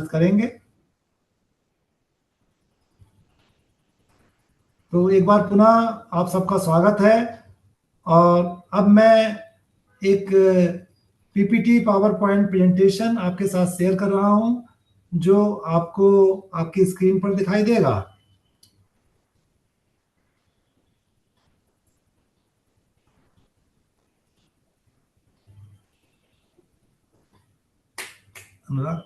करेंगे। तो एक बार पुनः आप सबका स्वागत है। और अब मैं एक पीपीटी पावर पॉइंट प्रेजेंटेशन आपके साथ शेयर कर रहा हूं, जो आपको आपकी स्क्रीन पर दिखाई देगा। अनुराग,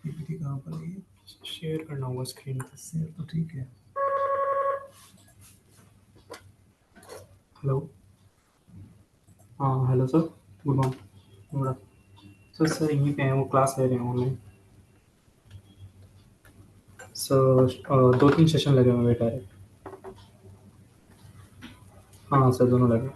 पीपीटी कहाँ पर है? शेयर करना होगा स्क्रीन पे। शेयर तो ठीक है। हेलो, हाँ hello sir, good morning. Sir यहीं पे हैं, वो क्लास ले रहे हैं ऑनलाइन। सर 2-3 सेशन लगे हुए डायरेक्ट। हाँ सर, दोनों लगे।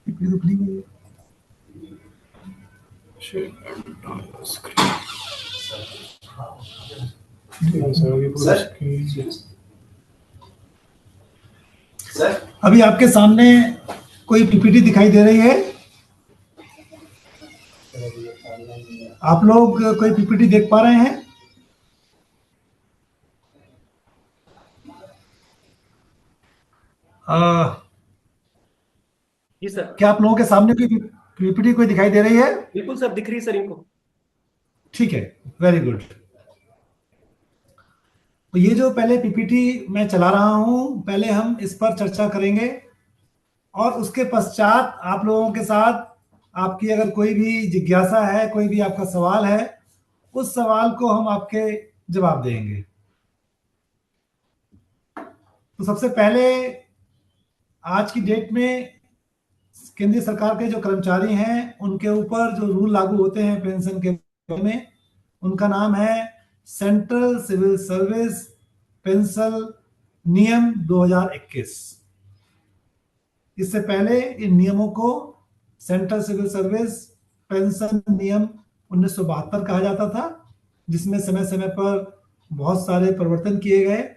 पीपीटी तो खुली हुई है। अभी आपके सामने कोई पीपीटी दिखाई दे रही है? आप लोग कोई पीपीटी देख पा रहे हैं? जी सर। क्या आप लोगों के सामने कोई पीपीटी कोई दिखाई दे रही है? बिल्कुल सर, दिख रही है सर इनको। ठीक है, वेरी गुड। तो ये जो पहले पीपीटी मैं चला रहा हूं, पहले हम इस पर चर्चा करेंगे और उसके पश्चात आप लोगों के साथ आपकी अगर कोई भी जिज्ञासा है, कोई भी आपका सवाल है, उस सवाल को हम आपके जवाब देंगे। तो सबसे पहले आज की डेट में केंद्रीय सरकार के जो कर्मचारी हैं उनके ऊपर जो रूल लागू होते हैं पेंशन के बारे में, उनका नाम है सेंट्रल सिविल सर्विस पेंशन नियम 2021। इससे पहले इन नियमों को सेंट्रल सिविल सर्विस पेंशन नियम 1972 कहा जाता था, जिसमें समय समय पर बहुत सारे परिवर्तन किए गए।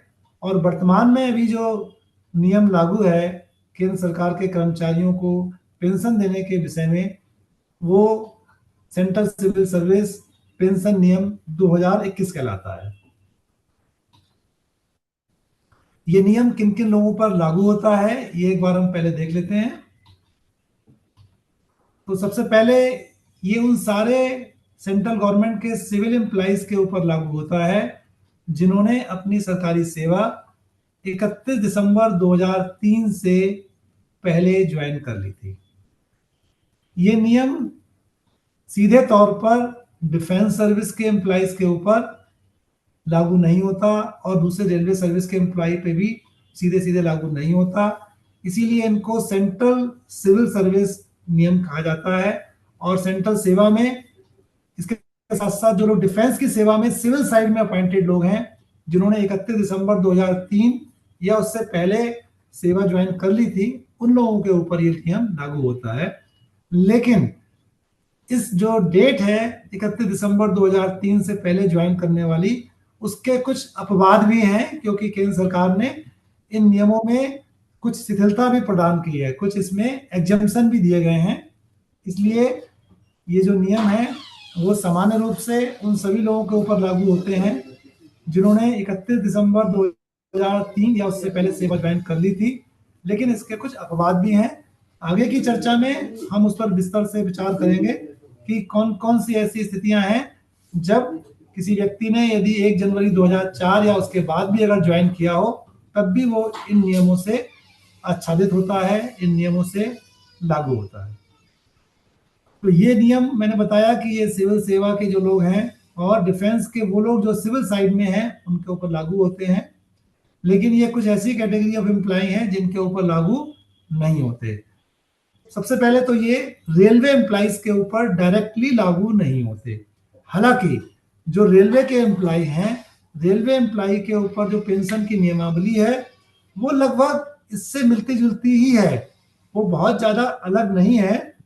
और वर्तमान में अभी जो नियम लागू है केंद्र सरकार के कर्मचारियों को पेंशन देने के विषय में, वो सेंट्रल सिविल सर्विस पेंशन नियम 2021 कहलाता है। ये नियम किन किन लोगों पर लागू होता है, ये एक बार हम पहले देख लेते हैं। तो सबसे पहले ये उन सारे सेंट्रल गवर्नमेंट के सिविल एम्प्लॉइज के ऊपर लागू होता है जिन्होंने अपनी सरकारी सेवा 31 दिसंबर 2003 से पहले ज्वाइन कर ली थी। ये नियम सीधे तौर पर डिफेंस सर्विस के एम्प्लॉइज के ऊपर लागू नहीं होता और दूसरे रेलवे सर्विस के एम्प्लॉय पे भी सीधे सीधे लागू नहीं होता। इसीलिए इनको सेंट्रल सिविल सर्विस नियम कहा जाता है। और सेंट्रल सेवा में इसके साथ साथ जो लोग डिफेंस की सेवा में सिविल साइड में अपॉइंटेड लोग हैं, जिन्होंने 31 दिसंबर 2003 या उससे पहले सेवा ज्वाइन कर ली थी, उन लोगों के ऊपर ये नियम लागू होता है। लेकिन इस जो डेट है 31 दिसंबर 2003 से पहले ज्वाइन करने वाली, उसके कुछ अपवाद भी हैं, क्योंकि केंद्र सरकार ने इन नियमों में कुछ शिथिलता भी प्रदान की है, कुछ इसमें एग्जम्पशन भी दिए गए हैं। इसलिए ये जो नियम है वो सामान्य रूप से उन सभी लोगों के ऊपर लागू होते हैं जिन्होंने 31 दिसंबर 2003 या उससे पहले सेवा ज्वाइन कर ली थी। लेकिन इसके कुछ अपवाद भी हैं। आगे की चर्चा में हम उस पर विस्तार से विचार करेंगे कि कौन कौन सी ऐसी स्थितियां हैं जब किसी व्यक्ति ने यदि 1 जनवरी 2004 या उसके बाद भी अगर ज्वाइन किया हो, तब भी वो इन नियमों से आच्छादित होता है, इन नियमों से लागू होता है। तो ये नियम मैंने बताया कि ये सिविल सेवा के जो लोग हैं और डिफेंस के वो लोग जो सिविल साइड में हैं उनके ऊपर लागू होते हैं। लेकिन ये कुछ ऐसी कैटेगरी ऑफ एम्प्लॉय हैं जिनके ऊपर लागू नहीं होते। सबसे पहले तो ये रेलवे एम्प्लॉइज के ऊपर डायरेक्टली लागू नहीं होते। हालांकि जो रेलवे के एम्प्लॉय हैं रेलवे एम्प्लॉय के ऊपर जो पेंशन की नियमावली है वो लगभग इससे मिलती जुलती ही है, वो बहुत ज्यादा अलग नहीं है,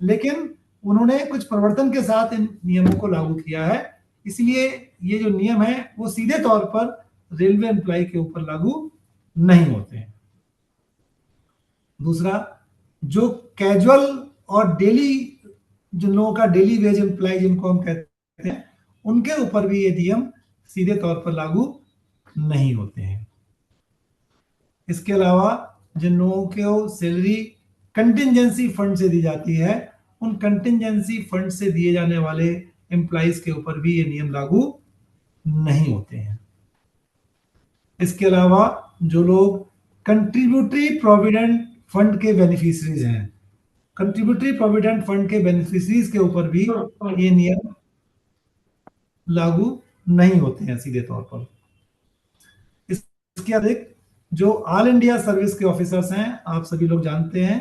लेकिन उन्होंने कुछ परिवर्तन के साथ इन नियमों को लागू किया है। इसलिए ये जो नियम है वो सीधे तौर पर रेलवे एम्प्लॉय के ऊपर लागू नहीं होते हैं। दूसरा, जो कैजुअल और डेली, जिन लोगों का डेली वेज एम्प्लॉय जिनको हम कहते हैं, उनके ऊपर भी ये नियम सीधे तौर पर लागू नहीं होते हैं। इसके अलावा जिन लोगों को सैलरी कंटिजेंसी फंड से दी जाती है, उन कंटिजेंसी फंड से दिए जाने वाले एम्प्लॉइज के ऊपर भी ये नियम लागू नहीं होते हैं। इसके अलावा जो लोग कंट्रीब्यूटरी प्रोविडेंट फंड के बेनिफिशियरीज हैं, कंट्रीब्यूटरी प्रोविडेंट फंड के बेनिफिशियरीज के ऊपर भी ये नियम लागू नहीं होते हैं सीधे तौर पर। इसके अतिरिक्त जो ऑल इंडिया सर्विस के ऑफिसर्स हैं, आप सभी लोग जानते हैं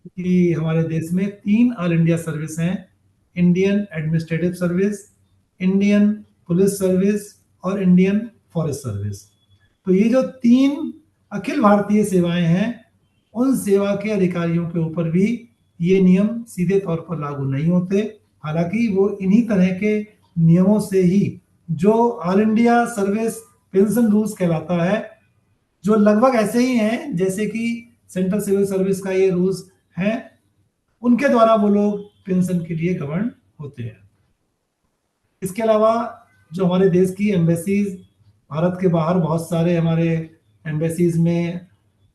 कि हमारे देश में 3 ऑल इंडिया सर्विस हैं, Indian administrative service, Indian police service और इंडियन फॉरेस्ट सर्विस। तो ये जो 3 अखिल भारतीय सेवाएं हैं, उन सेवा के अधिकारियों के ऊपर भी ये नियम सीधे तौर पर लागू नहीं होते। हालांकि वो इन्हीं तरह के नियमों से ही, जो all India service pension rules कहलाता है, जो लगभग ऐसे ही हैं जैसे कि सेंट्रल सिविल सर्विस का ये रूल्स है, उनके द्वारा वो लोग पेंशन के लिए गवर्न होते हैं। इसके अलावा जो हमारे देश की एम्बेसीज, भारत के बाहर बहुत सारे हमारे एम्बेसीज में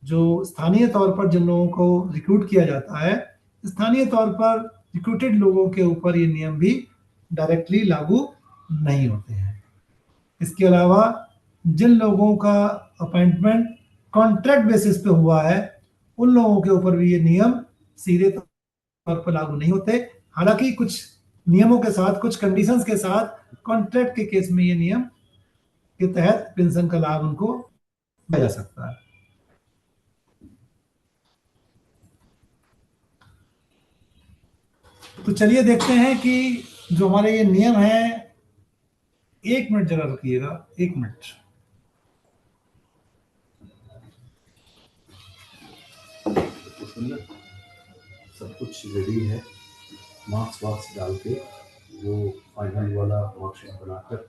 जो स्थानीय तौर पर जिन लोगों को रिक्रूट किया जाता है, स्थानीय तौर पर रिक्रूटेड लोगों के ऊपर ये नियम भी डायरेक्टली लागू नहीं होते हैं। इसके अलावा जिन लोगों का अपॉइंटमेंट कॉन्ट्रैक्ट बेसिस पे हुआ है, उन लोगों के ऊपर भी ये नियम सीधे तौर पर लागू नहीं होते। हालांकि कुछ नियमों के साथ, कुछ कंडीशंस के साथ कॉन्ट्रैक्ट के केस में ये नियम के तहत पेंशन का लाभ उनको दिया जा सकता है। तो चलिए देखते हैं कि जो हमारे ये नियम है, 1 मिनट जरा रुकिएगा, 1 मिनट। सब कुछ रेडी है, मार्क्स वार्क्स डाल के वो फाइनल वाला वर्कशीट बनाकर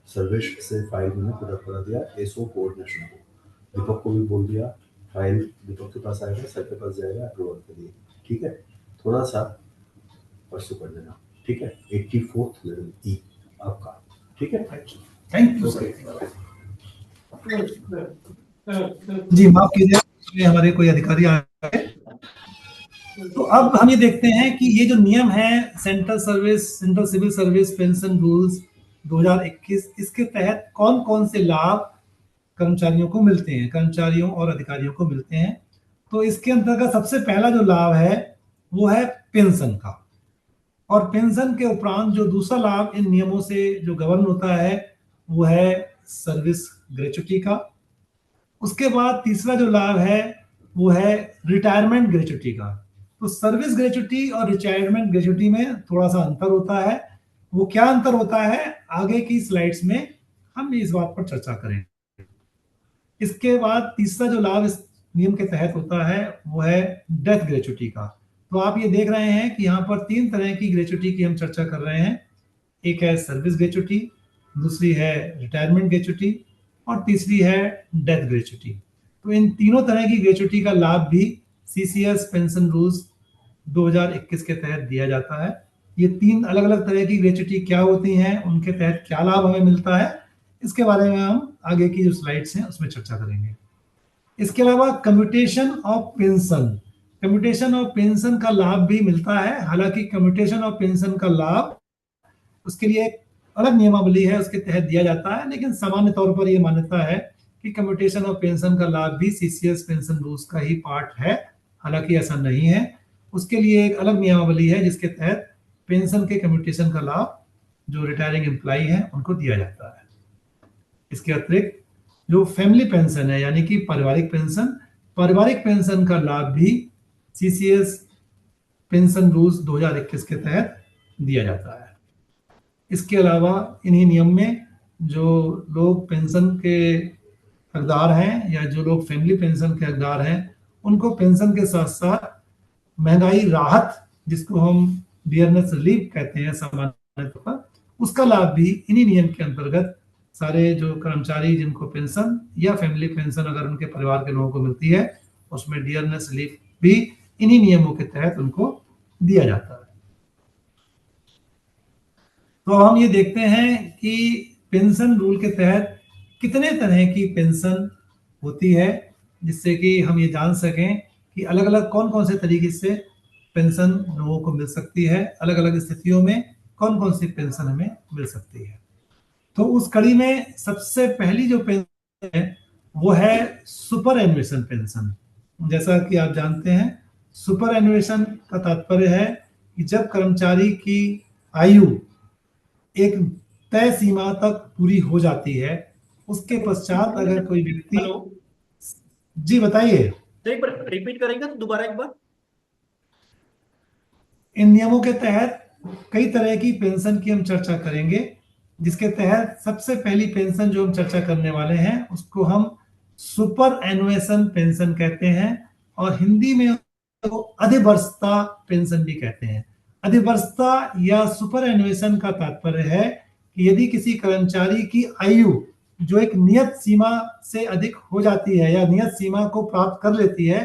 सर्वेश से फाइल मैंने खुद करा दिया, एसओ कोऑर्डिनेशन को दीपक को भी बोल दिया, फाइल दीपक के पास आएगा, सर के पास जाएगा अप्रूवल के लिए। ठीक है, थोड़ा सा परसों कर देना, ठीक है। 84th लेवल ई आपका, ठीक है। Thank you sir. जी माफ कीजिए, हमारे कोई अधिकारी आ गए। तो अब हम ये देखते हैं कि ये जो नियम है central civil service pension rules 2021, इसके तहत कौन कौन से लाभ कर्मचारियों को मिलते हैं, कर्मचारियों और अधिकारियों को मिलते हैं। तो इसके अंतर्गत सबसे पहला जो लाभ है वो है पेंशन का, और पेंशन के उपरांत जो दूसरा लाभ इन नियमों से जो गवर्न होता है वो है सर्विस ग्रेच्युटी का। उसके बाद तीसरा जो लाभ है वो है रिटायरमेंट ग्रेच्युटी का। तो सर्विस ग्रेच्युटी और रिटायरमेंट ग्रेच्युटी में थोड़ा सा अंतर होता है। वो क्या अंतर होता है, आगे की स्लाइड्स में हम इस बात पर चर्चा करेंगे। इसके बाद तीसरा जो लाभ इस नियम के तहत होता है वो है डेथ ग्रेच्युटी का। तो आप ये देख रहे हैं कि यहाँ पर 3 तरह की ग्रेच्युटी की हम चर्चा कर रहे हैं। एक है सर्विस ग्रेच्युटी, दूसरी है रिटायरमेंट ग्रेच्युटी और तीसरी है डेथ ग्रेच्युटी। तो इन तीनों तरह की ग्रेच्युटी का लाभ भी सीसीएस पेंशन रूल्स 2021 के तहत दिया जाता है। ये 3 अलग अलग तरह की ग्रेच्युटी क्या होती हैं, उनके तहत क्या लाभ हमें मिलता है, इसके बारे में हम आगे की जो स्लाइड्स हैं उसमें चर्चा करेंगे। इसके अलावा कम्यूटेशन ऑफ पेंशन का लाभ भी मिलता है। हालांकि कम्यूटेशन ऑफ पेंशन का लाभ, उसके लिए एक अलग नियमावली है, उसके तहत दिया जाता है, लेकिन सामान्य तौर पर यह मान्यता है कि कम्यूटेशन ऑफ पेंशन का लाभ भी सीसीएस पेंशन रूल्स का ही पार्ट है। हालांकि ऐसा नहीं है, उसके लिए एक अलग नियमावली है जिसके तहत पेंशन के कम्यूटेशन का लाभ जो रिटायरिंग एम्प्लॉय है उनको दिया जाता है। इसके अतिरिक्त जो फैमिली पेंशन है, यानी कि पारिवारिक पेंशन का लाभ भी सीसीएस पेंशन रूल्स 2021 के तहत दिया जाता है। इसके अलावा इन्हीं नियम में जो लोग पेंशन के हकदार हैं या जो लोग फैमिली पेंशन के हकदार हैं, उनको पेंशन के साथ साथ महंगाई राहत, जिसको हम डियरनेस रिलीफ कहते हैं सामान्य तौर पर, उसका लाभ भी इन्हीं नियम के अंतर्गत सारे जो कर्मचारी जिनको पेंशन या फैमिली पेंशन अगर उनके परिवार के लोगों को मिलती है, उसमें डियरनेस रिलीफ भी इन्हीं नियमों के तहत उनको दिया जाता है। तो हम ये देखते हैं कि पेंशन रूल के तहत कितने तरह की पेंशन होती है, जिससे कि हम ये जान सकें कि अलग अलग कौन कौन से तरीके से पेंशन लोगों को मिल सकती है, अलग अलग स्थितियों में कौन कौन सी पेंशन हमें मिल सकती है। तो उस कड़ी में सबसे पहली जो पेंशन है वो है सुपर एनुएशन पेंशन। जैसा कि आप जानते हैं, सुपर एनुएशन का तात्पर्य है कि जब कर्मचारी की आयु एक तय सीमा तक पूरी हो जाती है, उसके पश्चात अगर कोई व्यक्ति। हेलो जी बताइए। तो एक बार रिपीट करेंगे तो दोबारा एक बार। इन नियमों के तहत कई तरह की पेंशन की हम चर्चा करेंगे, जिसके तहत सबसे पहली पेंशन जो हम चर्चा करने वाले हैं उसको हम सुपर एनुएशन पेंशन कहते हैं, और हिंदी में तो अधिवर्षता पेंशन भी कहते हैं। अधिवर्षता या सुपर एनुएशन का तात्पर्य है कि यदि किसी कर्मचारी की आयु जो एक नियत सीमा से अधिक हो जाती है या नियत सीमा को प्राप्त कर लेती है,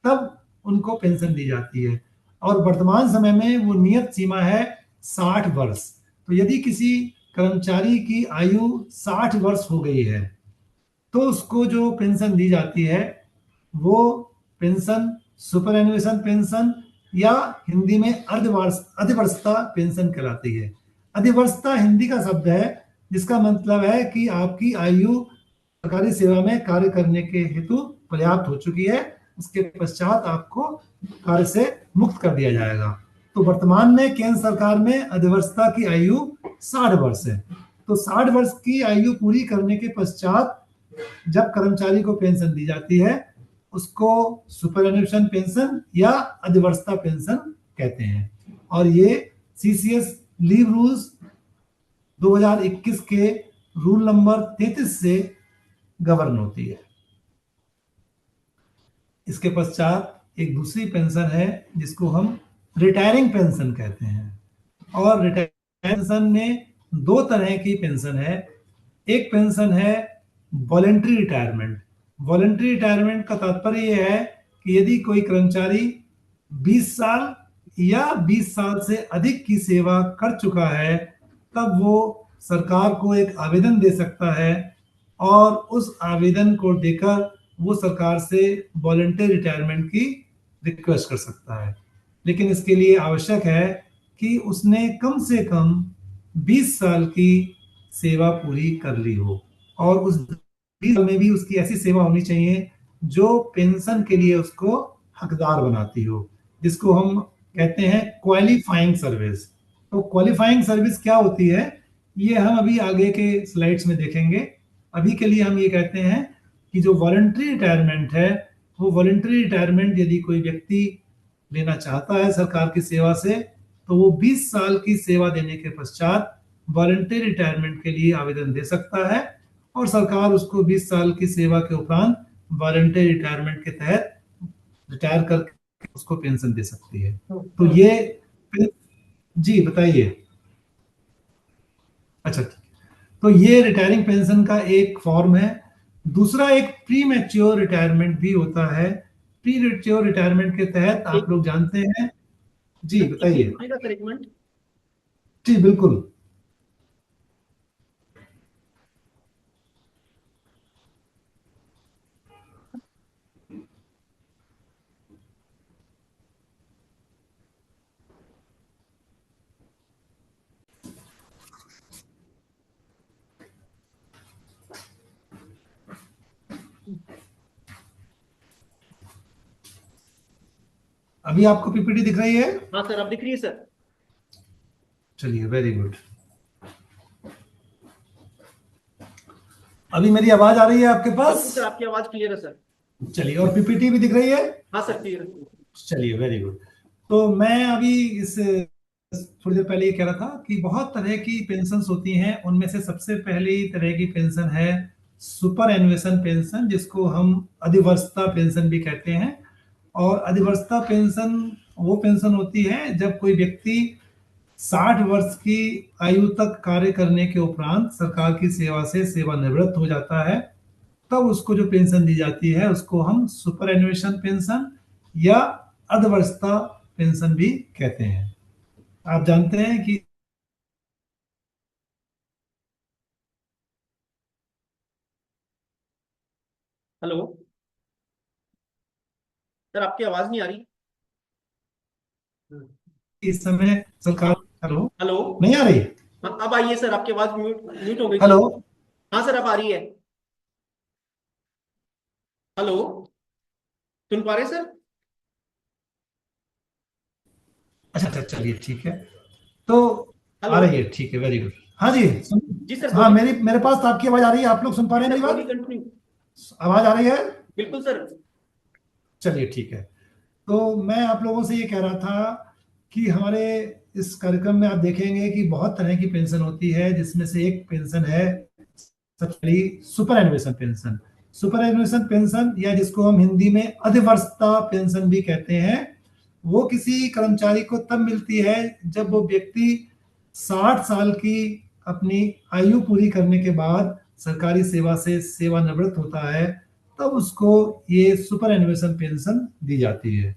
तब उनको पेंशन दी जाती है, और वर्तमान समय में वो नियत सीमा है 60 वर्ष। तो यदि किसी कर्मचारी की आयु 60 वर्ष हो गई है तो उसको जो पेंशन दी जाती है वो पेंशन सुपर एनुएशन पेंशन या हिंदी में अधिवर्षता पेंशन कहलाती है। अधिवर्षता हिंदी का शब्द है जिसका मतलब है कि आपकी आयु सरकारी सेवा में कार्य करने के हेतु पर्याप्त हो चुकी है, उसके पश्चात आपको कार्य से मुक्त कर दिया जाएगा। तो वर्तमान में केंद्र सरकार में अधिवर्षता की आयु 60 वर्ष है। तो 60 वर्ष की आयु पूरी करने के पश्चात जब कर्मचारी को पेंशन दी जाती है उसको सुपर एनुएशन पेंशन या अधिवर्षता पेंशन कहते हैं, और ये सीसीएस लीव रूल्स 2021 के रूल नंबर 33 से गवर्न होती है। इसके पश्चात एक दूसरी पेंशन है जिसको हम रिटायरिंग पेंशन कहते हैं, और रिटायरिंग पेंशन में दो तरह की पेंशन है। एक पेंशन है वॉलेंट्री रिटायरमेंट। वॉलेंट्री रिटायरमेंट का तात्पर्य यह है कि यदि कोई कर्मचारी 20 साल या 20 साल से अधिक की सेवा कर चुका है तब वो सरकार को एक आवेदन दे सकता है, और उस आवेदन को देकर वो सरकार से वॉलंटरी रिटायरमेंट की रिक्वेस्ट कर सकता है। लेकिन इसके लिए आवश्यक है कि उसने कम से कम 20 साल की सेवा पूरी कर ली हो, और उस 20 साल में भी उसकी ऐसी सेवा होनी चाहिए जो पेंशन के लिए उसको हकदार बनाती हो, जिसको हम कहते हैं क्वालिफाइंग सर्विस। तो क्वालिफाइंग सर्विस क्या होती है ये हम अभी आगे के स्लाइड्स में देखेंगे। अभी के लिए हम ये कहते हैं कि जो वॉलंटरी रिटायरमेंट है वो वॉलंटरी रिटायरमेंट यदि कोई व्यक्ति लेना चाहता है सरकार की सेवा से तो वो 20 साल की सेवा देने के पश्चात वॉलंटरी रिटायरमेंट के लिए आवेदन दे सकता है, और सरकार उसको 20 साल की सेवा के उपरांत वॉलंटरी रिटायरमेंट के तहत रिटायर करके उसको पेंशन दे सकती है। तो ये जी बताइए। अच्छा, तो ये रिटायरिंग पेंशन का एक फॉर्म है। दूसरा एक प्री मैच्योर रिटायरमेंट भी होता है। प्री मैच्योर रिटायरमेंट के तहत आप लोग जानते हैं। जी बताइए। जी बिल्कुल। अभी आपको पीपीटी दिख रही है? हाँ सर, अब दिख रही है सर। चलिए, वेरी गुड। अभी मेरी आवाज आ रही है आपके पास? सर आपकी आवाज क्लियर है सर। चलिए, और पीपीटी भी दिख रही है? हाँ सर क्लियर है। चलिए, वेरी गुड। तो मैं अभी इस थोड़ी देर पहले ये कह रहा था कि बहुत तरह की पेंशन होती हैं। उनमें से सबसे पहली तरह की पेंशन है सुपर एनुएशन पेंशन, जिसको हम अधिवर्षता पेंशन भी कहते हैं। और अधिवर्षता पेंशन वो पेंशन होती है जब कोई व्यक्ति 60 वर्ष की आयु तक कार्य करने के उपरांत सरकार की सेवा से सेवानिवृत्त हो जाता है, तब उसको जो पेंशन दी जाती है उसको हम सुपर एनुएशन पेंशन या अर्धवर्षता पेंशन भी कहते हैं। आप जानते हैं कि हेलो सर, आपकी आवाज नहीं आ रही। इस समय सरकार, हेलो, हेलो। नहीं आ रही? हाँ, अब आई है सर, आपकी आवाज म्यूट म्यूट हो गई थी। हेलो, हाँ सर, अब आ रही है। हेलो, सुन पा रहे हैं सर? अच्छा अच्छा, चलिए ठीक है। तो आ हेलो। रही है, ठीक है, वेरी गुड। हाँ जी, जी सर, हाँ, बोलिए। मेरे पास तो आपकी आवाज आ रही है। आप लोग सुन पा रहे हैं सर मेरी बोलिए, बात? कंटिन्यू। आवाज आ रही है? बिल्कुल सर। चलिए ठीक है। तो मैं आप लोगों से ये कह रहा था कि हमारे इस कार्यक्रम में आप देखेंगे कि बहुत तरह की पेंशन होती है, जिसमें से एक पेंशन है सबसे पहली सुपर एनुएशन पेंशन। सुपर एनुएशन पेंशन या जिसको हम हिंदी में अधिवर्षता पेंशन भी कहते हैं, वो किसी कर्मचारी को तब मिलती है जब वो व्यक्ति 60 साल की अपनी आयु पूरी करने के बाद सरकारी सेवा से सेवानिवृत्त होता है, तब उसको ये सुपर एनुएशन पेंशन दी जाती है।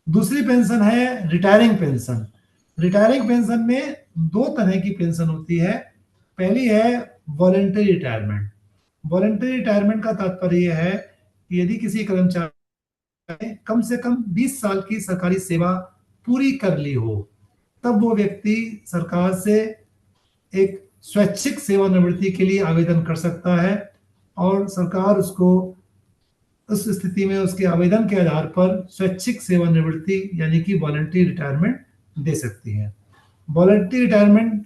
दूसरी पेंशन है रिटायरिंग पेंशन। रिटायरिंग पेंशन में दो तरह की पेंशन होती है। पहली है वॉलेंटरी रिटायरमेंट। वॉलेंटरी रिटायरमेंट का तात्पर्य यह है कि यदि किसी कर्मचारी ने कम से कम 20 साल की सरकारी सेवा पूरी कर ली हो, तब वो व्यक्ति सरकार से एक स्वैच्छिक सेवानिवृत्ति के लिए आवेदन कर सकता है, और सरकार उसको उस स्थिति में उसके आवेदन के आधार पर स्वैच्छिक सेवानिवृत्ति यानी कि वॉलंटरी रिटायरमेंट दे सकती है। वॉलंटरी रिटायरमेंट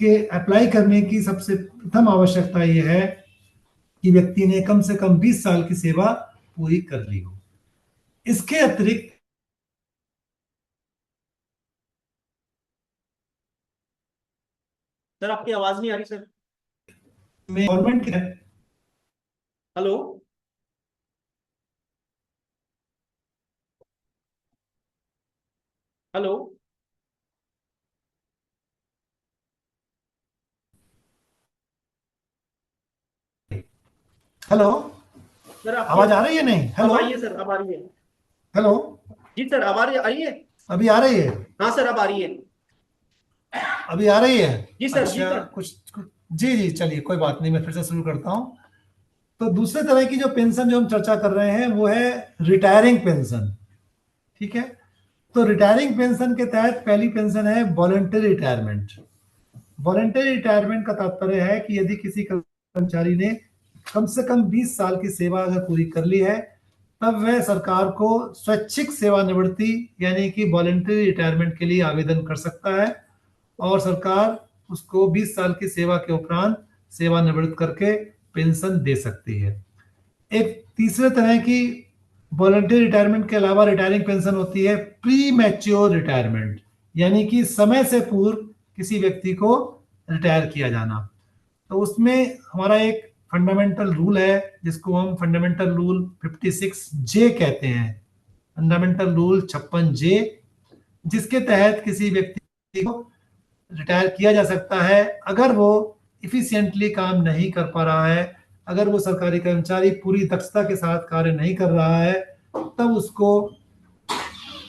के अप्लाई करने की सबसे प्रथम आवश्यकता यह है कि व्यक्ति ने कम से कम 20 साल की सेवा पूरी कर ली हो। इसके अतिरिक्त सर, आपकी आवाज नहीं आ रही सर। में गवर्नमेंट के हेलो। हेलो हेलो, सर, आपकी आवाज आ रही है? नहीं, अब हेलो, आई है सर, अब आ रही है। हेलो, जी सर, अब आ रही है। अभी आ रही है? हाँ सर, अब आ रही है। अभी आ रही है? जी सर, जी अच्छा, सर। जी जी, चलिए कोई बात नहीं, मैं फिर से शुरू करता हूँ। तो दूसरे तरह की जो पेंशन जो हम चर्चा कर रहे हैं वो है रिटायरिंग पेंशन। ठीक है। तो रिटायरिंग पेंशन के तहत पहली पेंशन है वॉलंटरी रिटायरमेंट। वॉलंटरी रिटायरमेंट का तात्पर्य है कि यदि किसी कर्मचारी ने कम से कम 20 साल की सेवा अगर पूरी कर ली है, तब वह सरकार को स्वैच्छिक सेवानिवृत्ति यानी कि वॉलंटरी रिटायरमेंट के लिए आवेदन कर सकता है, और सरकार उसको 20 साल की सेवा के उपरांत सेवानिवृत्त करके पेंशन दे सकती है। एक तीसरे तरह की वॉलंटरी रिटायरमेंट के अलावा रिटायरिंग पेंशन होती है प्री मैच्योर रिटायरमेंट, यानी कि समय से पूर्व किसी व्यक्ति को रिटायर किया जाना। तो उसमें हमारा एक फंडामेंटल रूल है जिसको हम फंडामेंटल रूल 56J कहते हैं। फंडामेंटल रूल 56J, जिसके तहत किसी व्यक्ति को रिटायर किया जा सकता है अगर वो इफिशिएंटली काम नहीं कर पा रहा है, अगर वो सरकारी कर्मचारी पूरी दक्षता के साथ कार्य नहीं कर रहा है, तब उसको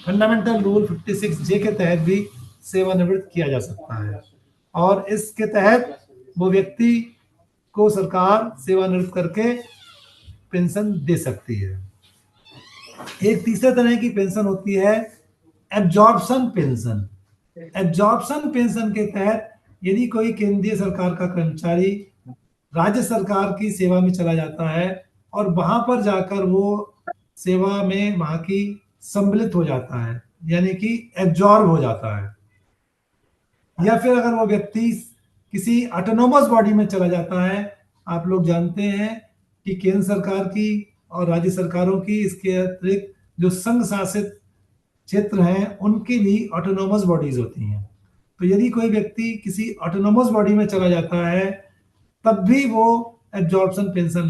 फंडामेंटल रूल 56J के तहत भी सेवानिवृत्त किया जा सकता है, और इसके तहत वो व्यक्ति को सरकार सेवानिवृत्त करके पेंशन दे सकती है। एक तीसरे तरह की पेंशन होती है एब्जॉर्प्शन पेंशन। एब्जॉर्प्शन पेंशन के तहत यदि कोई केंद्रीय सरकार का कर्मचारी राज्य सरकार की सेवा में चला जाता है और वहां पर जाकर वो सेवा में वहां की सम्मिलित हो जाता है, यानी कि एब्जॉर्ब हो जाता है, या फिर अगर वो व्यक्ति किसी ऑटोनोमस बॉडी में चला जाता है। आप लोग जानते हैं कि केंद्र सरकार की और राज्य सरकारों की, इसके अतिरिक्त जो संघ शासित क्षेत्र हैं उनकी भी ऑटोनोमस बॉडीज होती हैं। तो यदि कोई व्यक्ति किसी ऑटोनोमस बॉडी में चला जाता है तब भी वो एब्जॉर्प्शन पेंशन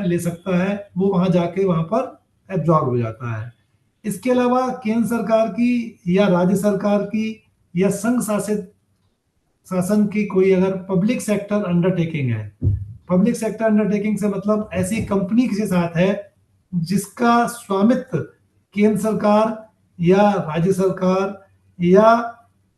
ले सकता है, वो वहां जाके वहां पर एब्जॉर्ब हो जाता है। इसके अलावा केंद्र सरकार की या राज्य सरकार की या संघ शासित शासन की कोई अगर पब्लिक सेक्टर अंडरटेकिंग है, पब्लिक सेक्टर अंडरटेकिंग से मतलब ऐसी कंपनी के साथ है जिसका स्वामित्व केंद्र सरकार या राज्य सरकार या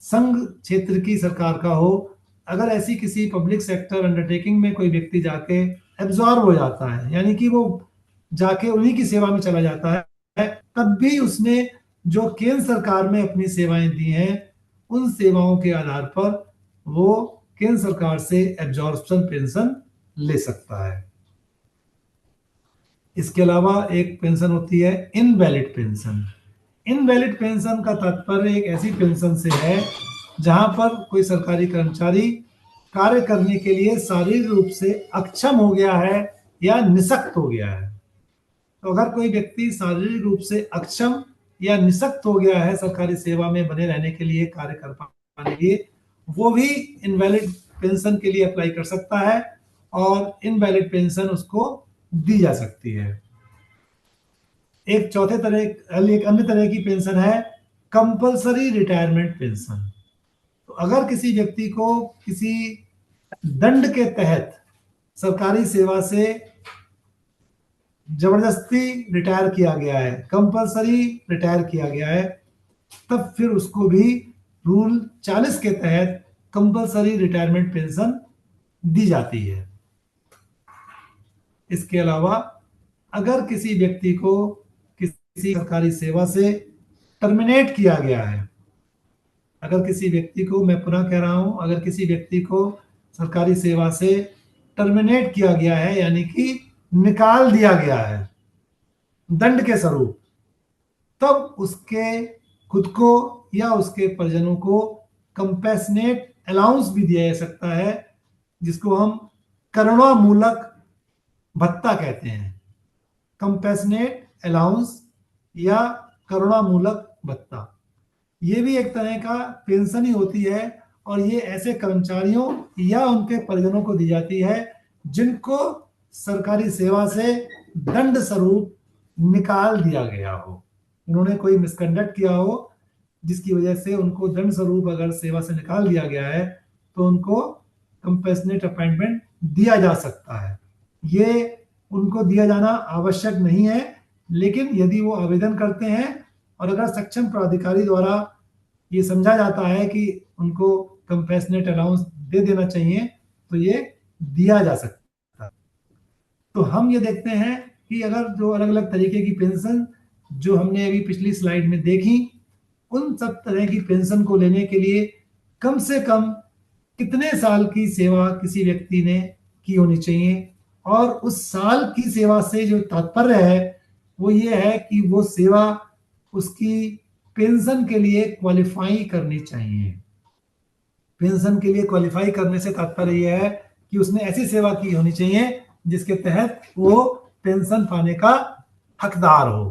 संघ क्षेत्र की सरकार का हो, अगर ऐसी किसी पब्लिक सेक्टर अंडरटेकिंग में कोई व्यक्ति जाके एब्जॉर्ब हो जाता है, यानी कि वो जाके उन्हीं की सेवा में चला जाता है, तब भी उसने जो केंद्र सरकार में अपनी सेवाएं दी हैं उन सेवाओं के आधार पर वो केंद्र सरकार से एब्जॉर्प्शन पेंशन ले सकता है। इसके अलावा एक पेंशन होती है इनवैलिड पेंशन। इनवैलिड पेंशन का तात्पर्य एक ऐसी पेंशन से है जहां पर कोई सरकारी कर्मचारी कार्य करने के लिए शारीरिक रूप से अक्षम हो गया है या निशक्त हो गया है। तो अगर कोई व्यक्ति शारीरिक रूप से अक्षम या निशक्त हो गया है सरकारी सेवा में बने रहने के लिए, कार्य कर पाने के लिए, वो भी इनवैलिड पेंशन के लिए अप्लाई कर सकता है और इनवैलिड पेंशन उसको दी जा सकती है। एक अन्य तरह की पेंशन है कंपल्सरी रिटायरमेंट पेंशन। तो अगर किसी व्यक्ति को किसी दंड के तहत सरकारी सेवा से जबरदस्ती रिटायर किया गया है, कंपल्सरी रिटायर किया गया है, तब फिर उसको भी रूल 40 के तहत कंपल्सरी रिटायरमेंट पेंशन दी जाती है। इसके अलावा अगर किसी व्यक्ति को किसी सरकारी सेवा से टर्मिनेट किया गया है, अगर किसी व्यक्ति को, मैं पुनः कह रहा हूं, अगर किसी व्यक्ति को सरकारी सेवा से टर्मिनेट किया गया है यानी कि निकाल दिया गया है दंड के स्वरूप, तब उसके खुद को या उसके परिजनों को कंपेशनेट अलाउंस भी दिया जा सकता है, जिसको हम करुणामूलक भत्ता कहते हैं। कंपेशनेट अलाउंस या करुणामूलक भत्ता, ये भी एक तरह का पेंशन ही होती है और ये ऐसे कर्मचारियों या उनके परिजनों को दी जाती है जिनको सरकारी सेवा से दंड स्वरूप निकाल दिया गया हो, उन्होंने कोई मिसकंडक्ट किया हो जिसकी वजह से उनको दंड स्वरूप अगर सेवा से निकाल दिया गया है तो उनको कंपेशनेट अपॉइंटमेंट दिया जा सकता है। ये उनको दिया जाना आवश्यक नहीं है, लेकिन यदि वो आवेदन करते हैं और अगर सक्षम प्राधिकारी द्वारा ये समझा जाता है कि उनको कंपेशनेट अलाउंस दे देना चाहिए तो ये दिया जा सकता है। तो हम ये देखते हैं कि अगर जो अलग अलग तरीके की पेंशन जो हमने अभी पिछली स्लाइड में देखी, उन सब तरह की पेंशन को लेने के लिए कम से कम कितने साल की सेवा किसी व्यक्ति ने की होनी चाहिए, और उस साल की सेवा से जो तात्पर्य है वो ये है कि वो सेवा उसकी पेंशन के लिए क्वालिफाई करनी चाहिए। पेंशन के लिए क्वालिफाई करने से तात्पर्य यह है कि उसने ऐसी सेवा की होनी चाहिए जिसके तहत वो पेंशन पाने का हकदार हो।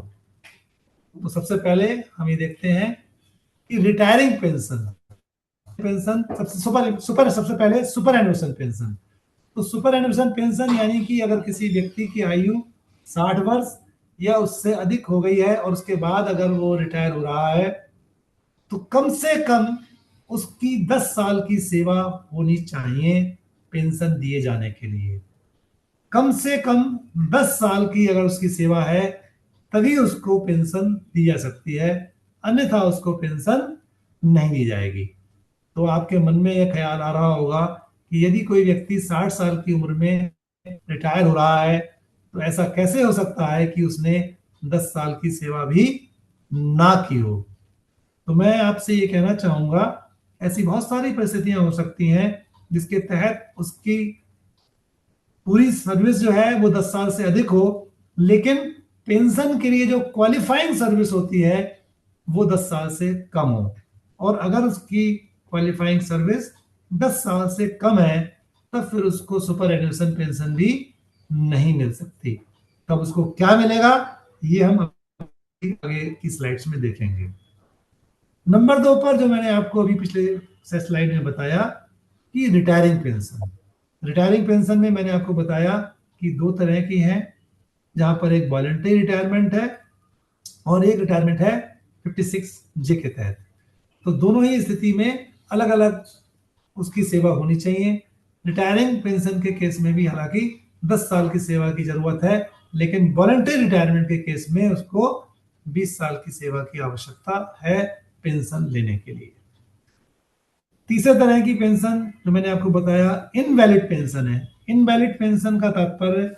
तो सबसे पहले हम ये देखते हैं कि रिटायरिंग पेंशन सबसे पहले सुपर एन्युएशन पेंशन। तो सुपर एन्युएशन पेंशन यानी कि अगर किसी व्यक्ति की आयु 60 वर्ष या उससे अधिक हो गई है और उसके बाद अगर वो रिटायर हो रहा है तो कम से कम उसकी 10 साल की सेवा होनी चाहिए पेंशन दिए जाने के लिए। कम से कम 10 साल की अगर उसकी सेवा है तभी उसको पेंशन दी जा सकती है, अन्यथा उसको पेंशन नहीं दी जाएगी। तो आपके मन में यह ख्याल आ रहा होगा कि यदि कोई व्यक्ति 60 साल की उम्र में रिटायर हो रहा है तो ऐसा कैसे हो सकता है कि उसने 10 साल की सेवा भी ना की हो। तो मैं आपसे ये कहना चाहूंगा, ऐसी बहुत सारी परिस्थितियां हो सकती हैं जिसके तहत उसकी पूरी सर्विस जो है वो 10 साल से अधिक हो, लेकिन पेंशन के लिए जो क्वालिफाइंग सर्विस होती है वो 10 साल से कम हो। और अगर उसकी क्वालिफाइंग सर्विस 10 साल से कम है तब फिर उसको सुपर एन्युएशन पेंशन भी नहीं मिल सकती। तब उसको क्या मिलेगा ये हम आगे की स्लाइड्स में देखेंगे। नंबर 2 पर जो मैंने आपको अभी पिछले से स्लाइड में बताया कि रिटायरिंग पेंशन। रिटायरिंग पेंशन में मैंने आपको बताया कि दो तरह की हैं, जहां पर एक वॉलंटरी रिटायरमेंट है और एक रिटायरमेंट है 56J के तहत। तो दोनों ही स्थिति में अलग अलग उसकी सेवा होनी चाहिए। रिटायरिंग पेंशन के केस में भी हालांकि 10 साल की सेवा की जरूरत है, लेकिन वॉलंटरी रिटायरमेंट के केस में उसको 20 साल की सेवा की आवश्यकता है पेंशन लेने के लिए। तीसरे तरह की पेंशन जो मैंने आपको बताया इनवैलिड पेंशन है। इनवैलिड पेंशन का तात्पर्य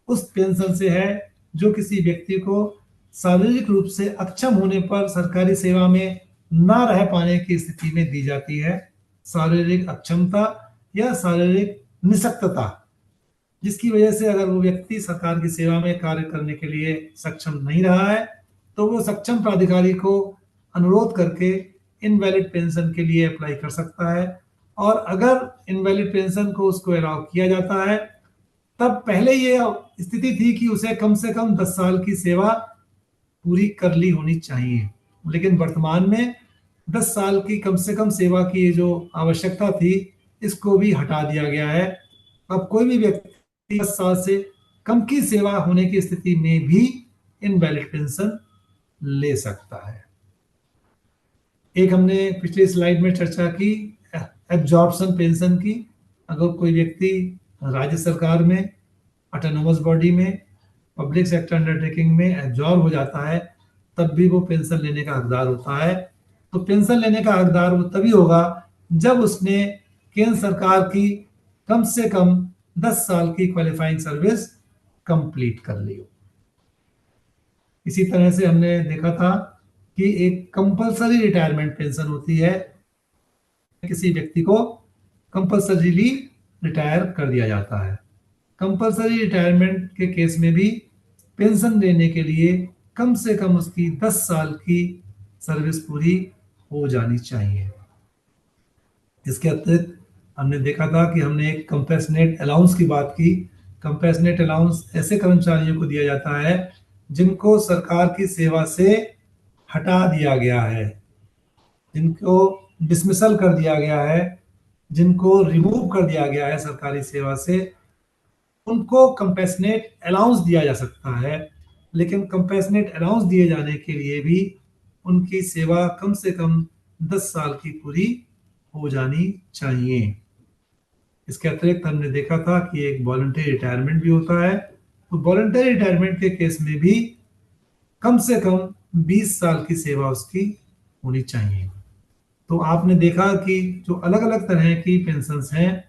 उस पेंशन से है जो किसी व्यक्ति को शारीरिक रूप से अक्षम होने पर सरकारी सेवा में ना रह पाने की स्थिति में दी जाती है। शारीरिक अक्षमता या शारीरिक निशक्तता, जिसकी वजह से अगर वो व्यक्ति सरकार की सेवा में कार्य करने के लिए सक्षम नहीं रहा है तो वो सक्षम प्राधिकारी को अनुरोध करके इनवैलिड पेंशन के लिए अप्लाई कर सकता है। और अगर इनवैलिड पेंशन को उसको अलाउ किया जाता है, तब पहले ये स्थिति थी कि उसे कम से कम 10 साल की सेवा पूरी कर ली होनी चाहिए, लेकिन वर्तमान में 10 साल की कम से कम सेवा की जो आवश्यकता थी इसको भी हटा दिया गया है। अब कोई भी व्यक्ति 10 साल से कम की सेवा होने की स्थिति में भी इनवैलिड पेंशन ले सकता है। एक हमने पिछली स्लाइड में चर्चा की एब्जॉर्प्शन पेंशन की। अगर कोई व्यक्ति राज्य सरकार में, ऑटोनोमस बॉडी में, पब्लिक सेक्टर अंडरटेकिंग में एब्जॉर्ब हो जाता है, तब भी वो पेंशन लेने का हकदार होता है। तो पेंशन लेने का हकदार वो तभी होगा जब उसने केंद्र सरकार की कम से कम 10 साल की क्वालिफाइंग सर्विस कंप्लीट कर ली हो। इसी तरह से हमने देखा था कि एक कंपल्सरी रिटायरमेंट पेंशन होती है, किसी व्यक्ति को कंपल्सरीली रिटायर कर दिया जाता है। कंपल्सरी रिटायरमेंट के केस में भी पेंशन लेने के लिए कम से कम उसकी 10 साल की सर्विस पूरी हो जानी चाहिए। इसके अतिरिक्त हमने देखा था कि हमने एक कंपैशनेट अलाउंस की बात की। कंपैशनेट अलाउंस ऐसे कर्मचारियों को दिया जाता है जिनको सरकार की सेवा से हटा दिया गया है, जिनको डिसमिसल कर दिया गया है, जिनको रिमूव कर दिया गया है सरकारी सेवा से, उनको कंपैशनेट अलाउंस दिया जा सकता है। लेकिन कंपैशनेट अलाउंस दिए जाने के लिए भी उनकी सेवा कम से कम 10 साल की पूरी हो जानी चाहिए। इसके अतिरिक्त हमने देखा था कि एक वॉलंटरी रिटायरमेंट भी होता है। तो वॉलंटरी रिटायरमेंट के केस में भी कम से कम 20 साल की सेवा उसकी होनी चाहिए। तो आपने देखा कि जो अलग अलग तरह की पेंशन्स हैं,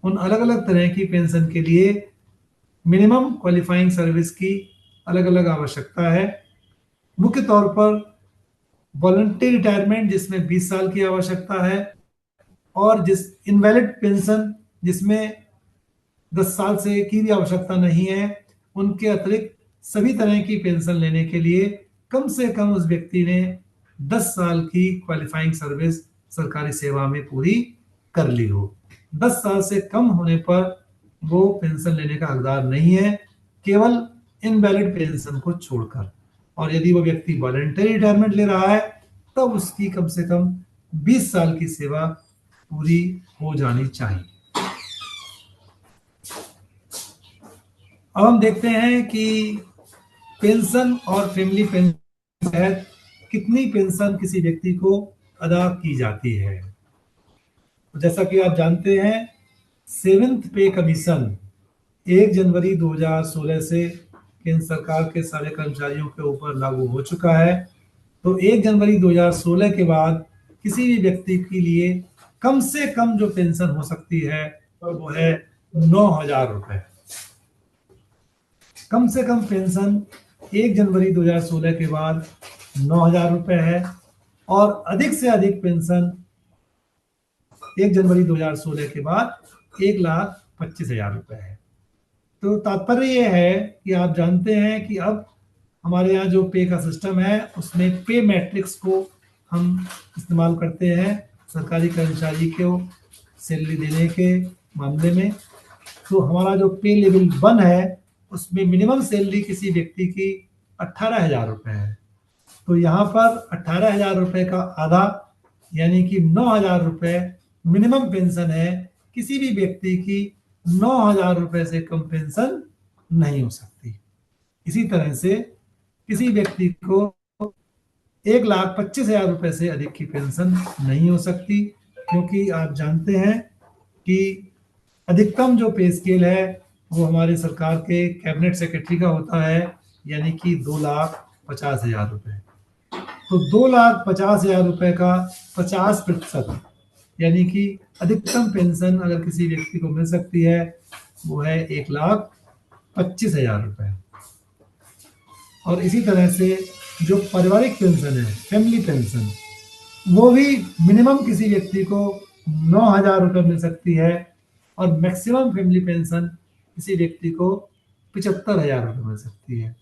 उन अलग अलग तरह की पेंशन के लिए मिनिमम क्वालिफाइंग सर्विस की अलग अलग आवश्यकता है। मुख्य तौर पर वॉलंटरी रिटायरमेंट जिसमें 20 साल की आवश्यकता है, और जिस इनवैलिड पेंशन जिसमें 10 साल से की भी आवश्यकता नहीं है, उनके अतिरिक्त सभी तरह की पेंशन लेने के लिए कम से कम उस व्यक्ति ने 10 साल की क्वालिफाइंग सर्विस सरकारी सेवा में पूरी कर ली हो। 10 साल से कम होने पर वो पेंशन लेने का हकदार नहीं है, केवल इनवैलिड पेंशन को छोड़कर। और यदि वो व्यक्ति वॉलंटरी रिटायरमेंट ले रहा है तब उसकी कम से कम 20 साल की सेवा पूरी हो जानी चाहिए। अब हम देखते हैं कि पेंशन और फैमिली पेंशन के तहत कितनी पेंशन किसी व्यक्ति को अदा की जाती है। जैसा कि आप जानते हैं, 7th पे कमीशन 1 जनवरी 2016 से केंद्र सरकार के सारे कर्मचारियों के ऊपर लागू हो चुका है। तो 1 जनवरी 2016 के बाद किसी भी व्यक्ति के लिए कम से कम जो पेंशन हो सकती है वो है 9,000 रुपए। कम से कम पेंशन 1 जनवरी 2016 के बाद 9,000 रुपए है, और अधिक से अधिक पेंशन 1 जनवरी 2016 के बाद 1,25,000 रुपए है। तो तात्पर्य ये है कि आप जानते हैं कि अब हमारे यहाँ जो पे का सिस्टम है उसमें पे मैट्रिक्स को हम इस्तेमाल करते हैं सरकारी कर्मचारी को सैलरी देने के मामले में। तो हमारा जो पे लेवल 1 है उसमें मिनिमम सैलरी किसी व्यक्ति की 18,000 रुपए है। तो यहाँ पर 18,000 रुपए का आधा यानी कि 9,000 रुपए मिनिमम पेंशन है। किसी भी व्यक्ति की 9,000 रुपए से कम पेंशन नहीं हो सकती। इसी तरह से किसी व्यक्ति को 1,25,000 रुपए से अधिक की पेंशन नहीं हो सकती, क्योंकि आप जानते हैं कि अधिकतम जो पे स्केल है वो हमारे सरकार के कैबिनेट सेक्रेटरी का होता है, यानी कि 2,50,000 रुपए। तो 2,50,000 रुपए का 50%, यानी कि अधिकतम पेंशन अगर किसी व्यक्ति को मिल सकती है वो है 1,25,000 रुपए। और इसी तरह से जो पारिवारिक पेंशन है, फैमिली पेंशन, वो भी मिनिमम किसी व्यक्ति को 9,000 रुपए मिल सकती है और मैक्सिमम फैमिली पेंशन किसी व्यक्ति को 75,000 रुपए मिल सकती है।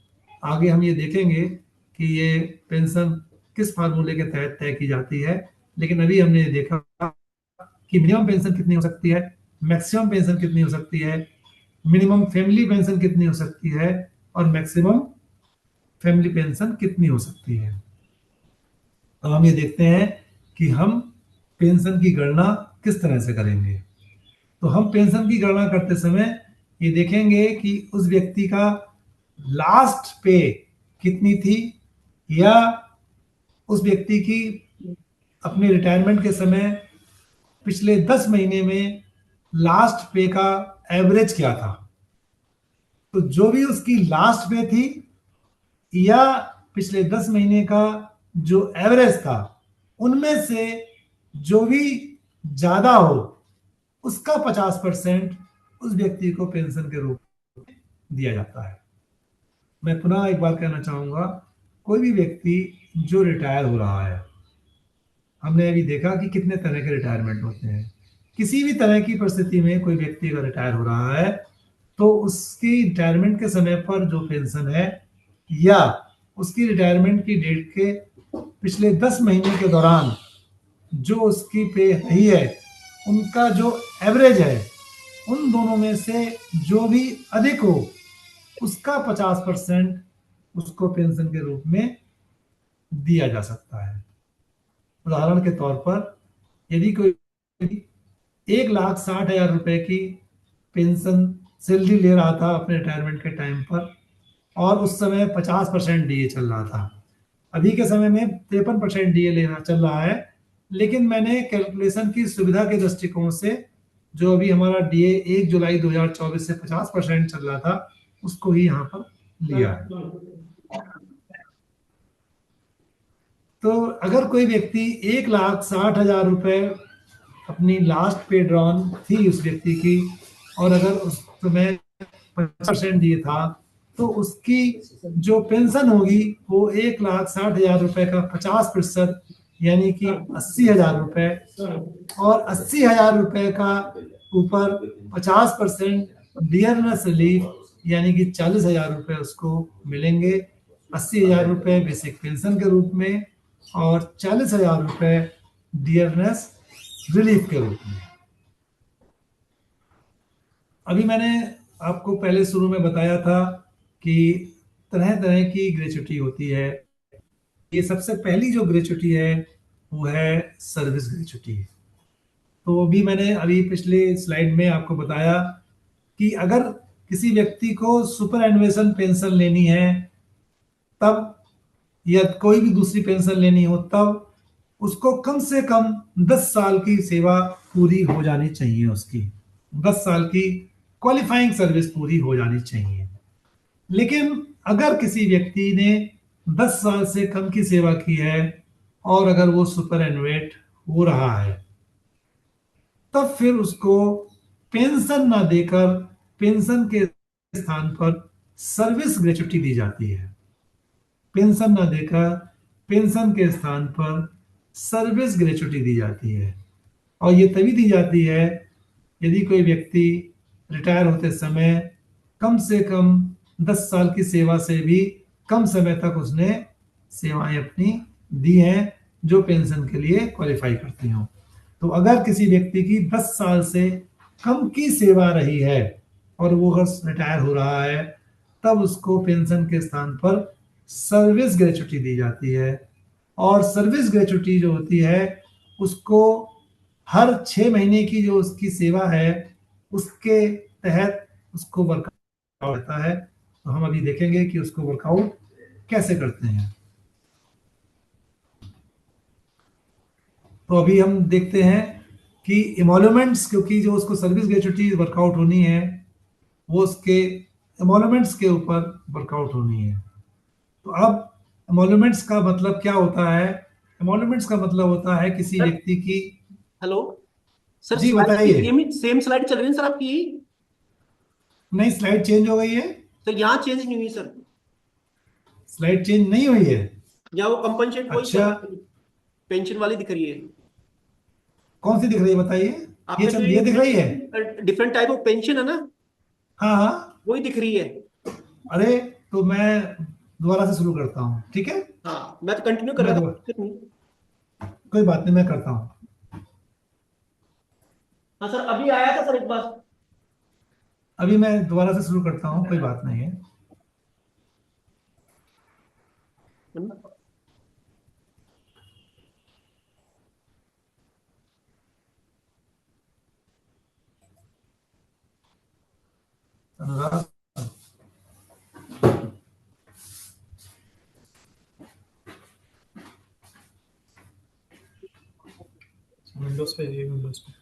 आगे हम ये देखेंगे कि ये पेंशन किस फार्मूले के तहत तय की जाती है, लेकिन अभी हमने ये देखा कि मिनिमम पेंशन कितनी हो सकती है, मैक्सिमम पेंशन कितनी हो सकती है, मिनिमम फैमिली पेंशन कितनी हो सकती है और मैक्सिमम फैमिली पेंशन कितनी हो सकती है। अब हम ये देखते हैं कि हम पेंशन की गणना किस तरह से करेंगे। तो हम पेंशन की गणना करते समय ये देखेंगे कि उस व्यक्ति का लास्ट पे कितनी थी, या उस व्यक्ति की अपने रिटायरमेंट के समय पिछले 10 महीने में लास्ट पे का एवरेज क्या था। तो जो भी उसकी लास्ट पे थी या पिछले 10 महीने का जो एवरेज था, उनमें से जो भी ज्यादा हो उसका 50% उस व्यक्ति को पेंशन के रूप में दिया जाता है। मैं पुनः एक बार कहना चाहूंगा, कोई भी व्यक्ति जो रिटायर हो रहा है, हमने अभी देखा कि कितने तरह के रिटायरमेंट होते हैं। किसी भी तरह की परिस्थिति में कोई व्यक्ति अगर रिटायर हो रहा है तो उसकी रिटायरमेंट के समय पर जो पेंशन है या उसकी रिटायरमेंट की डेट के पिछले 10 महीने के दौरान जो उसकी पे रही है, उनका जो एवरेज है, उन दोनों में से जो भी अधिक हो उसका 50% उसको पेंशन के रूप में दिया जा सकता है। उदाहरण के तौर पर यदि कोई 1,60,000 रुपए की पेंशन सैलरी ले रहा था अपने रिटायरमेंट के टाइम पर और उस समय 50% डीए चल रहा था, अभी के समय में 53% डीए लेना चल रहा है, लेकिन मैंने कैलकुलेशन की सुविधा के दृष्टिकोण से जो अभी हमारा डीए 1 जुलाई 2024 से 50% चल रहा था उसको ही यहाँ पर लिया है। तो अगर कोई व्यक्ति 1,60,000 रुपए अपनी लास्ट पे ड्रॉन थी उस व्यक्ति की, और अगर उस समय 50% दिए था, तो उसकी जो पेंशन होगी वो 1,60,000 रुपए का 50%, यानी कि 80,000 रुपए, और 80,000 रुपए का ऊपर 50% डियरनेस रिलीफ, यानी कि 40,000 रुपए उसको मिलेंगे। 80,000 रुपए बेसिक पेंशन के रूप में और 40,000 रुपए डियरनेस रिलीफ के रूप में। अभी मैंने आपको पहले शुरू में बताया था कि तरह तरह की ग्रेच्युटी होती है। ये सबसे पहली जो ग्रेच्युटी है वो है सर्विस ग्रेच्युटी। तो भी मैंने अभी पिछले स्लाइड में आपको बताया कि अगर किसी व्यक्ति को सुपर एनुएशन पेंशन लेनी है तब, या कोई भी दूसरी पेंशन लेनी हो तब, उसको कम से कम 10 साल की सेवा पूरी हो जानी चाहिए। उसकी 10 साल की क्वालिफाइंग सर्विस पूरी हो जानी चाहिए। लेकिन अगर किसी व्यक्ति ने 10 साल से कम की सेवा की है और अगर वो सुपर एनुएट हो रहा है, तब फिर उसको पेंशन ना देकर पेंशन के स्थान पर सर्विस ग्रेच्युटी दी जाती है। पेंशन ना देकर पेंशन के स्थान पर सर्विस ग्रेच्युटी दी जाती है। और ये तभी दी जाती है यदि कोई व्यक्ति रिटायर होते समय कम से कम 10 साल की सेवा से भी कम समय तक उसने सेवाएं अपनी दी हैं जो पेंशन के लिए क्वालिफाई करती हों। तो अगर किसी व्यक्ति की 10 साल से कम की सेवा रही है और वो अगर रिटायर हो रहा है, तब उसको पेंशन के स्थान पर सर्विस ग्रेच्युटी दी जाती है। और सर्विस ग्रेच्युटी जो होती है उसको हर 6 महीने की जो उसकी सेवा है उसके तहत उसको वर्कआउट होता है। तो हम अभी देखेंगे कि उसको वर्कआउट कैसे करते हैं। तो अभी हम देखते हैं कि इमोल्यूमेंट्स, क्योंकि जो उसको सर्विस ग्रेचुइटी वर्कआउट होनी है वो उसके इमोल्यूमेंट्स के ऊपर वर्कआउट होनी है। तो अब इमोल्यूमेंट्स का मतलब क्या होता है? इमोल्यूमेंट्स का मतलब होता है किसी सर व्यक्ति की। हेलो सर, जी स्लाइड की बताइए। सेम स्लाइड चल रही है सर आपकी। नहीं, स्लाइड चेंज हो गई है। सर यहाँ चेंज नहीं हुई सर, स्लाइड चेंज नहीं हुई है। यहाँ वो कंपनसेट वही चल अच्छा, रहा है, पेंशन वाली दिख रही है। कौन सी दिख रही है बताइए। आपका जो ये दिख रही है। डिफरेंट टाइप ऑफ पेंशन है ना, हाँ हाँ। वही दिख रही है। अरे, तो मैं दोबारा से शुरू करता हूँ, ठीक है। हाँ मैं तो कंटिन्यू कर मैं रहा था, दोबारा, दिक्कत नहीं। कोई बात नहीं, मैं करता हूँ। हाँ सर, अभी आया था सर एक बार। अभी मैं दोबारा से शुरू करता हूँ, कोई बात नहीं है। अनुराग, विंडोज पे ये विंडोज पे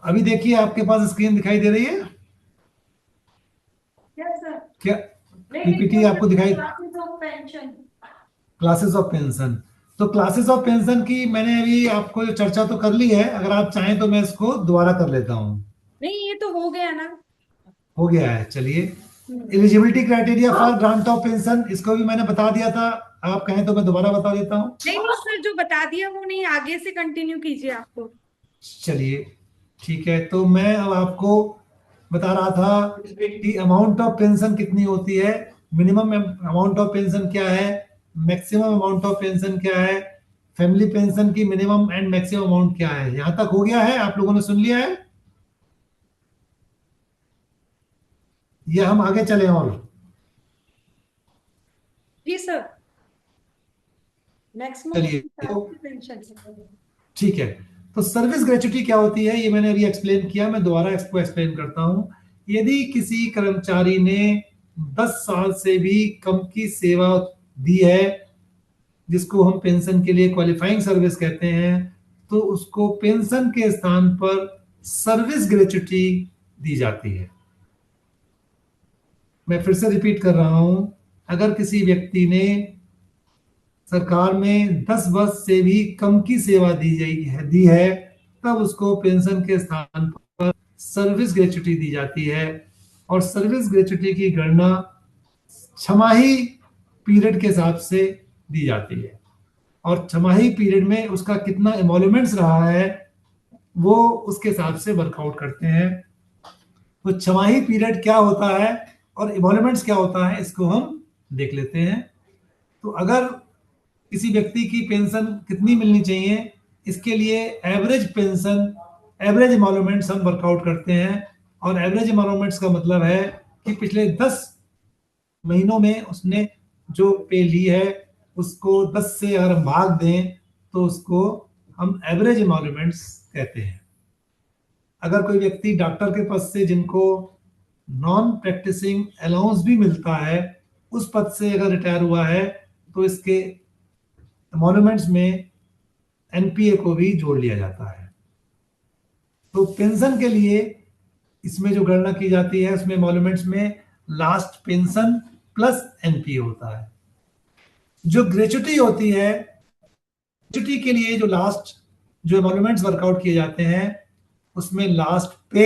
अभी देखिए आपके पास स्क्रीन दिखाई दे रही है यस सर। क्या? लेकिन पीपीटी आपको दिखाई? पेंशन। Classes of pension. तो क्लासेस ऑफ पेंशन की मैंने अभी आपको जो चर्चा तो कर ली है, अगर आप चाहें तो मैं इसको दोबारा कर लेता हूँ। नहीं, ये तो हो गया ना। हो गया है, चलिए। Eligibility criteria for grant of pension, इसको भी मैंने बता दिया था। आप कहें तो मैं दोबारा बता देता हूँ। नहीं नहीं सर, जो बता दिया वो नहीं, आगे से कंटिन्यू कीजिए आपको। चलिए ठीक है, तो मैं अब आपको बता रहा था कि अमाउंट ऑफ पेंशन कितनी होती है, मिनिमम अमाउंट ऑफ पेंशन क्या है, मैक्सिमम अमाउंट ऑफ पेंशन क्या है, फैमिली पेंशन की मिनिमम एंड मैक्सिमम अमाउंट क्या है। यहां तक हो गया है? आप लोगों ने सुन लिया है? ये हम आगे चले और? जी सर, मैक्सिमम चलिए तो पेंशन। ठीक है। तो सर्विस ग्रेच्युटी क्या होती है ये मैंने अभी एक्सप्लेन किया, मैं दोबारा इसको एक्सप्लेन करता हूं। यदि किसी कर्मचारी ने 10 साल से भी कम की सेवा दी है, जिसको हम पेंशन के लिए क्वालिफाइंग सर्विस कहते हैं, तो उसको पेंशन के स्थान पर सर्विस ग्रेच्युटी दी जाती है। मैं फिर से रिपीट कर रहा हूं, अगर किसी व्यक्ति ने सरकार में 10 वर्ष से भी कम की सेवा दी है, तब उसको पेंशन के स्थान पर सर्विस ग्रेच्युटी दी जाती है। और सर्विस ग्रेच्युटी की गणना छमाही पीरियड के हिसाब से दी जाती है। और छमाही पीरियड में उसका कितना एमोल्यूमेंट्स रहा है वो उसके हिसाब से वर्कआउट करते हैं। तो छमाही पीरियड क्या होता है और एमोल्यूमेंट्स क्या होता है, इसको हम देख लेते हैं। तो अगर किसी व्यक्ति की पेंशन कितनी मिलनी चाहिए, इसके लिए एवरेज पेंशन, एवरेज एमोल्यूमेंट्स हम वर्कआउट करते हैं। और एवरेज एमोल्यूमेंट्स का मतलब है कि पिछले 10 महीनों में उसने जो पे ली है उसको 10 से अगर हम भाग दें तो उसको हम एवरेज एमोल्यूमेंट्स कहते हैं। अगर कोई व्यक्ति डॉक्टर के पद से जिनको नॉन प्रैक्टिसिंग अलाउंस भी मिलता है, उस पद से अगर रिटायर हुआ है, तो इसके एमोल्यूमेंट्स में एनपीए को भी जोड़ लिया जाता है। तो पेंशन के लिए इसमें जो गणना की जाती है उसमें एमोल्यूमेंट्स में लास्ट पेंशन प्लस एनपीए होता है। जो ग्रेच्युटी होती है, ग्रेच्युटी के लिए जो लास्ट जो एमोल्यूमेंट्स वर्कआउट किए जाते हैं उसमें लास्ट पे,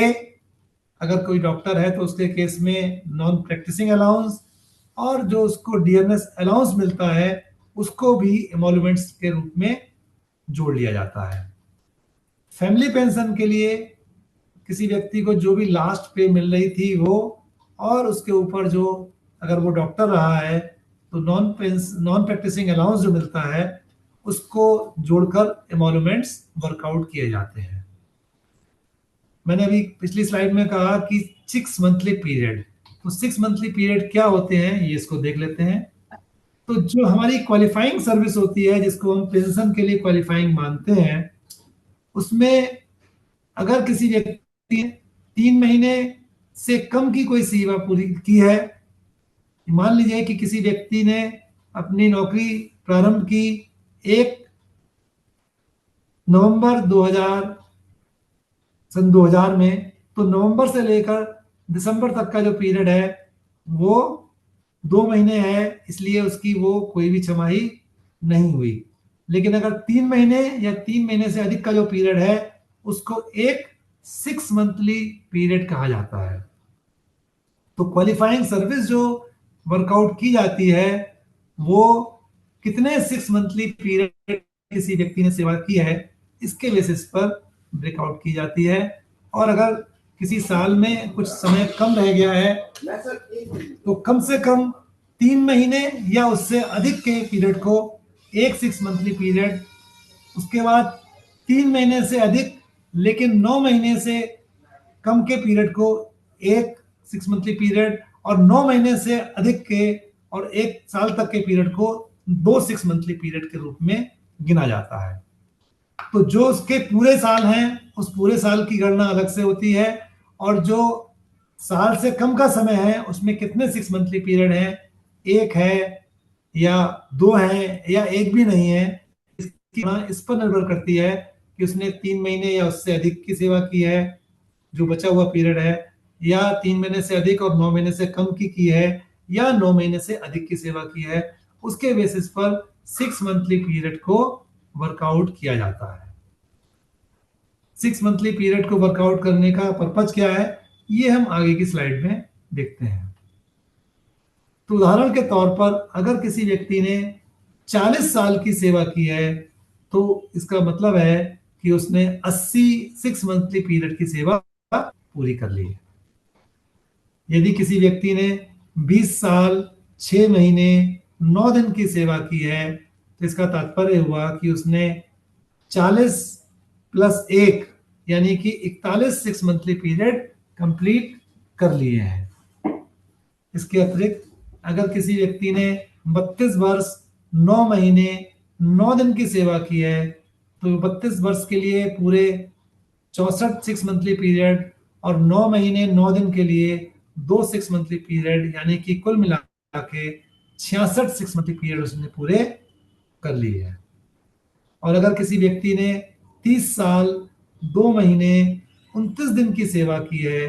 अगर कोई डॉक्टर है तो उसके केस में नॉन प्रैक्टिसिंग अलाउंस, और जो उसको डीएनएस अलाउंस मिलता है उसको भी एमोल्यूमेंट्स के रूप में जोड़ लिया जाता है। फैमिली पेंशन के लिए किसी व्यक्ति को जो भी लास्ट पे मिल रही थी वो, और उसके ऊपर जो अगर वो डॉक्टर रहा है तो नॉन प्रैक्टिसिंग अलाउंस जो मिलता है उसको जोड़कर एमोल्यूमेंट्स वर्कआउट किए जाते हैं। मैंने अभी पिछली स्लाइड में कहा कि 6 मंथली पीरियड, तो 6 मंथली पीरियड क्या होते हैं ये इसको देख लेते हैं। तो जो हमारी क्वालिफाइंग सर्विस होती है, जिसको हम पेंशन के लिए क्वालिफाइंग मानते हैं, उसमें अगर किसी व्यक्ति ने 3 महीने से कम की कोई सेवा पूरी की है, मान लीजिए कि किसी व्यक्ति ने अपनी नौकरी प्रारंभ की 1 नवंबर 2000 में, तो नवंबर से लेकर दिसंबर तक का जो पीरियड है वो 2 महीने है, इसलिए उसकी वो कोई भी छमाही नहीं हुई। लेकिन अगर 3 महीने या 3 महीने से अधिक का जो पीरियड है उसको एक 6 मंथली पीरियड कहा जाता है। तो क्वालिफाइंग सर्विस जो वर्कआउट की जाती है वो कितने 6 मंथली पीरियड किसी व्यक्ति ने सेवा की है इसके बेसिस पर ब्रेकआउट की जाती है। और अगर किसी साल में कुछ समय कम रह गया है तो कम से कम 3 महीने या उससे अधिक के पीरियड को एक 6 मंथली पीरियड, उसके बाद 3 महीने से अधिक लेकिन 9 महीने से कम के पीरियड को एक 6 मंथली पीरियड, और 9 महीने से अधिक के और 1 साल तक के पीरियड को 2 6 मंथली पीरियड के रूप में गिना जाता है। तो जो उसके पूरे साल हैं उस पूरे साल की गणना अलग से होती है, और जो साल से कम का समय है उसमें कितने 6 मंथली पीरियड हैं, एक है या 2 है या एक भी नहीं है, इसकी गणना इस पर निर्भर करती है कि उसने 3 महीने या उससे अधिक की सेवा की है जो बचा हुआ पीरियड है, या 3 महीने से अधिक और 9 महीने से कम की है, या 9 महीने से अधिक की सेवा की है। उसके बेसिस पर 6 मंथली पीरियड को वर्कआउट किया जाता है। 6 मंथली पीरियड को वर्कआउट करने का पर्पज क्या है ये हम आगे की स्लाइड में देखते हैं। तो उदाहरण के तौर पर अगर किसी व्यक्ति ने 40 साल की सेवा की है तो इसका मतलब है कि उसने 80 6 मंथली पीरियड की सेवा पूरी कर ली है। यदि किसी व्यक्ति ने 20 साल 6 महीने 9 दिन की सेवा की है तो इसका तात्पर्य हुआ कि उसने 40 + 1 यानी कि 41 6 मंथली पीरियड कंप्लीट कर लिए हैं। इसके अतिरिक्त अगर किसी व्यक्ति ने 32 वर्ष 9 महीने 9 दिन की सेवा की है तो 32 वर्ष के लिए पूरे 64 6 मंथली पीरियड और 9 महीने 9 दिन के लिए 2 6 मंथली पीरियड, यानी कि कुल मिला के 66 6 मंथली पीरियड उसने पूरे कर लिए हैं। और अगर किसी व्यक्ति ने 30 साल 2 महीने 29 दिन की सेवा की है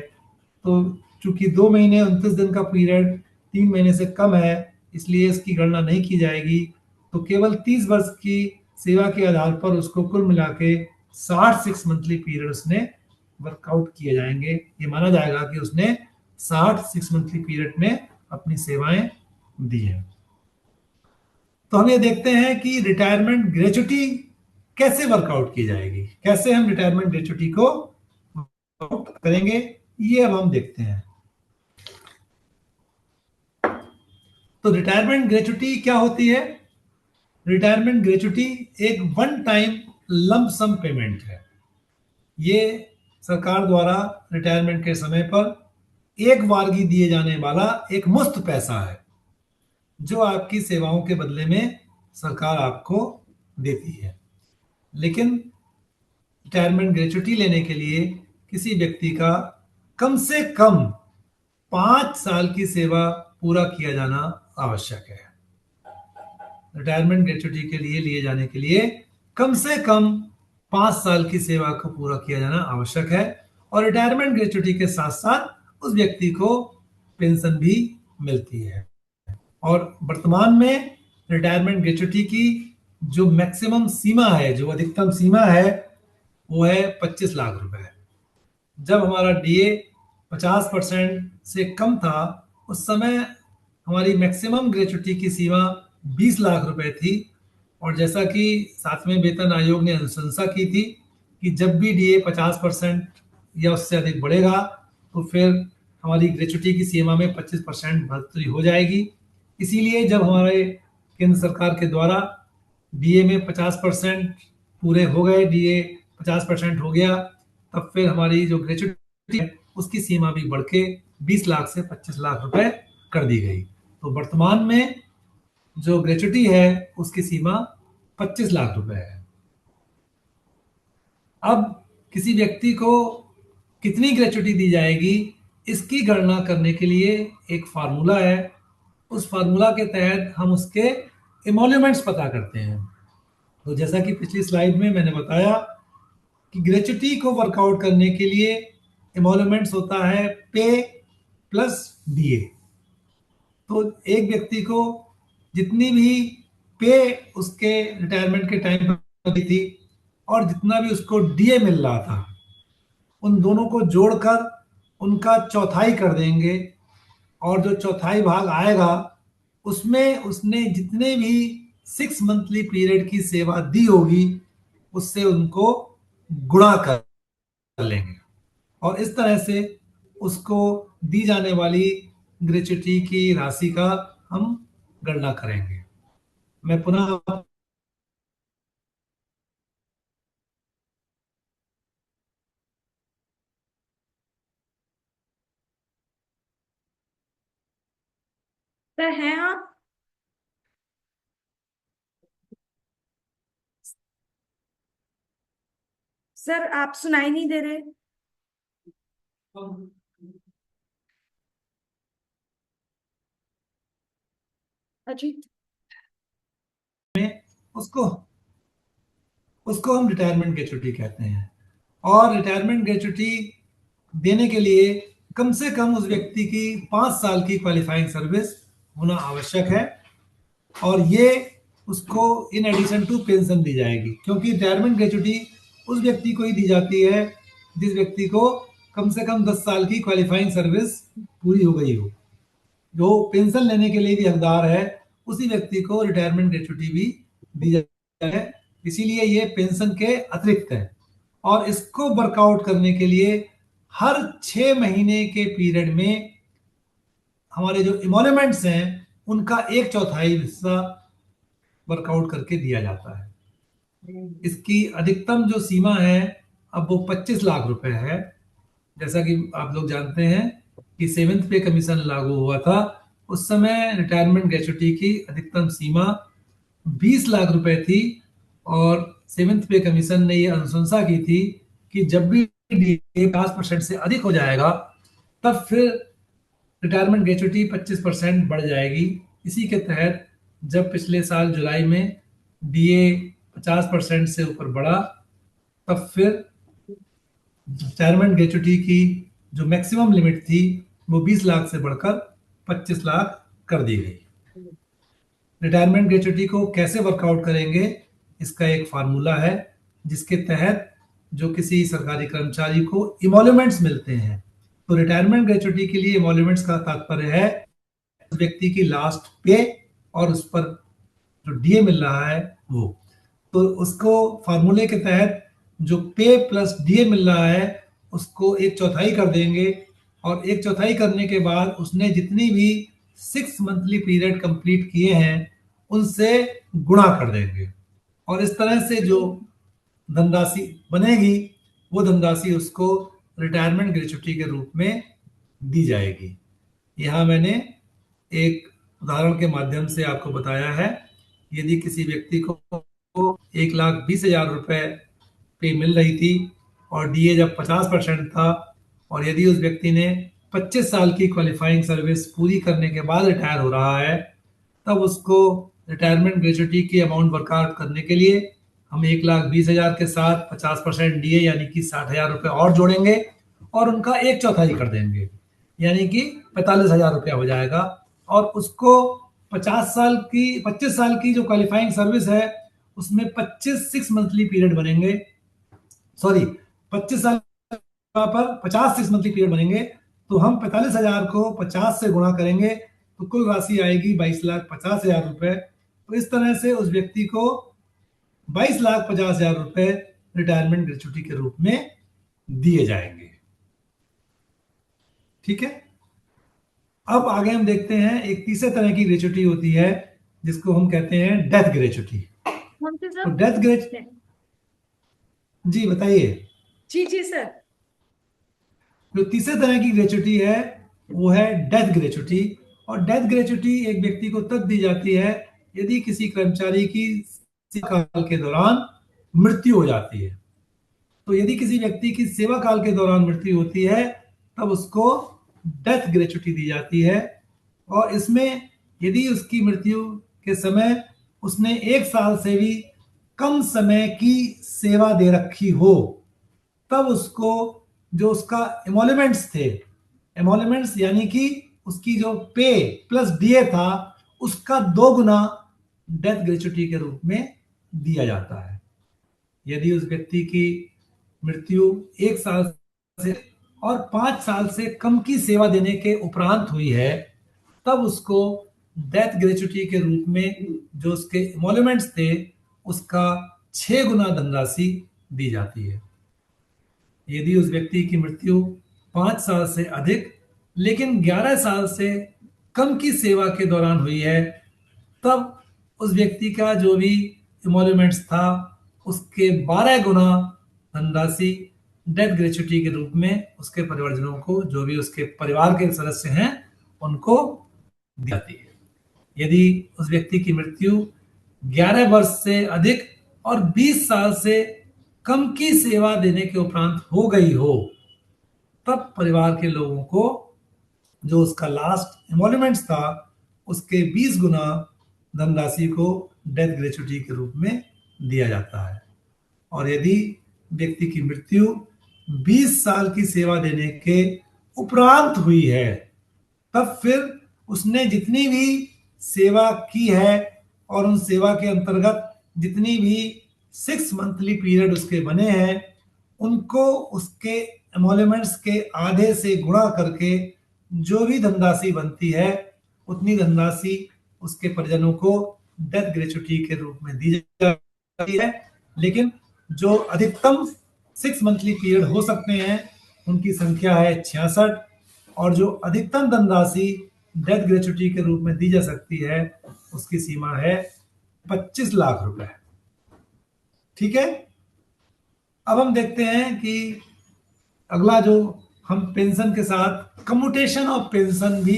तो चूंकि 2 महीने 29 दिन का पीरियड 3 महीने से कम है इसलिए इसकी गणना नहीं की जाएगी, तो केवल 30 वर्ष की सेवा के आधार पर उसको कुल मिला के 60 6 मंथली पीरियड उसने वर्कआउट किए जाएंगे। ये माना जाएगा कि उसने 60 6 मंथली पीरियड में अपनी सेवाएं दी हैं। तो हम ये देखते हैं कि रिटायरमेंट ग्रेच्युटी कैसे वर्कआउट की जाएगी, कैसे हम रिटायरमेंट ग्रेच्युटी को वर्कआउट करेंगे ये अब हम देखते हैं। तो रिटायरमेंट ग्रेच्युटी क्या होती है? रिटायरमेंट ग्रेच्युटी एक वन टाइम लंप सम पेमेंट है। ये सरकार द्वारा रिटायरमेंट के समय पर एक बारगी दिए जाने वाला एक मुफ्त पैसा है जो आपकी सेवाओं के बदले में सरकार आपको देती है। लेकिन रिटायरमेंट ग्रेच्युटी लेने के लिए किसी व्यक्ति का कम से कम 5 साल की सेवा पूरा किया जाना आवश्यक है। रिटायरमेंट ग्रेच्युटी के लिए जाने के लिए कम से कम 5 साल की सेवा को पूरा किया जाना आवश्यक है। और रिटायरमेंट ग्रेच्युटी के साथ साथ उस व्यक्ति को पेंशन भी मिलती है। और वर्तमान में रिटायरमेंट ग्रेच्युटी की जो मैक्सिमम सीमा है, जो अधिकतम सीमा है वो है 25 लाख रुपए। जब हमारा डीए 50% से कम था उस समय हमारी मैक्सिमम ग्रेच्युटी की सीमा 20 लाख रुपए थी। और जैसा कि 7वें वेतन आयोग ने अनुशंसा की थी कि जब भी डीए 50% या उससे अधिक बढ़ेगा तो फिर हमारी ग्रेच्युटी की सीमा में 25% बढ़ोतरी हो जाएगी। इसीलिए जब हमारे केंद्र सरकार के द्वारा डीए में 50% पूरे हो गए, डीए 50% हो गया, तब फिर हमारी जो ग्रेच्युटी है उसकी सीमा भी बढ़ के 20 लाख से 25 लाख रुपए कर दी गई। तो वर्तमान में जो ग्रेचुटी है उसकी सीमा 25 लाख रुपए है। अब किसी व्यक्ति को कितनी ग्रेचुटी दी जाएगी, इसकी गणना करने के लिए एक फार्मूला है। उस फार्मूला के तहत हम उसके इमोल्यूमेंट्स पता करते हैं। तो जैसा कि पिछली स्लाइड में मैंने बताया कि ग्रेचुटी को वर्कआउट करने के लिए इमोल्यूमेंट्स होता है पे प्लस डीए। तो एक व्यक्ति को जितनी भी पे उसके रिटायरमेंट के टाइम पर थी और जितना भी उसको डीए मिल रहा था, उन दोनों को जोड़कर उनका चौथाई कर देंगे, और जो चौथाई भाग आएगा उसमें उसने जितने भी 6 मंथली पीरियड की सेवा दी होगी उससे उनको गुणा कर लेंगे, और इस तरह से उसको दी जाने वाली ग्रेच्युटी की राशि का हम गणना करेंगे। मैं पुनः सर हैं आप? सर आप सुनाई नहीं दे रहे। अजीत, उसको उसको हम रिटायरमेंट ग्रेच्युटी कहते हैं। और रिटायरमेंट ग्रेच्युटी देने के लिए कम से कम उस व्यक्ति की 5 साल की क्वालिफाइंग सर्विस होना आवश्यक है, और ये उसको इन एडिशन टू पेंशन दी जाएगी, क्योंकि रिटायरमेंट ग्रेच्युटी उस व्यक्ति को ही दी जाती है जिस व्यक्ति को कम से कम 10 साल की क्वालिफाइंग सर्विस पूरी हो गई हो। जो पेंशन लेने के लिए भी हकदार है उसी व्यक्ति को रिटायरमेंट ग्रेच्युटी भी दी जाती है, इसीलिए ये पेंशन के अतिरिक्त है। और इसको वर्कआउट करने के लिए हर 6 महीने के पीरियड में हमारे जो इमोल्यूमेंट्स हैं उनका 1/4 हिस्सा वर्कआउट करके दिया जाता है। इसकी अधिकतम जो सीमा है अब वो 25 लाख रुपए है। जैसा कि आप लोग जानते हैं कि 7th पे कमीशन लागू हुआ था, उस समय रिटायरमेंट ग्रेच्युटी की अधिकतम सीमा 20 लाख रुपए थी, और 7th पे कमीशन ने ये अनुशंसा की थी कि जब भी डीए 50% से अधिक हो जाएगा तब फिर रिटायरमेंट ग्रेच्युटी 25% बढ़ जाएगी। इसी के तहत जब पिछले साल जुलाई में डीए 50% से ऊपर बढ़ा, तब फिर रिटायरमेंट ग्रेच्युटी की जो मैक्सिमम लिमिट थी वो 20 लाख से बढ़कर 25 लाख कर दी गई। रिटायरमेंट ग्रेच्युटी को कैसे वर्कआउट करेंगे, इसका एक फार्मूला है जिसके तहत जो किसी सरकारी कर्मचारी को इमोल्यूमेंट्स मिलते हैं, तो रिटायरमेंट ग्रेच्युटी के लिए इमोल्यूमेंट्स का तात्पर्य है उस व्यक्ति की लास्ट पे और उस पर जो डीए मिल रहा है वो। तो उसको फार्मूले के तहत जो पे प्लस डीए मिल रहा है उसको 1/4 कर देंगे, और 1/4 करने के बाद उसने जितनी भी 6 मंथली पीरियड कंप्लीट किए हैं उनसे गुणा कर देंगे, और इस तरह से जो धनराशि बनेगी वो धनराशि उसको रिटायरमेंट ग्रेच्युटी के रूप में दी जाएगी। यहाँ मैंने एक उदाहरण के माध्यम से आपको बताया है। यदि किसी व्यक्ति को 1,20,000 रुपए पे मिल रही थी और डीए जब 50% था, और यदि उस व्यक्ति ने 25 साल की क्वालिफाइंग सर्विस पूरी करने के बाद रिटायर हो रहा है, तब उसको रिटायरमेंट ग्रेच्युटी की अमाउंट वर्कआउट करने के लिए हम 1,20,000 के साथ 50% डीए यानी कि 60,000 रुपये और जोड़ेंगे और उनका 1/4 कर देंगे, यानी कि 45,000 रुपया हो जाएगा। और उसको 25 साल की जो क्वालिफाइंग सर्विस है उसमें 25 6 मंथली पीरियड बनेंगे, सॉरी 25 साल पर 50 6 मंथली पीरियड बनेंगे। तो हम 45,000 को 50 से गुणा करेंगे तो कुल राशि आएगी 22,50,000 रुपए। तो इस तरह से उस व्यक्ति को 22,50,000 रुपए रिटायरमेंट ग्रेच्युटी के रूप में दिए जाएंगे। ठीक है, अब आगे हम देखते हैं एक तीसरे तरह की ग्रेच्युटी होती है जिसको हम कहते हैं डेथ ग्रेच्युटी। कौन सी तो सर? डेथ ग्रेच्युटी, जी बताइए। जी जी सर। जो तीसरे तरह की ग्रेच्युटी है वो है डेथ ग्रेच्युटी। और डेथ ग्रेच्युटी एक व्यक्ति को तब दी जाती है यदि किसी कर्मचारी की सेवा काल के दौरान मृत्यु हो जाती है। तो यदि किसी व्यक्ति की सेवा काल के दौरान मृत्यु होती है तब उसको डेथ ग्रेच्युटी दी जाती है। और इसमें यदि उसकी मृत्यु के समय उसने 1 साल से भी कम समय की सेवा दे रखी हो तब उसको जो उसका एमोल्यूमेंट्स थे, एमोल्यूमेंट्स यानी कि उसकी जो पे प्लस डीए था उसका 2 गुना डेथ ग्रेच्युटी के रूप में दिया जाता है। यदि उस व्यक्ति की मृत्यु 1 साल से और 5 साल से कम की सेवा देने के उपरांत हुई है तब उसको डेथ ग्रेच्युटी के रूप में जो उसके एमोल्यूमेंट्स थे उसका 6 गुना धनराशि दी जाती है। यदि उस व्यक्ति की मृत्यु 5 साल से अधिक लेकिन 11 साल से कम की सेवा के दौरान हुई है तब उस व्यक्ति का जो भी इमोल्यूमेंट्स था उसके 12 गुना धनराशि डेथ ग्रेच्युटी के रूप में उसके परिवारजनों को, जो भी उसके परिवार के सदस्य हैं, उनको दी जाती है। यदि उस व्यक्ति की मृत्यु 11 वर्ष से अधिक और 20 साल से कम की सेवा देने के उपरांत हो गई हो तब परिवार के लोगों को जो उसका लास्ट एमोल्यूमेंट्स था उसके 20 गुना धनराशि को डेथ ग्रेच्युटी के रूप में दिया जाता है। और यदि व्यक्ति की मृत्यु 20 साल की सेवा देने के उपरांत हुई है तब फिर उसने जितनी भी सेवा की है और उन सेवा के अंतर्गत जितनी भी 6 मंथली पीरियड उसके बने हैं उनको उसके एमोल्यूमेंट्स के आधे से गुणा करके जो भी धनराशि बनती है उतनी धनराशि उसके परिजनों को डेथ ग्रेच्युटी के रूप में दी जाती है। लेकिन जो अधिकतम 6 मंथली पीरियड हो सकते हैं उनकी संख्या है 66 और जो अधिकतम धनराशि डेथ ग्रेच्युटी के रूप में दी जा सकती है उसकी सीमा है 25 लाख रुपए। ठीक है, अब हम देखते हैं कि अगला जो हम पेंशन के साथ कम्यूटेशन ऑफ पेंशन भी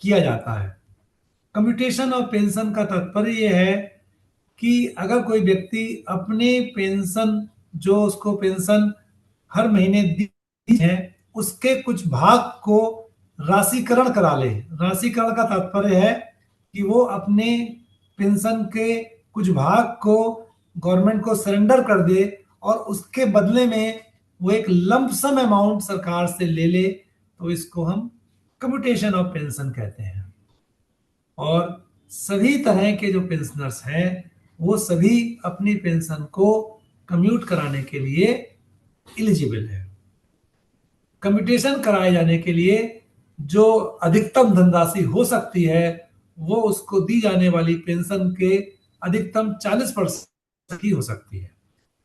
किया जाता है। कम्यूटेशन ऑफ पेंशन का तात्पर्य यह है कि अगर कोई व्यक्ति अपने पेंशन जो उसको पेंशन हर महीने दी है उसके कुछ भाग को राशिकरण करा ले। राशिकरण का तात्पर्य है कि वो अपने पेंशन के कुछ भाग को गवर्नमेंट को सरेंडर कर दे और उसके बदले में वो एक लंप सम अमाउंट सरकार से ले ले, तो इसको हम कम्यूटेशन ऑफ पेंशन कहते हैं। और सभी तरह के जो पेंशनर्स हैं वो सभी अपनी पेंशन को कम्यूट कराने के लिए एलिजिबल है। कम्यूटेशन कराए जाने के लिए जो अधिकतम धनराशि हो सकती है वो उसको दी जाने वाली पेंशन के अधिकतम 40% की हो सकती है।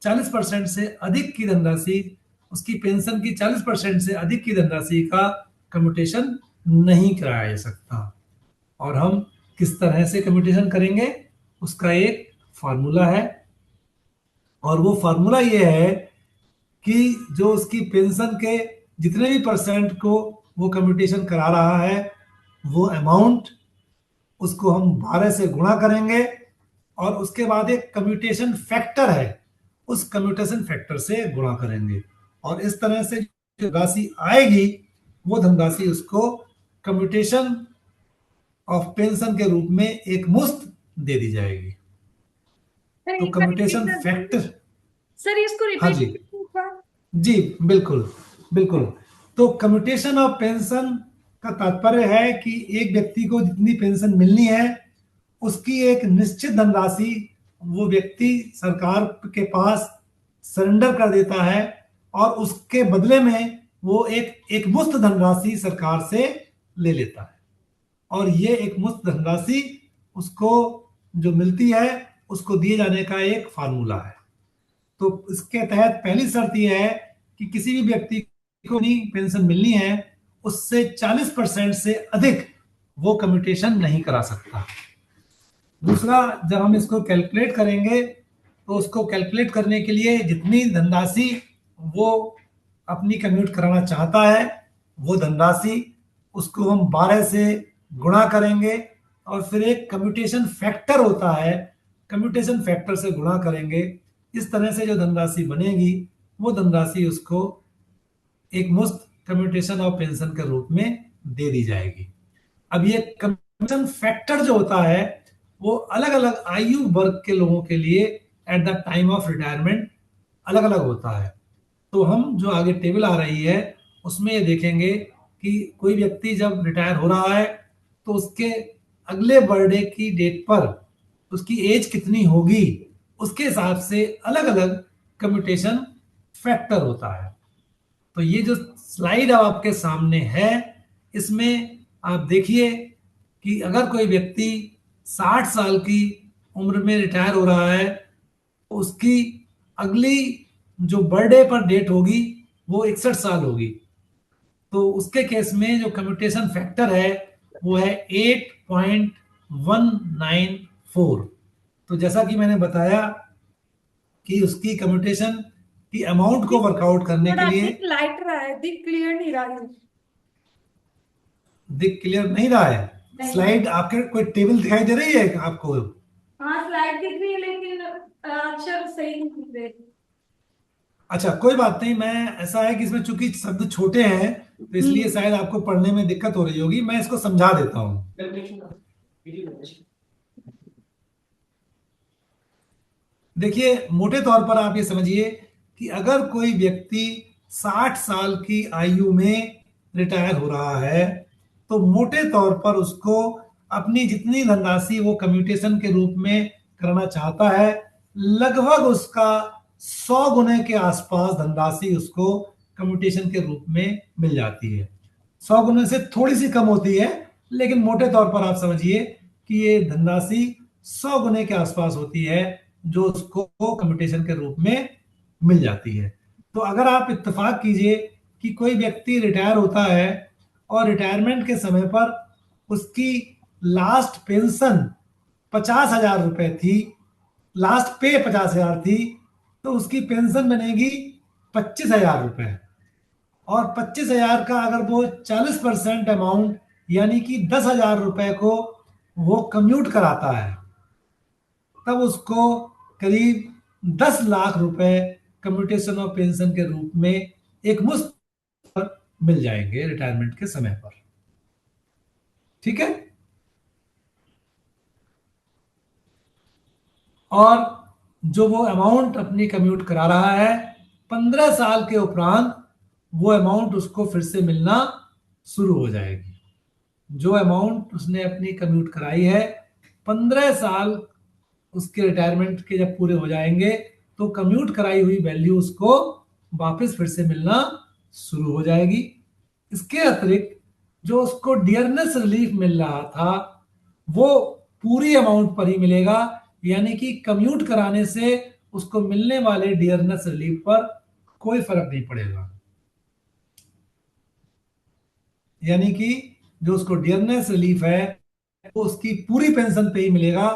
40% से अधिक की धनराशि, उसकी पेंशन की 40% से अधिक की धनराशि का कम्यूटेशन नहीं कराया जा सकता। और हम किस तरह से कम्यूटेशन करेंगे उसका एक फार्मूला है और वो फार्मूला ये है कि जो उसकी पेंशन के जितने भी परसेंट को वो कम्यूटेशन करा रहा है वो अमाउंट उसको हम 12 से गुणा करेंगे और उसके बाद एक कम्यूटेशन फैक्टर है उस कम्यूटेशन फैक्टर से गुणा करेंगे और इस तरह से जो राशि आएगी वो धनराशि उसको कम्यूटेशन ऑफ पेंशन के रूप में एक मुश्त दे दी जाएगी। तो कम्यूटेशन फैक्टर, सर इसको हाँ जी जी बिल्कुल बिल्कुल। तो कम्यूटेशन ऑफ पेंशन का तात्पर्य है कि एक व्यक्ति को जितनी पेंशन मिलनी है उसकी एक निश्चित धनराशि वो व्यक्ति सरकार के पास सरेंडर कर देता है और उसके बदले में वो एक मुफ्त धनराशि सरकार से ले लेता है और ये एक मुफ्त धनराशि उसको जो मिलती है उसको दिए जाने का एक फार्मूला है। तो इसके तहत पहली शर्त यह है कि किसी भी व्यक्ति को पेंशन मिलनी है उससे 40% से अधिक वो कम्यूटेशन नहीं करा सकता। दूसरा, जब हम इसको कैलकुलेट करेंगे तो उसको कैलकुलेट करने के लिए जितनी धनराशि वो अपनी कम्यूट कराना चाहता है वो धनराशि उसको हम 12 से गुणा करेंगे और फिर एक कम्यूटेशन फैक्टर होता है, कम्यूटेशन फैक्टर से गुणा करेंगे। इस तरह से जो धनराशि बनेगी वो धनराशि उसको एक मुश्त कम्यूटेशन ऑफ पेंशन के रूप में दे दी जाएगी। अब ये कम्यूटेशन फैक्टर जो होता है वो अलग अलग आयु वर्ग के लोगों के लिए at the time of retirement अलग अलग होता है। तो हम जो आगे टेबल आ रही है उसमें ये देखेंगे कि कोई व्यक्ति जब रिटायर हो रहा है तो उसके अगले बर्थडे की डेट पर उसकी एज कितनी होगी उसके हिसाब से अलग अलग कम्यूटेशन फैक्टर होता है। तो ये जो स्लाइड अब आपके सामने है इसमें आप देखिए कि अगर कोई व्यक्ति 60 साल की उम्र में रिटायर हो रहा है तो उसकी अगली जो बर्थडे पर डेट होगी वो 61 साल होगी। तो उसके केस में जो कम्यूटेशन फैक्टर है वो है 8.194। तो जैसा कि मैंने बताया कि उसकी कम्यूटेशन की अमाउंट को वर्कआउट करने के थोड़ा लिए दिख लाइट रहा है, दिख क्लियर नहीं रहा है। दिख क्लियर नहीं रहा है। नहीं। स्लाइड आपके कोई टेबल दिखाई दे रही है आपको? हाँ स्लाइड दिख रही है लेकिन अक्षर सही नहीं दिख रहे। अच्छा कोई बात नहीं, मैं ऐसा है कि इसमें चूंकि शब्द छोटे हैं तो इसलिए शायद आपको पढ़ने में दिक्कत हो रही होगी, मैं इसको समझा देता हूँ। देखिए मोटे तौर पर आप ये समझिए कि अगर कोई व्यक्ति 60 साल की आयु में रिटायर हो रहा है तो मोटे तौर पर उसको अपनी जितनी धनराशि वो कम्यूटेशन के रूप में करना चाहता है लगभग उसका 100 गुने के आसपास धनराशि उसको कम्यूटेशन के रूप में मिल जाती है। 100 गुने से थोड़ी सी कम होती है लेकिन मोटे तौर पर आप समझिए कि ये धनराशि 100 गुने के आसपास होती है जो उसको कम्यूटेशन के रूप में मिल जाती है। तो अगर आप इत्तेफाक कीजिए कि कोई व्यक्ति रिटायर होता है और रिटायरमेंट के समय पर उसकी लास्ट पेंशन 50,000 रुपए थी, लास्ट पे 50,000 थी, तो उसकी पेंशन बनेगी 25,000 रुपए। और 25,000 का अगर वो 40% अमाउंट यानी कि 10,000 रुपए को वो कम्यूट कराता है तब उसको करीब 10 लाख रुपए कम्यूटेशन ऑफ पेंशन के रूप में एक मुश्त पर मिल जाएंगे रिटायरमेंट के समय पर। ठीक है। और जो वो अमाउंट अपनी कम्यूट करा रहा है 15 साल के उपरांत वो अमाउंट उसको फिर से मिलना शुरू हो जाएगी। जो अमाउंट उसने अपनी कम्यूट कराई है 15 साल उसके रिटायरमेंट के जब पूरे हो जाएंगे तो कम्यूट कराई हुई वैल्यू उसको वापस फिर से मिलना शुरू हो जाएगी। इसके अतिरिक्त जो उसको डियरनेस रिलीफ मिल रहा था वो पूरी अमाउंट पर ही मिलेगा, यानी कि कम्यूट कराने से उसको मिलने वाले डियरनेस रिलीफ पर कोई फर्क नहीं पड़ेगा। यानी कि जो उसको डियरनेस रिलीफ है वो उसकी पूरी पेंशन पे ही मिलेगा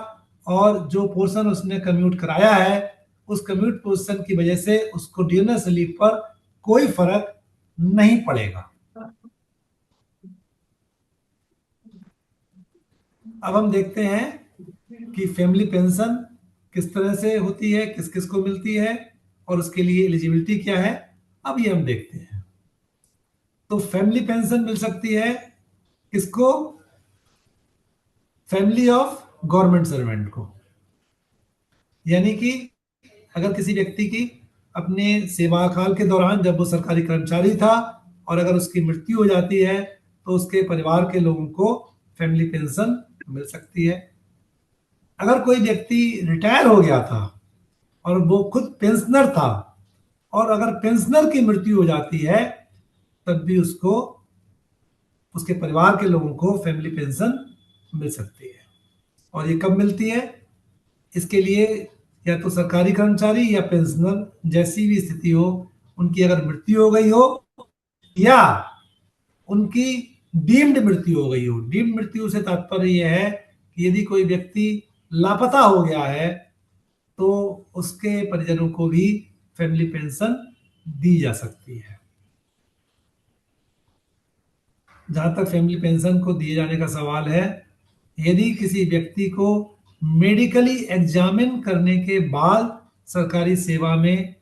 और जो पोर्शन उसने कम्यूट कराया है उस कम्यूट पोर्शन की वजह से उसको डियरनेस रिलीफ पर कोई फर्क नहीं पड़ेगा। अब हम देखते हैं कि फैमिली पेंशन किस तरह से होती है, किस किस को मिलती है और उसके लिए एलिजिबिलिटी क्या है। अब ये हम देखते हैं। तो फैमिली पेंशन मिल सकती है किसको? फैमिली ऑफ गवर्नमेंट सर्वेंट को। यानी कि अगर किसी व्यक्ति की अपने सेवा काल के दौरान जब वो सरकारी कर्मचारी था और अगर उसकी मृत्यु हो जाती है तो उसके परिवार के लोगों को फैमिली पेंशन मिल सकती है। अगर कोई व्यक्ति रिटायर हो गया था और वो खुद पेंशनर था और अगर पेंशनर की मृत्यु हो जाती है तब भी उसको उसके परिवार के लोगों को फैमिली पेंशन मिल सकती है। और ये कब मिलती है? इसके लिए या तो सरकारी कर्मचारी या पेंशनर जैसी भी स्थिति हो उनकी अगर मृत्यु हो गई हो या उनकी डीम्ड मृत्यु हो गई हो। डीम्ड मृत्यु से तात्पर्य यह है कि यदि कोई व्यक्ति लापता हो गया है तो उसके परिजनों को भी फैमिली पेंशन दी जा सकती है। जहां तक फैमिली पेंशन को दिए जाने का सवाल है यदि किसी व्यक्ति को मेडिकली एग्जामिन करने के बाद सरकारी सेवा में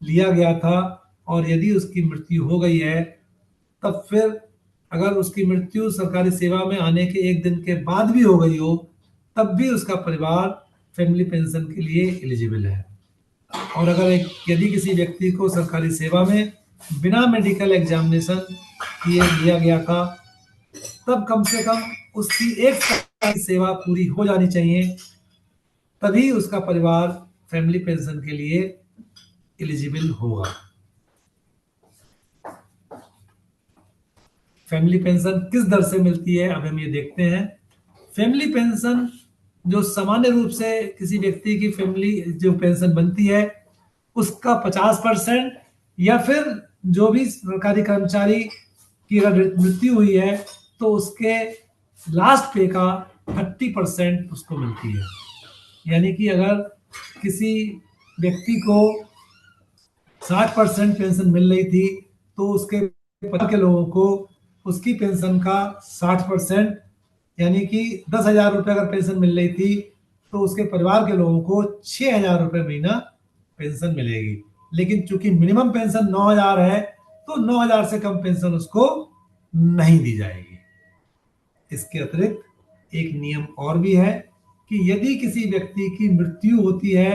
लिया गया था और यदि उसकी मृत्यु हो गई है, तब फिर अगर उसकी मृत्यु सरकारी सेवा में आने के 1 दिन के बाद भी हो गई हो, तब भी उसका परिवार फैमिली पेंशन के लिए एलिजिबल है। और अगर यदि किसी व्यक्ति को सरकारी सेवा में बिना मेडिकल एग्जामिनेशन किए लिया गया था, तब कम से कम उसकी 1 साल की सेवा पूरी हो जानी चाहिए, तभी उसका परिवार फैमिली पेंशन के लिए एलिजिबल होगा। फैमिली पेंशन किस दर से मिलती है, अब हम ये देखते हैं। फैमिली पेंशन जो सामान्य रूप से किसी व्यक्ति की फैमिली जो पेंशन बनती है उसका 50% या फिर जो भी सरकारी कर्मचारी की अगर मृत्यु हुई है तो उसके लास्ट पे का 30% उसको मिलती है। यानी कि अगर किसी व्यक्ति को 60% पेंशन मिल रही थी तो उसके परिवार के लोगों को उसकी पेंशन का 60% यानी कि 10,000 रुपये अगर पेंशन मिल रही थी तो उसके परिवार के लोगों को 6,000 रुपये महीना पेंशन मिलेगी। लेकिन चूंकि मिनिमम पेंशन 9,000 है तो 9,000 से कम पेंशन उसको नहीं दी जाएगी। इसके अतिरिक्त एक नियम और भी है कि यदि किसी व्यक्ति की मृत्यु होती है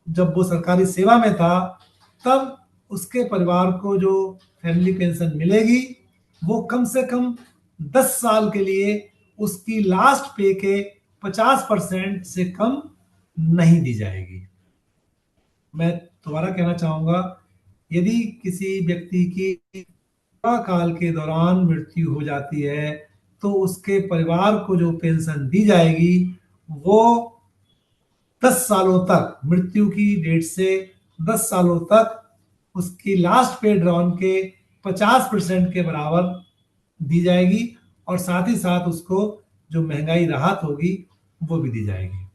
जब वो सरकारी सेवा में था, तब उसके परिवार को जो फैमिली पेंशन मिलेगी वो कम से कम 10 साल के लिए उसकी लास्ट पे के 50% से कम नहीं दी जाएगी। मैं दोबारा कहना चाहूंगा, यदि किसी व्यक्ति की सेवा काल के दौरान मृत्यु हो जाती है तो उसके परिवार को जो पेंशन दी जाएगी वो 10 सालों तक, मृत्यु की डेट से 10 सालों तक उसकी लास्ट पे ड्रॉन के 50% के बराबर दी जाएगी और साथ ही साथ उसको जो महंगाई राहत होगी वो भी दी जाएगी।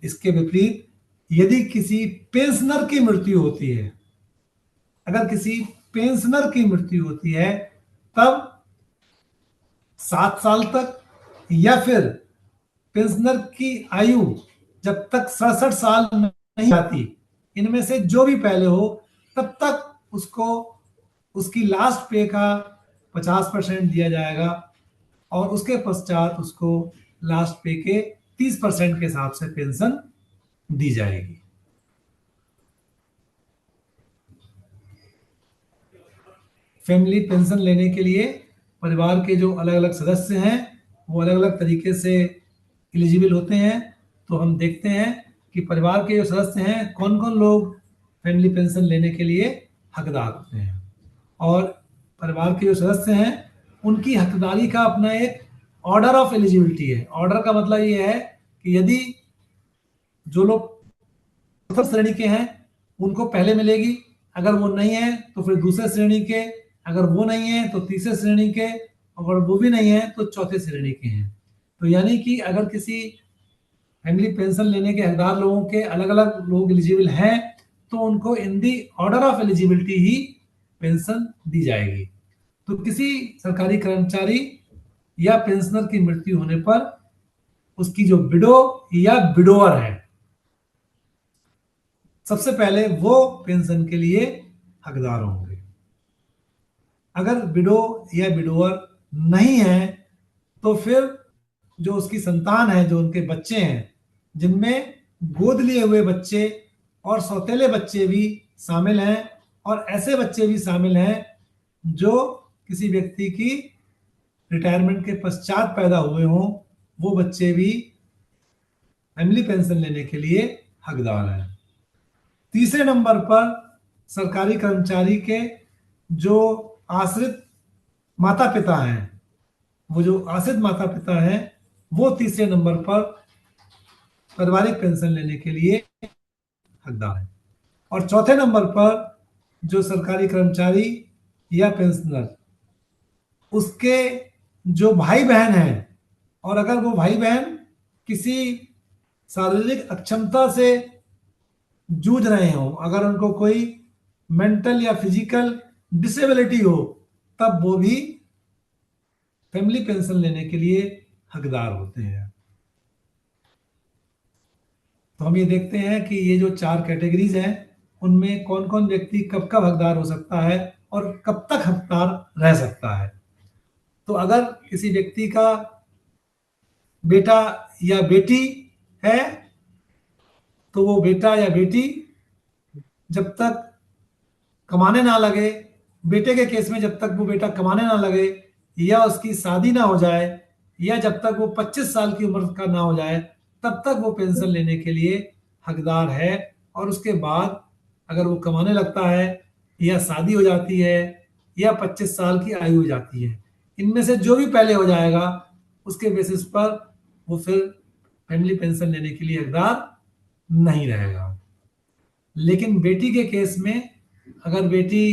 इसके विपरीत यदि किसी पेंशनर की मृत्यु होती है, अगर किसी पेंशनर की मृत्यु होती है तब 7 साल तक या फिर पेंशनर की आयु जब तक 67 साल नहीं आती, इनमें से जो भी पहले हो तब तक उसको उसकी लास्ट पे का 50% दिया जाएगा और उसके पश्चात उसको लास्ट पे के 30% के हिसाब से पेंशन दी जाएगी। फैमिली पेंशन लेने के लिए परिवार के जो अलग अलग सदस्य हैं वो अलग अलग तरीके से एलिजिबल होते हैं। तो हम देखते हैं कि परिवार के जो सदस्य हैं कौन कौन लोग फैमिली पेंशन लेने के लिए हकदार होते हैं, और परिवार के जो सदस्य हैं उनकी हकदारी का अपना एक ऑर्डर ऑफ एलिजिबिलिटी है। ऑर्डर का मतलब ये है कि यदि जो लोग प्रथम श्रेणी के हैं उनको पहले मिलेगी, अगर वो नहीं है तो फिर दूसरे श्रेणी के, अगर वो नहीं है तो तीसरे श्रेणी के, अगर वो भी नहीं है तो चौथे श्रेणी के हैं। तो यानी कि अगर किसी फैमिली पेंशन लेने के हकदार लोगों के अलग अलग लोग एलिजिबल हैं तो उनको in the order of eligibility ही पेंशन दी जाएगी। तो किसी सरकारी कर्मचारी या पेंशनर की मृत्यु होने पर उसकी जो विडो या विडोअर है, सबसे पहले वो पेंशन के लिए हकदार होंगे। अगर विडो या विडोअर नहीं है तो फिर जो उसकी संतान है, जो उनके बच्चे हैं, जिनमें गोद लिए हुए बच्चे और सौतेले बच्चे भी शामिल हैं, और ऐसे बच्चे भी शामिल हैं जो किसी व्यक्ति की रिटायरमेंट के पश्चात पैदा हुए हों, वो बच्चे भी फैमिली पेंशन लेने के लिए हकदार हैं। तीसरे नंबर पर सरकारी कर्मचारी के जो आश्रित माता पिता हैं, वो जो आश्रित माता पिता हैं वो तीसरे नंबर पर पारिवारिक पेंशन लेने के लिए हकदार हैं। और चौथे नंबर पर जो सरकारी कर्मचारी या पेंशनर, उसके जो भाई बहन हैं, और अगर वो भाई बहन किसी शारीरिक अक्षमता से जूझ रहे हो, अगर उनको कोई मेंटल या फिजिकल डिसेबिलिटी हो, तब वो भी फैमिली पेंशन लेने के लिए हकदार होते हैं। तो हम ये देखते हैं कि ये जो 4 कैटेगरीज हैं उनमें कौन कौन व्यक्ति कब कब हकदार हो सकता है और कब तक हकदार रह सकता है। तो अगर किसी व्यक्ति का बेटा या बेटी है तो वो बेटा या बेटी जब तक कमाने ना लगे, बेटे के केस में जब तक वो बेटा कमाने ना लगे या उसकी शादी ना हो जाए या जब तक वो 25 साल की उम्र का ना हो जाए तब तक वो पेंशन लेने के लिए हकदार है। और उसके बाद अगर वो कमाने लगता है या शादी हो जाती है या 25 साल की आयु हो जाती है, इनमें से जो भी पहले हो जाएगा उसके बेसिस पर वो फिर फैमिली पेंशन लेने के लिए हकदार नहीं रहेगा। लेकिन बेटी के केस में अगर बेटी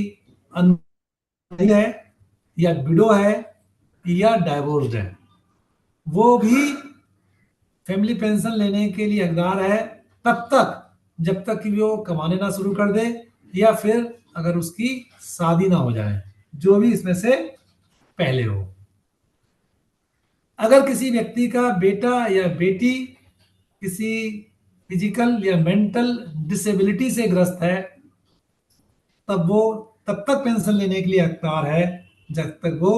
अनमैरिड है या विडो है या डाइवोर्स्ड है, वो भी फैमिली पेंशन लेने के लिए हकदार है तब तक जब तक कि वो कमाने ना शुरू कर दे या फिर अगर उसकी शादी ना हो जाए, जो भी इसमें से पहले हो। अगर किसी व्यक्ति का बेटा या बेटी किसी फिजिकल या मेंटल डिसेबिलिटी से ग्रस्त है तब वो तब तक पेंशन लेने के लिए हकदार है जब तक वो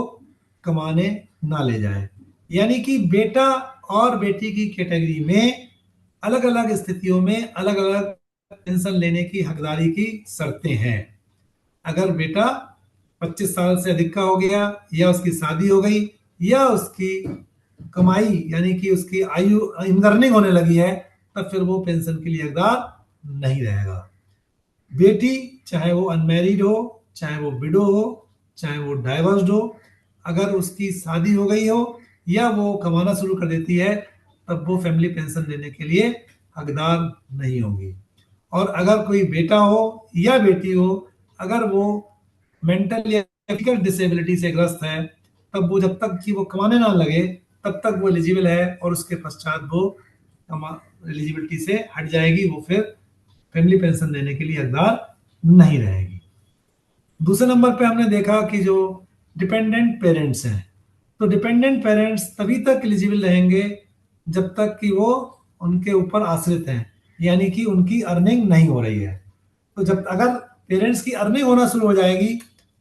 कमाने ना ले जाए। यानी कि बेटा और बेटी की कैटेगरी में अलग अलग स्थितियों में अलग अलग पेंशन लेने की हकदारी की शर्तें हैं। अगर बेटा 25 साल से अधिक का हो गया या उसकी शादी हो गई या उसकी कमाई यानी कि उसकी आयु इनकर्निंग होने लगी है तब फिर वो पेंशन के लिए हकदार नहीं रहेगा। बेटी चाहे वो अनमैरिड हो, चाहे वो विडो हो, चाहे वो डाइवर्स्ड हो, अगर उसकी शादी हो गई हो या वो कमाना शुरू कर देती है तब वो फैमिली पेंशन लेने के लिए हकदार नहीं होगी। और अगर कोई बेटा हो या बेटी हो, अगर वो मेंटल या फिजिकल डिसेबिलिटी से ग्रस्त है तब वो जब तक कि वो कमाने ना लगे तब तक वो एलिजिबल है और उसके पश्चात वो एलिजिबिलिटी से हट जाएगी, वो फिर फैमिली पेंशन देने के लिए हकदार नहीं रहेगी। दूसरे नंबर पे हमने देखा कि जो डिपेंडेंट पेरेंट्स हैं, तो डिपेंडेंट पेरेंट्स तभी तक एलिजिबल रहेंगे जब तक कि वो उनके ऊपर आश्रित हैं, यानी कि उनकी अर्निंग नहीं हो रही है। तो जब अगर पेरेंट्स की अर्निंग होना शुरू हो जाएगी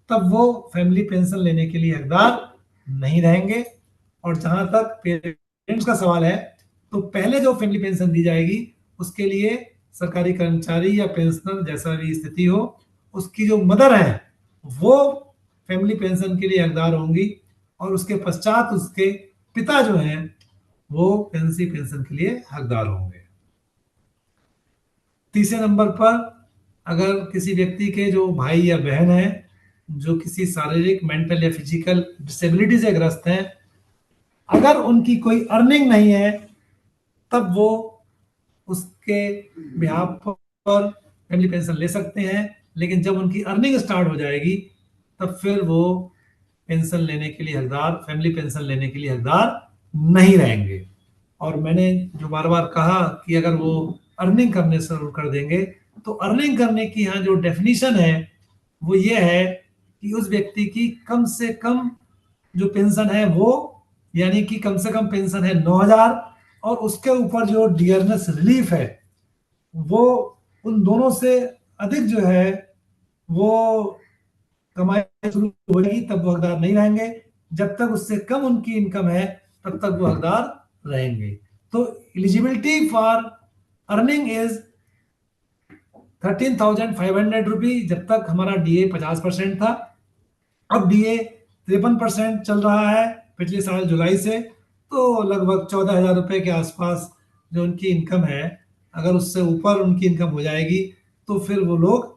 तब वो फैमिली पेंशन लेने के लिए हकदार नहीं रहेंगे। और जहां तक पेरेंट्स का सवाल है तो पहले जो फैमिली पेंशन दी जाएगी उसके लिए सरकारी कर्मचारी या पेंशनर जैसा भी स्थिति हो, उसकी जो मदर है वो फैमिली पेंशन के लिए हकदार होंगी और उसके पश्चात उसके पिता जो हैं वो फैमिली पेंशन के लिए हकदार होंगे। तीसरे नंबर पर अगर किसी व्यक्ति के जो भाई या बहन है जो किसी शारीरिक, मेंटल या फिजिकल डिसेबिलिटी से ग्रस्त हैं, अगर उनकी कोई अर्निंग नहीं है तब वो उसके बिहाफ पर फैमिली पेंशन ले सकते हैं। लेकिन जब उनकी अर्निंग स्टार्ट हो जाएगी तब फिर वो पेंशन लेने के लिए हकदार, फैमिली पेंशन लेने के लिए हकदार नहीं रहेंगे। और मैंने जो बार बार कहा कि अगर वो अर्निंग करने शुरू कर देंगे तो अर्निंग करने की यहाँ जो डेफिनेशन है वो ये है कि उस व्यक्ति की कम से कम जो पेंशन है वो यानी कि कम से कम पेंशन है 9,000 और उसके ऊपर जो डियरनेस रिलीफ है वो उन दोनों से अधिक जो है वो कमाई शुरू हो जाएगी तब वो हकदार नहीं रहेंगे। जब तक उससे कम उनकी इनकम है तब तक वो हकदार रहेंगे। तो एलिजिबिलिटी फॉर अर्निंग इज 13,500 रुपी जब तक हमारा डीए 50% था। अब डीए 53% चल रहा है पिछले साल जुलाई से, तो लगभग 14,000 रुपए के आसपास जो उनकी इनकम है, अगर उससे ऊपर उनकी इनकम हो जाएगी तो फिर वो लोग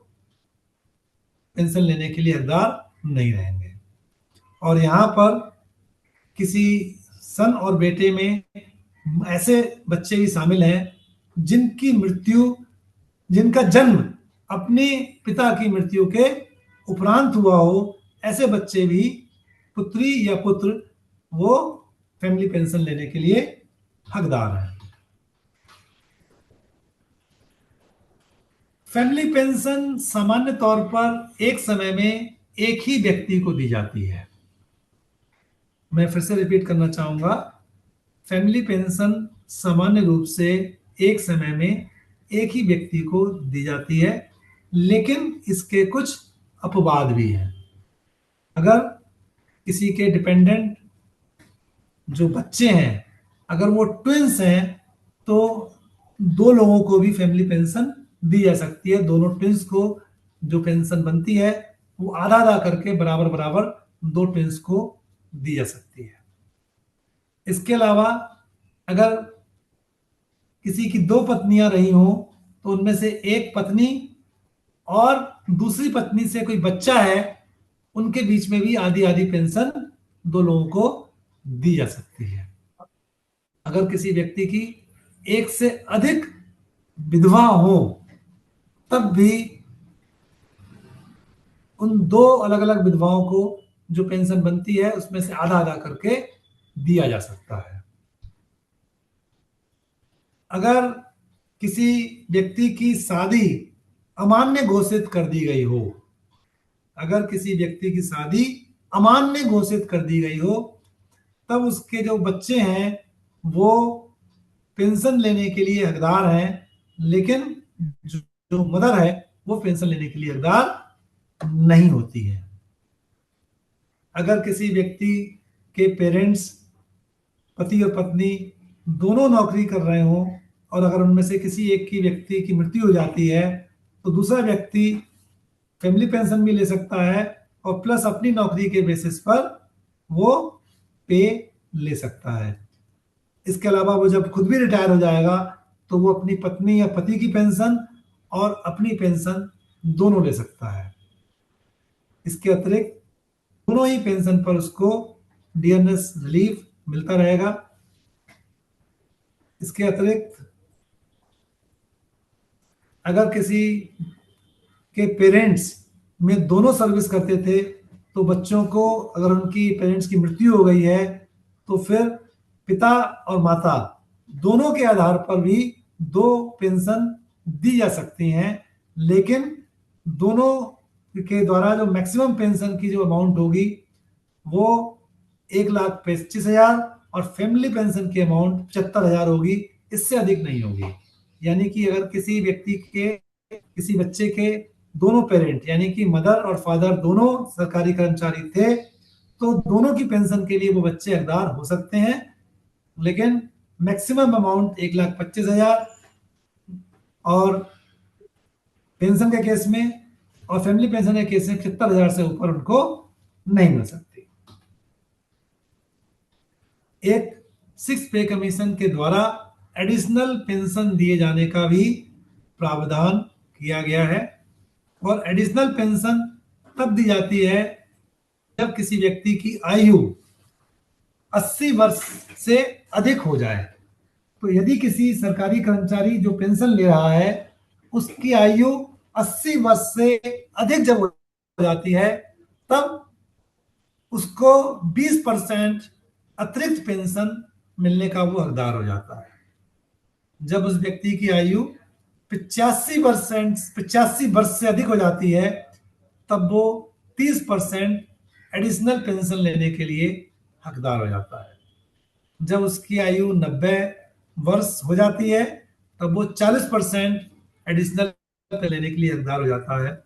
पेंशन लेने के लिए हकदार नहीं रहेंगे। और यहाँ पर किसी सन और बेटे में ऐसे बच्चे भी शामिल हैं जिनका जन्म अपने पिता की मृत्यु के उपरांत हुआ हो, ऐसे बच्चे भी, पुत्री या पुत्र, वो फैमिली पेंशन लेने के लिए हकदार हैं। फैमिली पेंशन सामान्य तौर पर एक समय में एक ही व्यक्ति को दी जाती है। मैं फिर से रिपीट करना चाहूंगा फैमिली पेंशन सामान्य रूप से एक समय में एक ही व्यक्ति को दी जाती है, लेकिन इसके कुछ अपवाद भी हैं। अगर किसी के डिपेंडेंट जो बच्चे हैं, अगर वो ट्विंस हैं, तो दो लोगों को भी फैमिली पेंशन दी जा सकती है। दोनों ट्विंस को जो पेंशन बनती है वो आधा आधा करके बराबर बराबर दो ट्विंस को दी जा सकती है। इसके अलावा अगर किसी की दो पत्नियां रही हों, तो उनमें से एक पत्नी और दूसरी पत्नी से कोई बच्चा है, उनके बीच में भी आधी आधी पेंशन दो लोगों को दी जा सकती है। अगर किसी व्यक्ति की एक से अधिक विधवा हो, तब भी उन दो अलग अलग विधवाओं को जो पेंशन बनती है उसमें से आधा आधा करके दिया जा सकता है। अगर किसी व्यक्ति की शादी अमान्य घोषित कर दी गई हो, अगर किसी व्यक्ति की शादी अमान्य घोषित कर दी गई हो, तब उसके जो बच्चे हैं वो पेंशन लेने के लिए हकदार हैं, लेकिन जो मदर है वो पेंशन लेने के लिए हकदार नहीं होती है। अगर किसी व्यक्ति के पेरेंट्स, पति और पत्नी दोनों नौकरी कर रहे हों, और अगर उनमें से किसी एक की व्यक्ति की मृत्यु हो जाती है, तो दूसरा व्यक्ति फैमिली पेंशन भी ले सकता है और प्लस अपनी नौकरी के बेसिस पर वो पे ले सकता है। इसके अलावा वो जब खुद भी रिटायर हो जाएगा तो वो अपनी पत्नी या पति की पेंशन और अपनी पेंशन दोनों ले सकता है। इसके अतिरिक्त दोनों ही पेंशन पर उसको डियरनेस रिलीफ मिलता रहेगा। इसके अतिरिक्त अगर किसी के पेरेंट्स में दोनों सर्विस करते थे, तो बच्चों को अगर उनकी पेरेंट्स की मृत्यु हो गई है, तो फिर पिता और माता दोनों के आधार पर भी दो पेंशन दी जा सकती हैं, लेकिन दोनों के द्वारा जो मैक्सिमम पेंशन की जो अमाउंट होगी वो 1,25,000 और फैमिली पेंशन की अमाउंट 75,000 होगी, इससे अधिक नहीं होगी। यानी कि अगर किसी व्यक्ति के, किसी बच्चे के दोनों पेरेंट यानी कि मदर और फादर दोनों सरकारी कर्मचारी थे, तो दोनों की पेंशन के लिए वो बच्चे हकदार हो सकते हैं, लेकिन मैक्सिमम अमाउंट 1,25,000 और पेंशन के केस में और फैमिली पेंशन के केस में 75,000 से ऊपर उनको नहीं मिल सकती। एक 6 पे कमीशन के द्वारा एडिशनल पेंशन दिए जाने का भी प्रावधान किया गया है, और एडिशनल पेंशन तब दी जाती है जब किसी व्यक्ति की आयु 80 वर्ष से अधिक हो जाए। तो यदि किसी सरकारी कर्मचारी जो पेंशन ले रहा है उसकी आयु 80 वर्ष से अधिक जब हो जाती है, तब उसको 20% अतिरिक्त पेंशन मिलने का वो हकदार हो जाता है। जब उस व्यक्ति की आयु 85 वर्ष से अधिक हो जाती है, तब वो 30% एडिशनल पेंशन लेने के लिए हकदार हो जाता है। जब उसकी आयु 90 वर्ष हो जाती है, तब वो 40% एडिशनल लेने के लिए हकदार हो जाता है।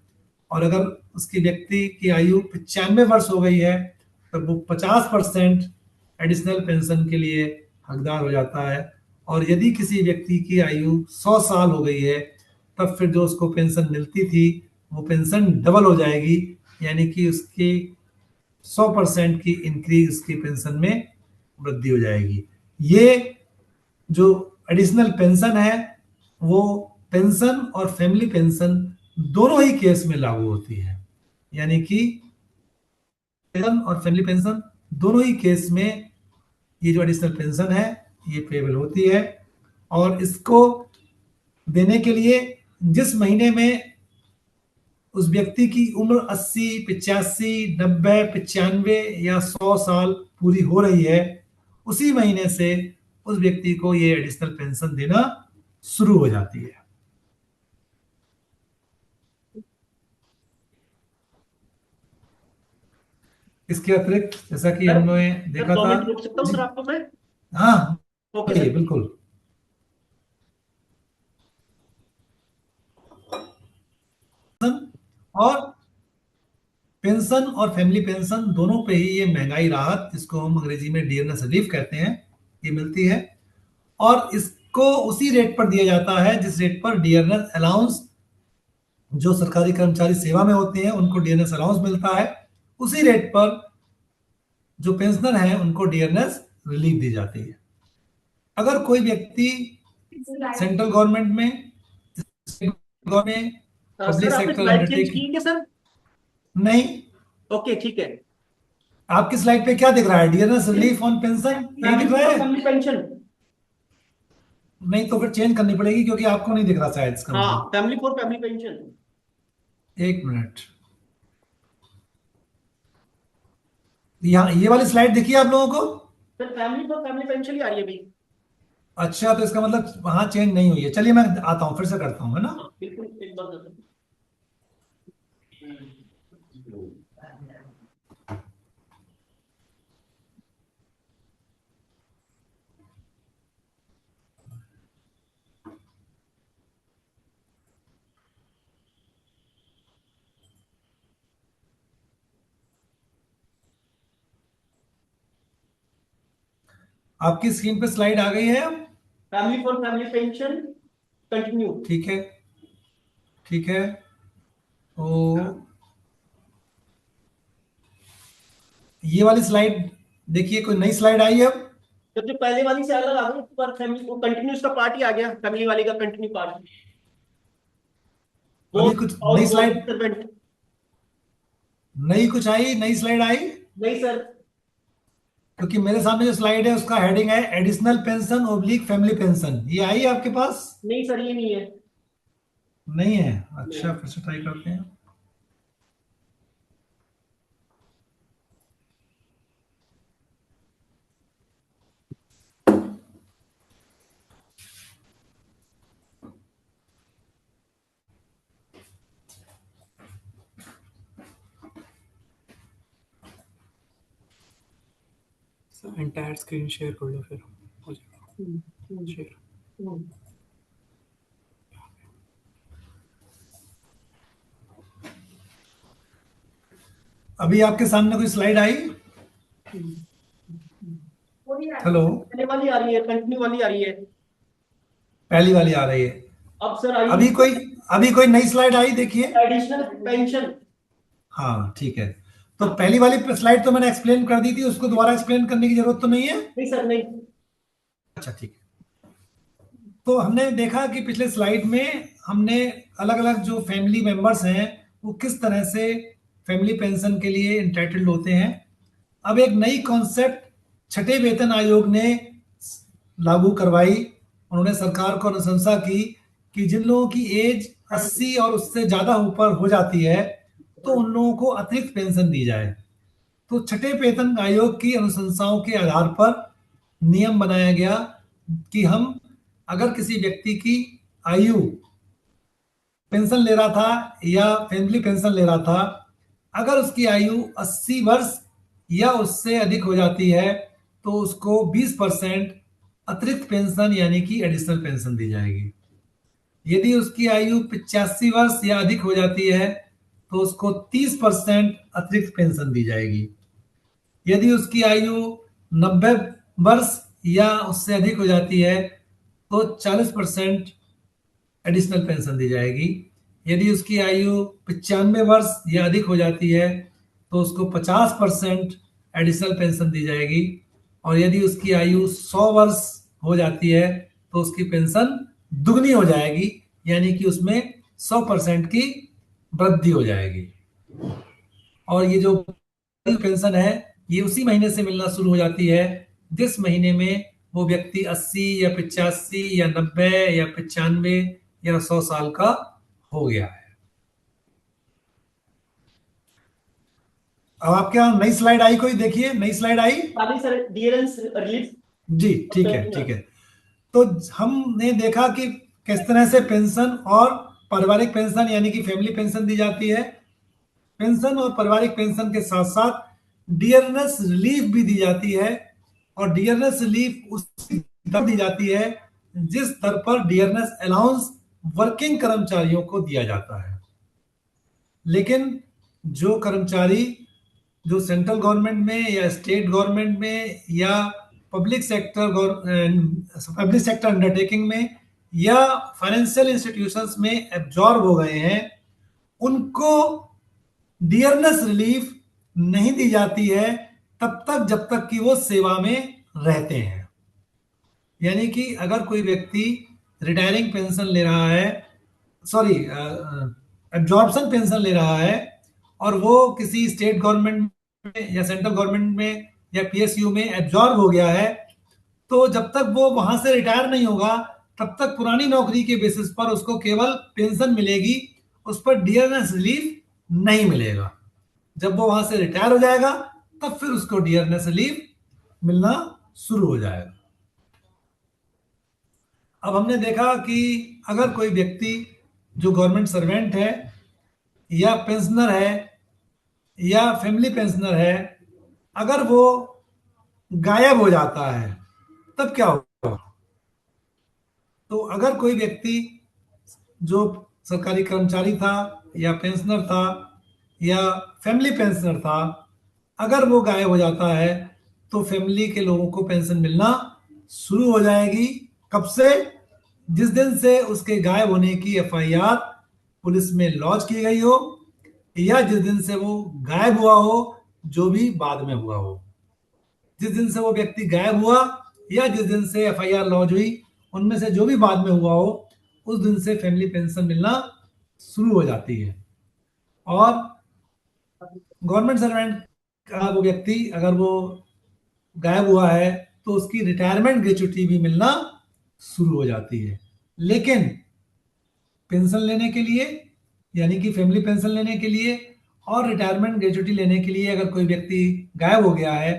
और अगर उसकी व्यक्ति की आयु 95 वर्ष हो गई है, तब वो 50% एडिशनल पेंशन के लिए हकदार हो जाता है। और यदि किसी व्यक्ति की आयु 100 साल हो गई है, तब फिर जो उसको पेंशन मिलती थी वो पेंशन डबल हो जाएगी, यानी कि उसकी 100% की इंक्रीज उसकी पेंशन में वृद्धि हो जाएगी। ये जो एडिशनल पेंशन है वो पेंशन और फैमिली पेंशन दोनों ही केस में लागू होती है, यानी कि पेंशन और फैमिली पेंशन दोनों ही केस में ये जो एडिशनल पेंशन है ये पेबल होती है। और इसको देने के लिए जिस महीने में उस व्यक्ति की उम्र 80, 85, 90, 95 या 100 साल पूरी हो रही है, उसी महीने से उस व्यक्ति को ये एडिशनल पेंशन देना शुरू हो जाती है। इसके अतिरिक्त जैसा कि हमने देखा था, कमेंट पूछ सकता हूँ सर आपको मैं? हाँ ओके ये सर। बिल्कुल। और पेंशन और फैमिली पेंशन दोनों पे ही ये महंगाई राहत, जिसको हम अंग्रेजी में डियरनेस रिलीफ कहते हैं, ये मिलती है। और इसको उसी रेट पर दिया जाता है जिस रेट पर डियरनेस अलाउंस, जो सरकारी कर्मचारी सेवा में होते हैं उनको डियरनेस अलाउंस मिलता है, उसी रेट पर जो पेंशनर हैं उनको डियरनेस रिलीफ दी जाती है। अगर कोई व्यक्ति सेंट्रल गवर्नमेंट में, स्टेट गवर्नमेंट में, पब्लिक सर आपने सेक्टर स्लाइड चेंज अंडरटेकिंग, की है सर? नहीं। ओके ठीक है। आपकी स्लाइड पे क्या दिख रहा है? डियरनेस रिलीफ ऑन पेंशन यही दिख रहा है? Family pension. नहीं तो फिर चेंज करनी पड़ेगी, क्योंकि आपको नहीं दिख रहा शायद इसका हाँ, मतलब। Family for family pension. एक मिनट, यहाँ ये वाली स्लाइड देखिए आप लोगों को। Sir family for family pension ही आ रही है अभी। अच्छा, तो इसका मतलब वहां चेंज नहीं हुई है। चलिए मैं आता हूँ, फिर से करता हूँ, है ना। हाँ बिल्कुल, एक बार सर। आपकी स्क्रीन पे स्लाइड आ गई है अब? Family for family pension continue. ठीक है, ठीक है। तो ये वाली स्लाइड देखिए, कोई नई स्लाइड आई है अब? जब जो पहले वाली से अलग आ गई, एक बार फैमिली को कंटिन्यूस का पार्ट ही आ गया, फैमिली वाली का कंटिन्यू पार्ट। अभी बोथ कुछ और नई स्लाइड, गवर्नमेंट सर्वेंट। नई कुछ आई, नई स्लाइड आई? नहीं सर। क्योंकि मेरे सामने जो स्लाइड है उसका हेडिंग है additional pension oblique family pension, ये आई है आपके पास? नहीं सर, ये नहीं है। नहीं है? नहीं। अच्छा, फिर से ट्राई करते हैं। सर एंटायर स्क्रीन शेयर कर लो, फिर हो जाएगा शेयर। अभी आपके सामने कोई स्लाइड आई? हेलो? पहले वाली आ रही है, कंटिन्यू वाली आ रही है। पहली वाली आ रही है। अब सर आई अभी कोई, अभी कोई नई स्लाइड आई देखिए। Additional pension. हाँ ठीक है। तो पहली वाली स्लाइड तो मैंने एक्सप्लेन कर दी थी, उसको दोबारा एक्सप्लेन करने की जरूरत तो नहीं है? नहीं सर, नहीं। अच्छा ठीक है। तो हमने देखा कि पिछले स्लाइड में हमने अलग अलग जो फैमिली मेंबर्स हैं वो किस तरह से फैमिली पेंशन के लिए इंटाइटल्ड होते हैं। अब एक नई कॉन्सेप्ट छठे वेतन आयोग ने लागू करवाई। उन्होंने सरकार को अनुशंसा की कि जिन लोगों की एज 80 और उससे ज्यादा ऊपर हो जाती है तो उन लोगों को अतिरिक्त पेंशन दी जाए। तो छठे वेतन आयोग की अनुशंसाओं के आधार पर नियम बनाया गया कि हम, अगर किसी व्यक्ति की आयु पेंशन ले रहा था या फैमिली पेंशन ले रहा था, अगर उसकी आयु 80 वर्ष या उससे अधिक हो जाती है तो उसको 20% अतिरिक्त पेंशन यानी कि एडिशनल पेंशन दी जाएगी। यदि उसकी आयु 85 वर्ष या अधिक हो जाती है तो उसको 30% अतिरिक्त पेंशन दी जाएगी। यदि उसकी आयु 90 वर्ष या उससे अधिक हो जाती है तो 40% एडिशनल पेंशन दी जाएगी। यदि उसकी आयु 95 वर्ष या अधिक हो जाती है तो उसको 50% एडिशनल पेंशन दी जाएगी। और यदि उसकी आयु 100 वर्ष हो जाती है तो उसकी पेंशन दुगनी हो जाएगी, यानी कि उसमें 100% की वृद्धि हो जाएगी। और ये जो पेंशन है ये उसी महीने से मिलना शुरू हो जाती है जिस महीने में वो व्यक्ति 80 या 85 या 90 या 95 या 100 साल का हो गया है। अब आपके यहाँ नई स्लाइड आई, कोई देखिए नई स्लाइड आई? खाली सर डियरेंस रिलीफ। जी ठीक है, ठीक है। तो हमने देखा कि किस तरह से पेंशन और पारिवारिक पेंशन यानी कि फैमिली पेंशन दी जाती है। पेंशन और पारिवारिक पेंशन के साथ साथ डियरनेस रिलीफ भी दी जाती है। और डियरनेस रिलीफ उस तब दी जाती है जिस दर पर डियरनेस अलाउंस वर्किंग कर्मचारियों को दिया जाता है। लेकिन जो कर्मचारी जो सेंट्रल गवर्नमेंट में या स्टेट गवर्नमेंट में या पब्लिक सेक्टर अंडरटेकिंग में या फाइनेंशियल इंस्टीट्यूशंस में एब्जॉर्ब हो गए हैं, उनको डियरनेस रिलीफ नहीं दी जाती है तब तक जब तक कि वो सेवा में रहते हैं। यानी कि अगर कोई व्यक्ति रिटायरिंग पेंशन ले रहा है, सॉरी एब्जॉर्प्शन पेंशन ले रहा है, और वो किसी स्टेट गवर्नमेंट में या सेंट्रल गवर्नमेंट में या पीएसयू में एब्जॉर्ब हो गया है, तो जब तक वो वहां से रिटायर नहीं होगा तब तक पुरानी नौकरी के बेसिस पर उसको केवल पेंशन मिलेगी, उस पर डियरनेस रिलीफ नहीं मिलेगा। जब वो वहां से रिटायर हो जाएगा तब फिर उसको डियरनेस रिलीफ मिलना शुरू हो जाएगा। अब हमने देखा कि अगर कोई व्यक्ति जो गवर्नमेंट सर्वेंट है या पेंशनर है या फैमिली पेंशनर है, अगर वो गायब हो जाता है तब क्या होगा? तो अगर कोई व्यक्ति जो सरकारी कर्मचारी था या पेंशनर था या फैमिली पेंशनर था, अगर वो गायब हो जाता है तो फैमिली के लोगों को पेंशन मिलना शुरू हो जाएगी। कब से? जिस दिन से उसके गायब होने की एफआईआर पुलिस में लॉन्च की गई हो या जिस दिन से वो गायब हुआ हो, जो भी बाद में हुआ हो। जिस दिन से वो व्यक्ति गायब हुआ या जिस दिन से एफआईआर लॉन्च हुई, उनमें से जो भी बाद में हुआ हो, उस दिन से फैमिली पेंशन मिलना शुरू हो जाती है। और गवर्नमेंट सर्वेंट का वो व्यक्ति अगर वो गायब हुआ है तो उसकी रिटायरमेंट ग्रेच्युटी भी मिलना शुरू हो जाती है। लेकिन पेंशन लेने के लिए, यानी कि फैमिली पेंशन लेने के लिए और रिटायरमेंट ग्रेच्युटी लेने के लिए अगर कोई व्यक्ति गायब हो गया है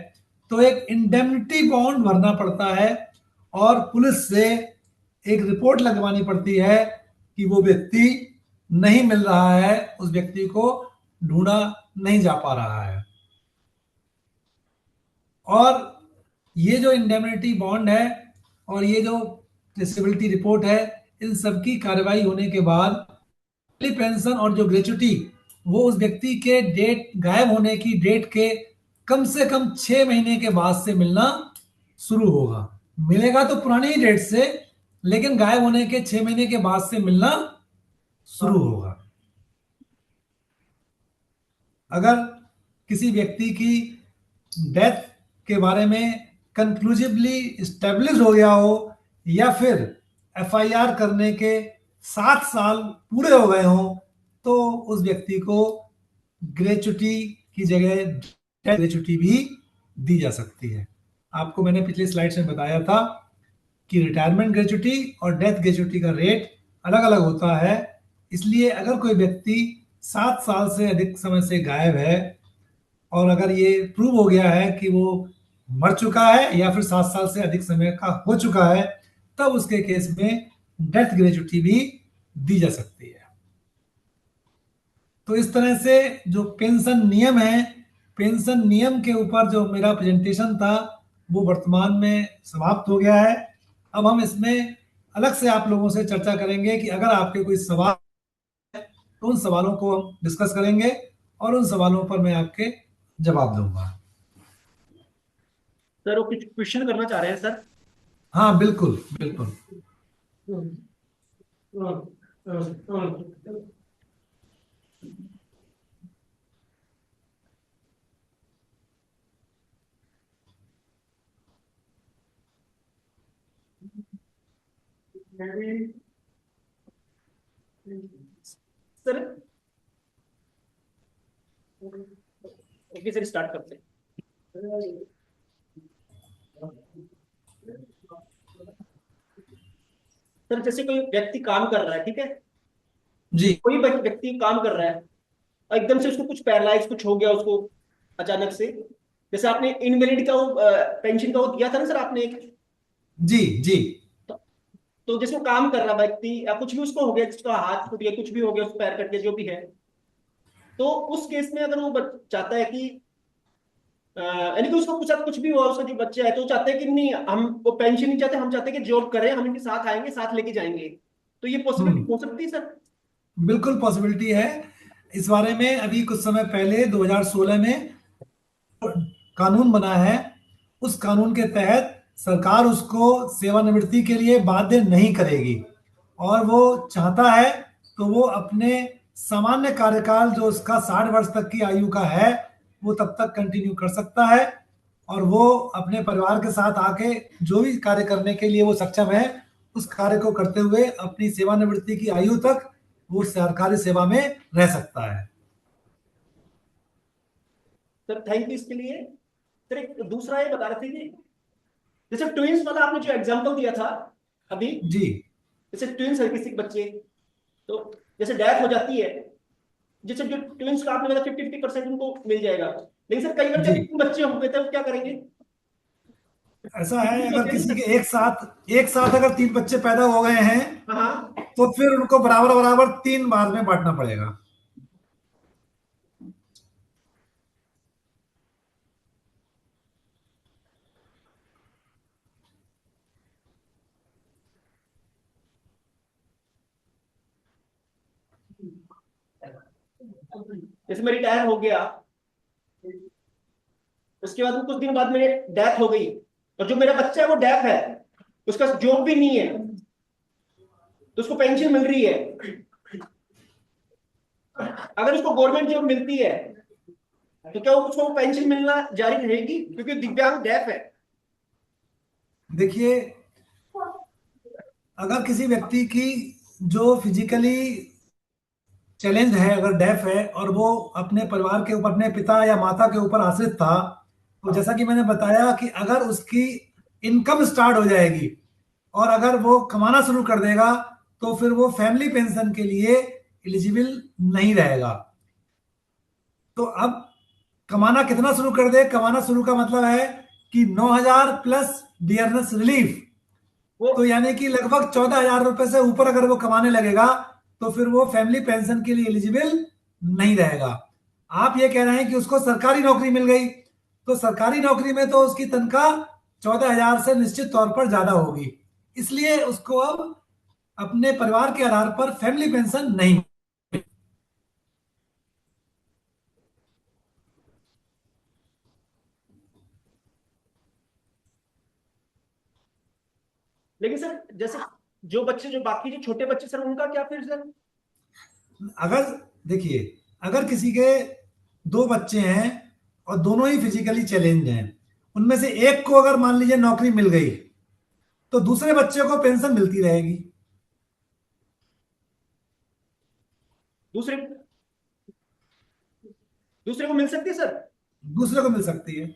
तो एक इंडेमनिटी बॉन्ड भरना पड़ता है और पुलिस से एक रिपोर्ट लगवानी पड़ती है कि वो व्यक्ति नहीं मिल रहा है, उस व्यक्ति को ढूंढा नहीं जा पा रहा है। और ये जो इंडेमनिटी बॉन्ड है और ये जो डिसेबिलिटी रिपोर्ट है, इन सब की कार्रवाई होने के बाद पेंशन और जो ग्रेच्युटी वो उस व्यक्ति के डेट गायब होने की डेट के कम से कम 6 महीने के बाद से मिलना शुरू होगा। मिलेगा तो पुरानी ही डेट से, लेकिन गायब होने के 6 महीने के बाद से मिलना शुरू होगा। अगर किसी व्यक्ति की डेथ के बारे में कंक्लूसिवली स्टेब्लिश हो गया हो या फिर एफआईआर करने के 7 साल पूरे हो गए हों, तो उस व्यक्ति को ग्रेच्युटी की जगह डेथ ग्रेच्युटी भी दी जा सकती है। आपको मैंने पिछली स्लाइड्स में बताया था कि रिटायरमेंट ग्रेच्युटी और डेथ ग्रेच्युटी का रेट अलग अलग होता है। इसलिए अगर कोई व्यक्ति 7 साल से अधिक समय से गायब है और अगर ये प्रूव हो गया है कि वो मर चुका है या फिर 7 साल से अधिक समय का हो चुका है, तब उसके केस में डेथ ग्रेच्युटी भी दी जा सकती है। तो इस तरह से जो पेंशन नियम है, पेंशन नियम के ऊपर जो मेरा प्रेजेंटेशन था वो वर्तमान में समाप्त हो गया है। अब हम इसमें अलग से आप लोगों से चर्चा करेंगे कि अगर आपके कोई सवाल है तो उन सवालों को हम डिस्कस करेंगे और उन सवालों पर मैं आपके जवाब दूंगा। सर वो कुछ क्वेश्चन करना चाह रहे हैं सर। हाँ बिल्कुल बिल्कुल। सर ओके सर, स्टार्ट करते हैं। सर जैसे कोई व्यक्ति काम कर रहा है, ठीक है, जी कोई व्यक्ति काम कर रहा है और एकदम से उसको कुछ पैरालाइज कुछ हो गया उसको अचानक से, जैसे आपने इनवैलिड का वो पेंशन का वो दिया था ना सर आपने एक, जी जी तो जैसे वो काम कर रहा व्यक्ति या कुछ भी उसको हो गया, जिसका हाथ टूट गया, कुछ भी हो गया, उसको पैर कट गया, जो भी है, तो उस केस में अगर वो चाहता है कि यानी कि उसको कुछ कुछ भी हुआ, उसका जो बच्चा है तो वो चाहते हैं कि नहीं, हम वो पेंशन नहीं चाहते, हम चाहते हैं कि जॉब करें, हम इनके साथ आएंगे, साथ लेके जाएंगे। तो ये पॉसिबिलिटी हम्म हो सकती है सर? बिल्कुल पॉसिबिलिटी है। इस बारे में अभी कुछ समय पहले 2016 में कानून बना है। उस कानून के तहत सरकार उसको सेवानिवृत्ति के लिए बाध्य नहीं करेगी, और वो चाहता है तो वो अपने सामान्य कार्यकाल जो उसका 60 वर्ष तक की आयु का है वो तब तक कंटिन्यू कर सकता है, और वो अपने परिवार के साथ आके जो भी कार्य करने के लिए वो सक्षम है उस कार्य को करते हुए अपनी सेवानिवृत्ति की आयु तक वो सरकारी सेवा में रह सकता है। सर थैंक यू इसके लिए। सर एक दूसरा ये बता रहे थे कि जैसे ट्विंस वाला आपने जो एग्जांपल दिया था अभी, जी जैसे ट्विंस है किसी बच्चे, तो जैसे डेथ हो जाती है, जैसे जो ट्विंस का आपने बताया 50-50% उनको मिल जाएगा, लेकिन सर कई बार जी जब 3 बच्चे हो गए तो क्या करेंगे? ऐसा है, Confuse अगर होते हैं किसी ना के सर। एक साथ अगर 3 बच्चे पैदा हो गए हैं हाँ हाँ। तो फिर उनको बराबर बराबर 3 बार में बांटना पड़ेगा। जैसे मैं रिटायर हो गया, उसके बाद कुछ दिन बाद मेरी डेथ हो गई, और जो मेरा बच्चा है वो डेफ है, उसका जॉब भी नहीं है, तो उसको पेंशन मिल रही है। अगर उसको गवर्नमेंट जॉब मिलती है तो क्या उसको पेंशन मिलना जारी रहेगी, क्योंकि दिव्यांग डेफ है? देखिए, अगर किसी व्यक्ति की जो फिजिकली चैलेंज है, अगर डेफ है और वो अपने परिवार के ऊपर, अपने पिता या माता के ऊपर आश्रित था, तो जैसा कि मैंने बताया कि अगर उसकी इनकम स्टार्ट हो जाएगी और अगर वो कमाना शुरू कर देगा तो फिर वो फैमिली पेंशन के लिए एलिजिबल नहीं रहेगा। तो अब कमाना कितना शुरू कर दे, कमाना शुरू का मतलब है कि 9,000 प्लस डियरनेस रिलीफ, वो तो यानी कि लगभग 14,000 रुपए से ऊपर अगर वो कमाने लगेगा तो फिर वो फैमिली पेंशन के लिए एलिजिबल नहीं रहेगा। आप ये कह रहे हैं कि उसको सरकारी नौकरी मिल गई, तो सरकारी नौकरी में तो उसकी तनख्वाह 14,000 से निश्चित तौर पर ज्यादा होगी, इसलिए उसको अब अपने परिवार के आधार पर फैमिली पेंशन नहीं। लेकिन सर जैसे जो बच्चे, जो बाकी जो छोटे बच्चे सर, उनका क्या फिर सर? अगर देखिए, अगर किसी के 2 बच्चे हैं और दोनों ही फिजिकली चैलेंज हैं, उनमें से एक को अगर मान लीजिए नौकरी मिल गई तो दूसरे बच्चे को पेंशन मिलती रहेगी। दूसरे दूसरे को मिल सकती है सर? दूसरे को मिल सकती है।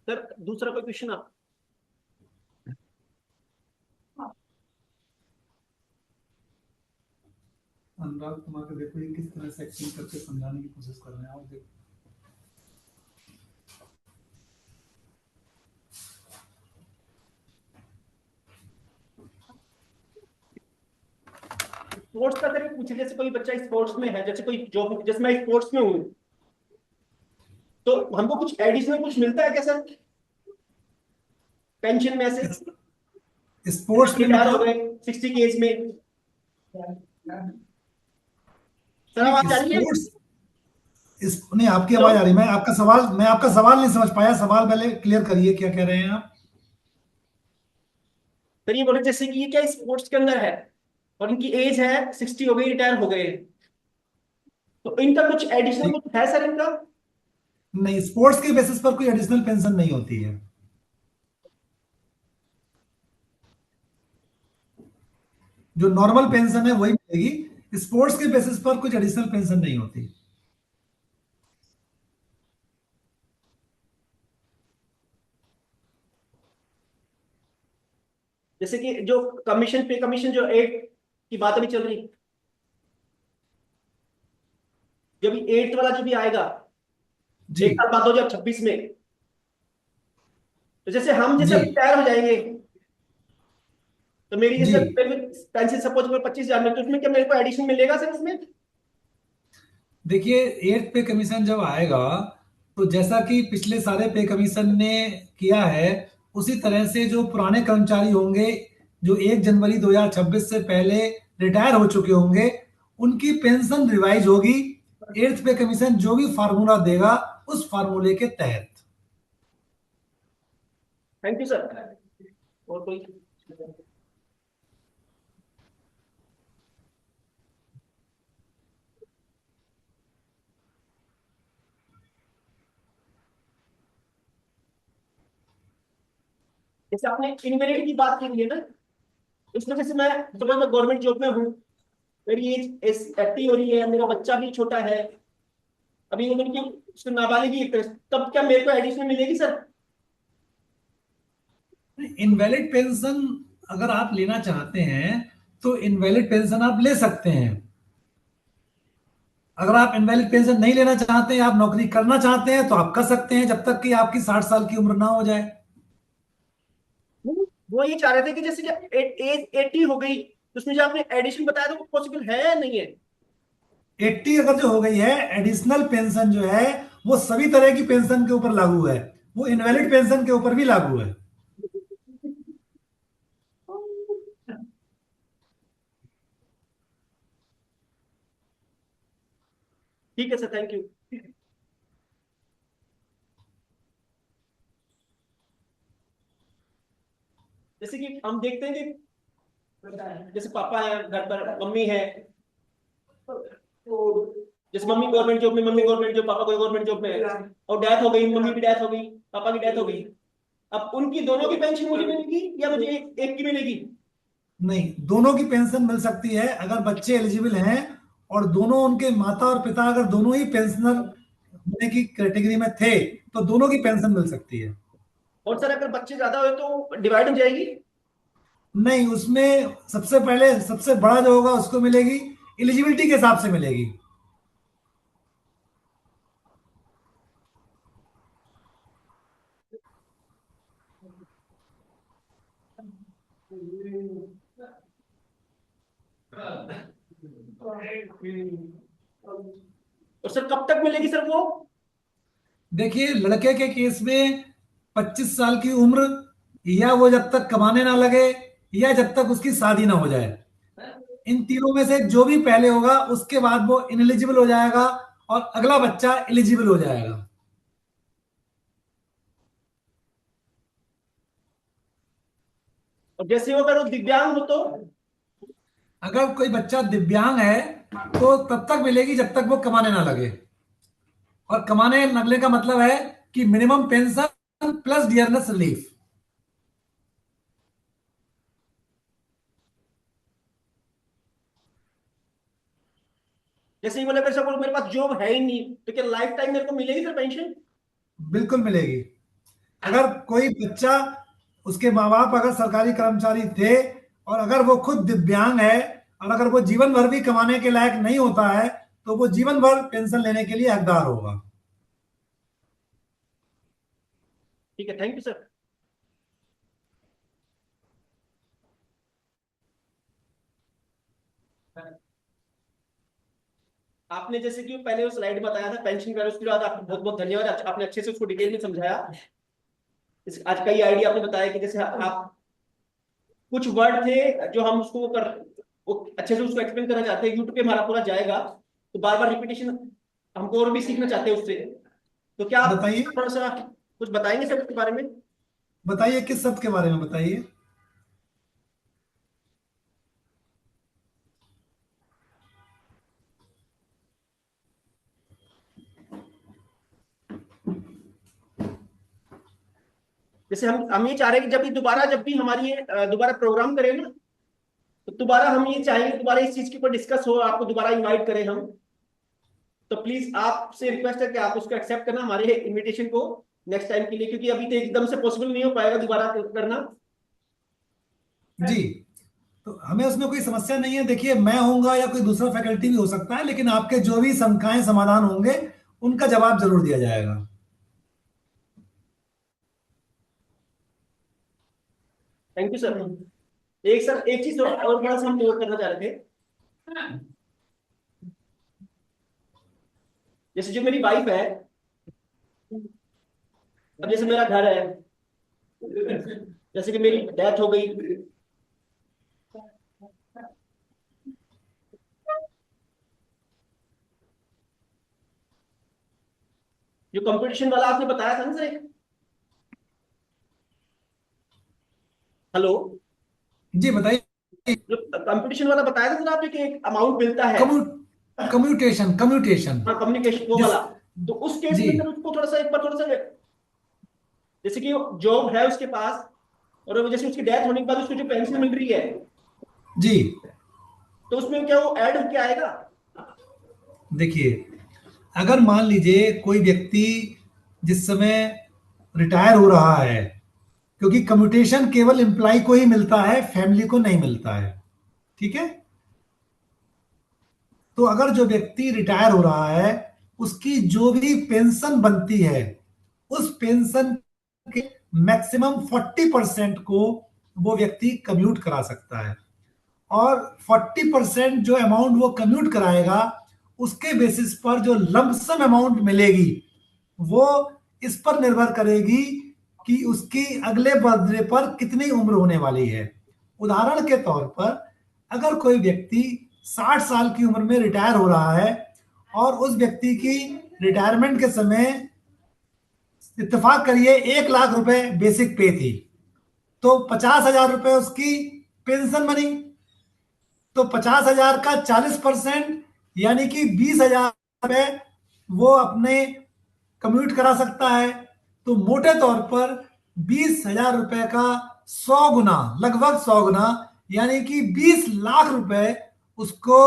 सर दूसरा कोई क्वेश्चन आप? अनुराग कुमार को देखो, ये किस तरह से एक्टिंग करके समझाने की कोशिश कर रहे हैं, और देखो। स्पोर्ट्स का सर पूछे, जैसे कोई बच्चा स्पोर्ट्स में है, जैसे कोई जो, जैसे मैं स्पोर्ट्स में हूँ, तो हमको कुछ एडिशनल कुछ मिलता है क्या सर पेंशन में से? स्पोर्ट्स में रिटायर हो मतलब? गए 60 की एज में। सर आवाज आ रही है? स्पोर्ट्स इस नहीं, आपकी हेलो आवाज आ रही, मैं आपका सवाल नहीं समझ पाया। सवाल पहले क्लियर करिए, क्या कह रहे हैं आप? सर ये बोले जैसे कि ये क्या स्पोर्ट्स के अंदर है, और इनकी एज है 60 हो गई, रिटायर हो गए, तो इनका कुछ एडिशनल ठीक, कुछ है सर इनका? नहीं, स्पोर्ट्स के बेसिस पर कोई एडिशनल पेंशन नहीं होती है। जो नॉर्मल पेंशन है वही मिलेगी, स्पोर्ट्स के बेसिस पर कुछ एडिशनल पेंशन नहीं होती। जैसे कि जो कमीशन पे कमीशन जो 8 की बात अभी चल रही, जो भी 8th वाला जो भी आएगा जी 1 साल बाद 2026 में, तो जैसे हम जैसे जी अभी तैयार हो जाएंगे, तो मेरी जी। जैसे पेंशन सपोज 25,000 में, तो उसमें क्या मेरे को एडिशन मिलेगा सर उसमें? देखिए, 8th पे कमीशन जब आएगा तो जैसा कि पिछले सारे पे कमीशन ने किया है, उसी तरह से जो पुराने कर्मचारी होंगे जो 1 जनवरी 2026 से पहले रिटायर हो चुके होंगे, उनकी पेंशन रिवाइज होगी। 8th पे कमीशन जो भी फार्मूला देगा उस फार्मूले के तहत। Thank you sir. और कोई? जैसे आपने इनवैलिड की बात की है ना, इसमें जैसे मैं सुबह मैं गवर्नमेंट जॉब में हूँ, मेरी एज 80 हो रही है, मेरा बच्चा भी छोटा है, अभी अगर की उसको नाबालिग ही, तब क्या मेरे को एडिशनल मिलेगी सर? इनवैलिड पेंशन अगर आप लेना चाहते हैं तो इनवैलिड पेंशन आप ले सकते हैं। अगर आप इनवैलिड पेंशन नहीं लेना चाहते हैं, आप नौकरी करना चाहते हैं, तो आप कर सकते हैं जब तक कि आपकी 60 साल की उम्र ना हो जाए। वो ये चाह रहे थे कि जैसे कि एज 80 हो गई, तो उसमें जो आपने एडिशन बताया था वो पॉसिबल है या नहीं है? 80 अगर जो हो गई है, एडिशनल पेंशन जो है वो सभी तरह की पेंशन के ऊपर लागू है, वो इनवैलिड पेंशन के ऊपर भी लागू है। ठीक है सर, थैंक यू। जैसे कि हम देखते हैं कि जैसे पापा है घर पर, मम्मी है, तो जैसे मम्मी गवर्नमेंट जॉब में, मम्मी गवर्नमेंट जॉब, पापा कोई गवर्नमेंट जॉब में है, और डेथ हो गई, मम्मी की डेथ हो गई, पापा की डेथ हो गई, अब उनकी दोनों की पेंशन मुझे मिलेगी या मुझे एक की मिलेगी? नहीं, दोनों की पेंशन मिल सकती है अगर बच्चे एलिजिबल हैं और दोनों उनके माता और पिता अगर दोनों ही पेंशनर होने की कैटेगरी में थे तो दोनों की पेंशन मिल सकती है। और सर अगर बच्चे ज्यादा हुए तो डिवाइड हो जाएगी? नहीं, उसमें सबसे पहले सबसे बड़ा जो होगा उसको मिलेगी, एलिजिबिलिटी के हिसाब से मिलेगी। और सर कब तक मिलेगी सर वो? देखिए, लड़के के केस में 25 साल की उम्र, या वो जब तक कमाने ना लगे, या जब तक उसकी शादी ना हो जाए, इन तीनों में से जो भी पहले होगा उसके बाद वो इनएलिजिबल हो जाएगा और अगला बच्चा एलिजिबल हो जाएगा। और जैसे वो अगर वो दिव्यांग हो तो? अगर कोई बच्चा दिव्यांग है तो तब तक मिलेगी जब तक वो कमाने ना लगे, और कमाने लगने का मतलब है कि minimum pension plus dearness relief. जैसे ही बोले अगर सपोज मेरे पास जॉब है ही नहीं, तो क्या लाइफ टाइम मेरे को मिलेगी सर पेंशन? बिल्कुल मिलेगी। अगर कोई बच्चा, उसके माँ बाप अगर सरकारी कर्मचारी थे और अगर वो खुद दिव्यांग है और अगर वो जीवन भर भी कमाने के लायक नहीं होता है, तो वो जीवन भर पेंशन लेने के लिए हकदार होगा। ठीक है, थैंक यू सर। आपने जैसे कि पहले वो स्लाइड बताया था पेंशन का, उसके बाद आपको बहुत बहुत धन्यवाद, आपने अच्छे से उसको डिटेल में समझाया। आज का ये आइडिया आपने बताया कि जैसे आप कुछ वर्ड थे जो हम उसको कर, वो अच्छे से उसको एक्सप्लेन करना चाहते हैं, यूट्यूब पे हमारा पूरा जाएगा, तो बार बार रिपीटेशन हमको और भी सीखना चाहते हैं उससे, तो क्या आप बताइए, थोड़ा सा कुछ बताएंगे सर इसके बारे में? बताइए किस शब्द के बारे में बताइए। जैसे हम ये चाह रहे हैं कि जब भी दोबारा जब भी हमारी ये दोबारा प्रोग्राम करें ना, तो दोबारा हम ये चाहेंगे दोबारा इस चीज के ऊपर डिस्कस हो, आपको दोबारा इनवाइट करें हम, तो प्लीज आपसे रिक्वेस्ट है कि आप उसको एक्सेप्ट करना हमारे इनविटेशन को नेक्स्ट टाइम के लिए, क्योंकि अभी तो एकदम से पॉसिबल नहीं हो पाएगा दोबारा करना। जी, तो हमें उसमें कोई समस्या नहीं है। देखिए, मैं होऊंगा या कोई दूसरा फैकल्टी भी हो सकता है, लेकिन आपके जो भी शंकाएं समाधान होंगे उनका जवाब जरूर दिया जाएगा। Thank you sir. एक चीज और बड़ा सा हम नोट करना चाह रहे थे, जैसे जो मेरी वाइफ है, अब जैसे मेरा घर है, जैसे कि मेरी डेथ हो गई, जो कंपटीशन वाला आपने बताया था ना सर, हेलो, जी बताइए। जो कंपटीशन वाला बताया था सर आपने कि एक अमाउंट मिलता है, कम्यूटेशन कम्यूटेशन हाँ कम्युनिकेशन वो जिस वाला, तो उस केस जी में सर उसको थोड़ा सा एक बार थोड़ा सा, जैसे कि जॉब है उसके पास और जैसे उसकी डेथ होने के बाद उसको जो पेंशन मिल रही है, जी, तो उसमें क्या वो ऐड होके आएगा? देखिए, अगर मान लीजिए कोई व्यक्ति जिस समय रिटायर हो रहा है, क्योंकि कम्यूटेशन केवल एम्प्लॉय को ही मिलता है, फैमिली को नहीं मिलता है, ठीक है। तो अगर जो व्यक्ति रिटायर हो रहा है, उसकी जो भी पेंशन बनती है, उस पेंशन के मैक्सिमम 40% को वो व्यक्ति कम्यूट करा सकता है। और 40% जो अमाउंट वो कम्यूट कराएगा, उसके बेसिस पर जो लंपसम अमाउंट मिलेगी वो इस पर निर्भर करेगी कि उसकी अगले बर्थडे पर कितनी उम्र होने वाली है। उदाहरण के तौर पर, अगर कोई व्यक्ति 60 साल की उम्र में रिटायर हो रहा है और उस व्यक्ति की रिटायरमेंट के समय इत्तेफाक करिए 1 लाख रुपए बेसिक पे थी, तो 50,000 रुपए उसकी पेंशन बनी, तो 50,000 का 40% यानी कि 20,000 रुपए वो अपने कम्यूट करा सकता है। तो मोटे तौर पर 20,000 रुपए का 100 गुना, लगभग 100 गुना, यानी कि 20 लाख रुपए उसको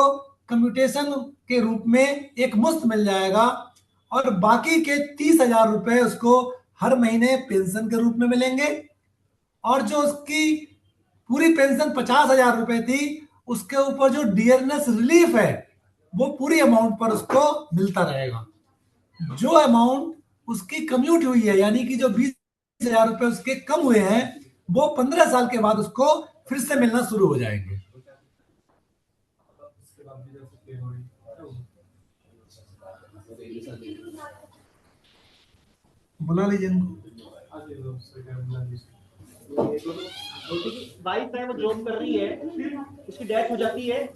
कम्यूटेशन के रूप में एक मुश्त मिल जाएगा, और बाकी के 30,000 रुपए उसको हर महीने पेंशन के रूप में मिलेंगे। और जो उसकी पूरी पेंशन 50,000 रुपए थी, उसके ऊपर जो डियरनेस रिलीफ है वो पूरी अमाउंट पर उसको मिलता रहेगा। जो अमाउंट उसकी कम्यूट हुई है, यानी कि जो 20,000 रुपए उसके कम हुए हैं, वो 15 साल के बाद उसको फिर से मिलना शुरू हो जाएंगे। बुला लीजिए इनको। वाइफ है वो जॉब कर रही है, उसकी डेथ हो जाती है,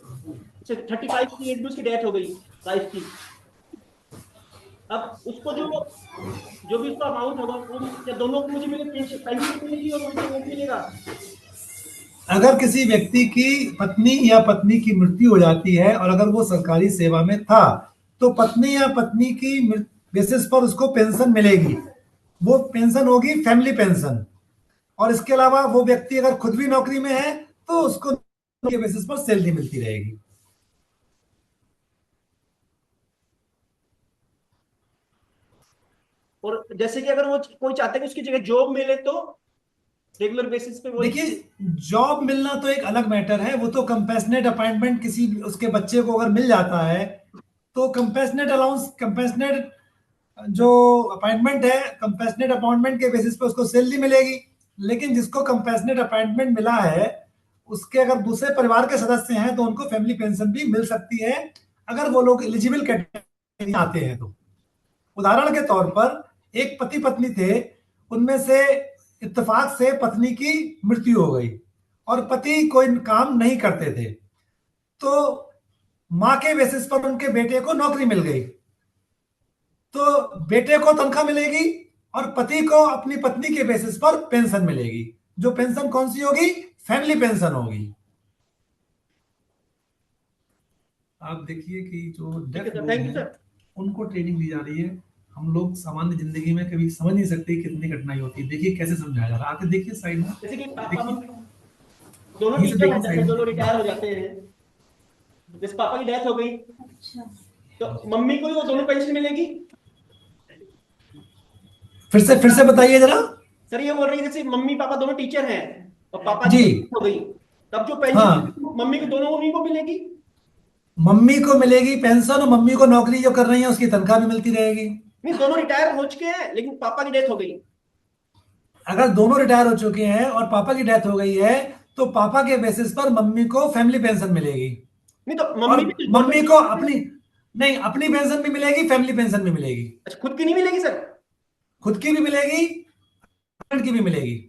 35 की एज में उसकी डेथ हो गई वाइफ की। अब उसको जो जो भी उसका अमाउंट होगा वो क्या दोनों को मुझे मेरे पेंशन मिलेगी और मुझे वो मिलेगा? अगर किसी व्यक्ति की पत्नी या पत्नी की मृत्यु हो जाती है और अगर वो सरकारी सेवा में था, तो पत्नी या पत्नी की बेसिस पर उसको पेंशन मिलेगी। वो पेंशन होगी फैमिली पेंशन। और इसके अलावा वो व्यक्ति अगर खुद भी नौकरी में है तो उसको के बेसिस पर सैलरी मिलती रहेगी। और जैसे कि अगर वो कोई चाहता है कि उसकी जगह जॉब मिले, तो रेगुलर बेसिस पे वही। देखिए, जॉब मिलना तो एक अलग मैटर है, वो तो कंपैशनेट अपॉइंटमेंट किसी उसके बच्चे को अगर मिल जाता है तो कंपैशनेट अलाउंस, कंपैशनेट जो अपॉइंटमेंट है, कंपैशनेट अपॉइंटमेंट के बेसिस पे उसको सैलरी मिलेगी। लेकिन जिसको कंपैशनेट अपॉइंटमेंट मिला है, उसके अगर दूसरे परिवार के सदस्य हैं तो उनको फैमिली पेंशन भी मिल सकती है, अगर वो लोग एलिजिबल कैटेगरी आते हैं तो। उदाहरण के तौर पर, एक पति पत्नी थे, उनमें से इत्तेफाक से पत्नी की मृत्यु हो गई और पति कोई काम नहीं करते थे, तो मां के बेसिस पर उनके बेटे को नौकरी मिल गई, तो बेटे को तनख्वाह मिलेगी और पति को अपनी पत्नी के बेसिस पर पेंशन मिलेगी। जो पेंशन कौन सी होगी? फैमिली पेंशन होगी। आप देखिए कि जो डेफ लोग थैंक यू हैं सर। उनको ट्रेनिंग दी जा रही है। हम लोग सामान्य जिंदगी में कभी समझ नहीं सकते कितनी कठिनाई होती है। देखिए कैसे समझाया जा रहा है, आके देखिए साइड में, जैसे कि देखिए। दोनों He is टीचर हैं, taking जैसे side. दोनों रिटायर हो जाते हैं, जैसे पापा की डेथ हो गई अच्छा तो मम्मी को भी वो दोनों पेंशन मिलेगी। फिर से बताइए जरा। सर ये बोल रही है जैसे मम्मी पापा दोनों टीचर हैं और पापा की जी। डेथ हो गई, तब जो पेंशन हाँ, मम्मी को दोनों उन्हीं को मिलेगी। मम्मी को मिलेगी पेंशन और मम्मी को नौकरी जो कर रही है उसकी तनख्वाह भी मिलती रहेगी। नहीं, दोनों रिटायर हो चुके हैं लेकिन पापा की डेथ हो गई। अगर दोनों रिटायर हो चुके हैं और पापा की डेथ हो गई है तो पापा के बेसिस पर मम्मी को फैमिली पेंशन मिलेगी। नहीं तो और मम्मी भी मम्मी को गवर्नमेंट। अपनी, नहीं, अपनी पेंशन भी मिलेगी, फैमिली पेंशन भी मिलेगी। अच्छा, खुद की नहीं मिलेगी सर? खुद की भी मिलेगी, हस्बैंड की भी मिलेगी।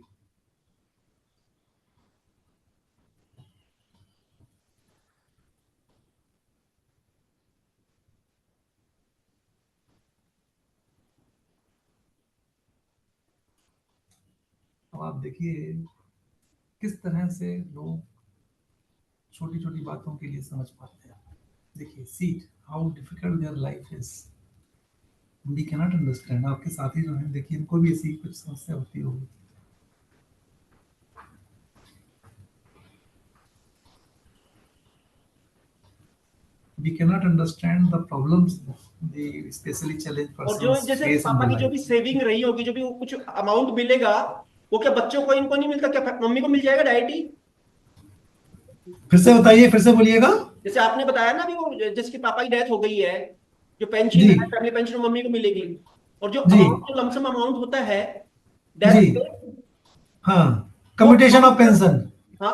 अब आप देखिए किस तरह से लोग छोटी छोटी बातों के लिए समझ पाते हैं। देखिए, see how difficult their life is, we can not understand. आपके साथी जो हैं, देखिए इनको भी ऐसी कुछ समस्या होती होगी। We cannot understand the problems the especially challenged और जो persons जैसे face in पापा their की जो भी life. सेविंग रही होगी, जो भी कुछ अमाउंट मिलेगा, वो क्या बच्चों को इनको नहीं मिलता, क्या मम्मी को मिल जाएगा डायरेक्ट ही? फिर से बताइए, फिर से बोलिएगा। जैसे आपने बताया ना, अभी वो जिसके पापा की डेथ हो गई है, जो पेंशन जी है फैमिली पेंशन मम्मी को मिलेगी, और जो जी अमाउंट, जो लमसम अमाउंट होता है जी। डेथ पे, हाँ, वो कम्यूटेशन ऑफ पेंशन, हाँ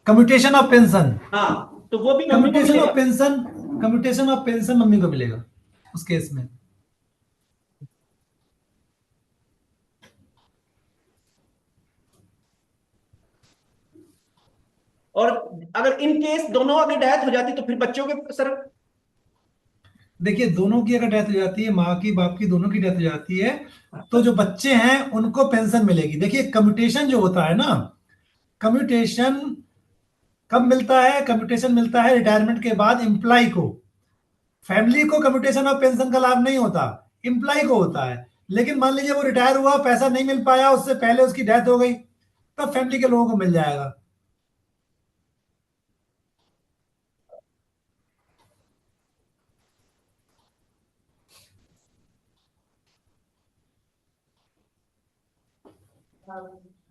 कम्यूटेशन ऑफ पेंशन, हाँ, तो वो भी मम्मी को कम्यूटेशन मिलेगा। Of pension, commutation of pension mummy को मिलेगा उस केस में। और अगर इन केस दोनों अगर डेथ हो जाती तो फिर बच्चों के सर? देखिए, दोनों की अगर डेथ हो जाती है, माँ की बाप की दोनों की डेथ हो जाती है, तो जो बच्चे हैं उनको पेंशन मिलेगी। देखिए, कम्यूटेशन जो होता है ना, कम्यूटेशन कब मिलता है? कम्यूटेशन मिलता है रिटायरमेंट के बाद एम्प्लॉय को। फैमिली को कम्यूटेशन ऑफ पेंशन का लाभ नहीं होता, एम्प्लॉय को होता है। लेकिन मान लीजिए वो रिटायर हुआ, पैसा नहीं मिल पाया, उससे पहले उसकी डेथ हो गई, तब फैमिली के लोगों को मिल जाएगा।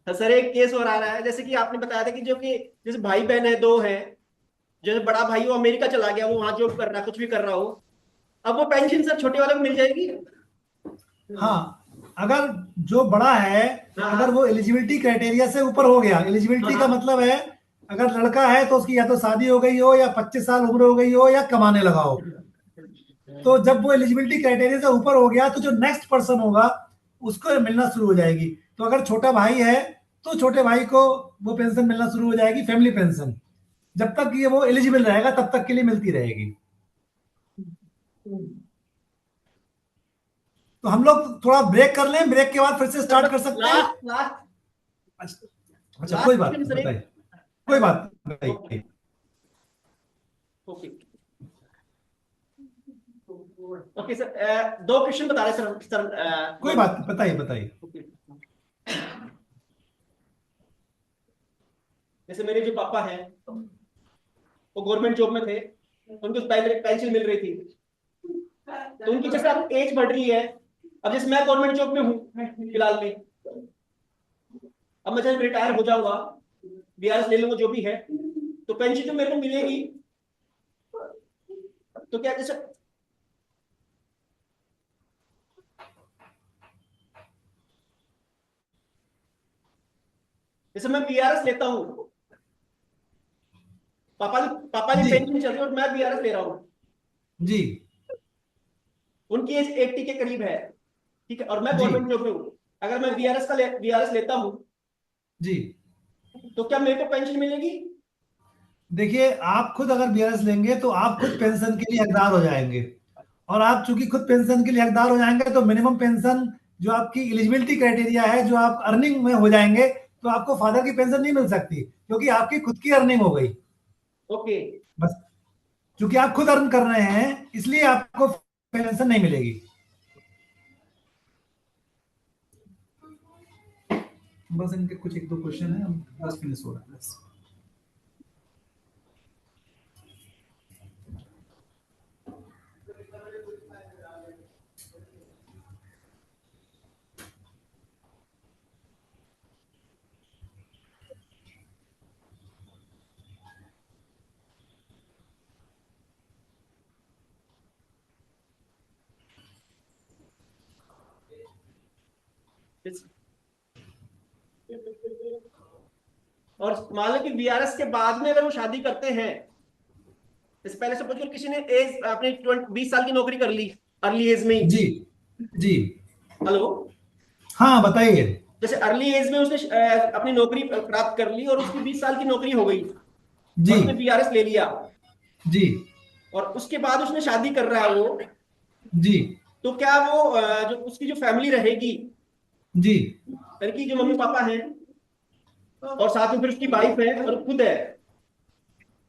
हाँ सर, एक केस और आ रहा है, जैसे कि आपने बताया था कि जो कि जैसे भाई बहन है, दो हैं, जैसे बड़ा भाई वो अमेरिका चला गया, वो वहां जॉब कर रहा है, कुछ भी कर रहा हो, अब वो पेंशन सर छोटे वाले को मिल जाएगी? हाँ, अगर जो बड़ा है, हाँ अगर हाँ वो एलिजिबिलिटी क्राइटेरिया से ऊपर हो गया, हाँ एलिजिबिलिटी का हाँ। मतलब है अगर लड़का है तो उसकी या तो शादी हो गई हो, या 25 साल उम्र हो गई हो, या कमाने लगा हो, तो जब वो एलिजिबिलिटी क्राइटेरिया से ऊपर हो गया तो जो नेक्स्ट पर्सन होगा उसको मिलना शुरू हो जाएगी। तो अगर छोटा भाई है तो छोटे भाई को वो पेंशन मिलना शुरू हो जाएगी, फैमिली पेंशन। जब तक ये वो एलिजिबल रहेगा तब तक के लिए मिलती रहेगी। तो हम लोग थोड़ा ब्रेक कर लें, ब्रेक के बाद फिर से स्टार्ट कर सकते हैं। लास्ट लास्ट अच्छा, अच्छा, लास्ट कोई बात क्वेश्चन नहीं, सर एक। बताइए, कोई बात नहीं, ओके बताइए। ओके ओके सर, दो क्वेश्चन बता रहे सर सर। कोई बात नहीं, बताइए बताइए। ओके, जैसे मेरे जो पापा हैं वो गवर्नमेंट जॉब में थे, उनको पहले पेंशन मिल रही थी, तो उनकी जैसे अब एज बढ़ रही है, अब जैसे मैं गवर्नमेंट जॉब में हूँ फिलहाल में, अब मैं जैसे रिटायर हो जाऊंगा, बीआरएस ले लूंगा जो भी है, तो पेंशन तो मेरे को मिलेगी, तो क्या जैसे जैसे मैं बीआरएस लेता हूँ, पापा की जी पेंशन चल रही है और मैं बीआरएस ले रहा हूँ, जी उनकी एज 80 के करीब है, ठीक है, और मैं जी गवर्नमेंट जॉब में हूँ, अगर मैं बीआरएस लेता हूँ जी। तो क्या मेरे को पेंशन मिलेगी? देखिए, आप खुद अगर बीआरएस लेंगे तो आप खुद पेंशन के लिए हकदार हो जाएंगे। और आप चूंकि खुद पेंशन के लिए हकदार हो जाएंगे तो मिनिमम पेंशन जो आपकी एलिजिबिलिटी क्राइटेरिया है, जो आप अर्निंग में हो जाएंगे, तो आपको फादर की पेंशन नहीं मिल सकती क्योंकि आपकी खुद की अर्निंग हो गई। ओके। बस, क्योंकि आप खुद अर्न कर रहे हैं इसलिए आपको पेंशन नहीं मिलेगी। बस इनके कुछ एक दो क्वेश्चन है, हम बस फिनिश हो रहा है बस। और मान लो कि बीआरएस के बाद में अगर वो शादी करते हैं, इससे पहले सपोज करो किसी ने एज अपने 20 साल की नौकरी कर ली अर्ली एज में ही। जी जी हेलो, हाँ बताइए। जैसे अर्ली एज में उसने अपनी नौकरी प्राप्त कर ली और उसकी 20 साल की नौकरी हो गई जी और उसने बीआरएस ले लिया जी और उसके बाद उसने शादी कर रहा है वो, जी तो क्या वो जो उसकी जो फैमिली रहेगी, जी लड़की जो मम्मी पापा हैं और साथ में फिर उसकी वाइफ है और खुद है,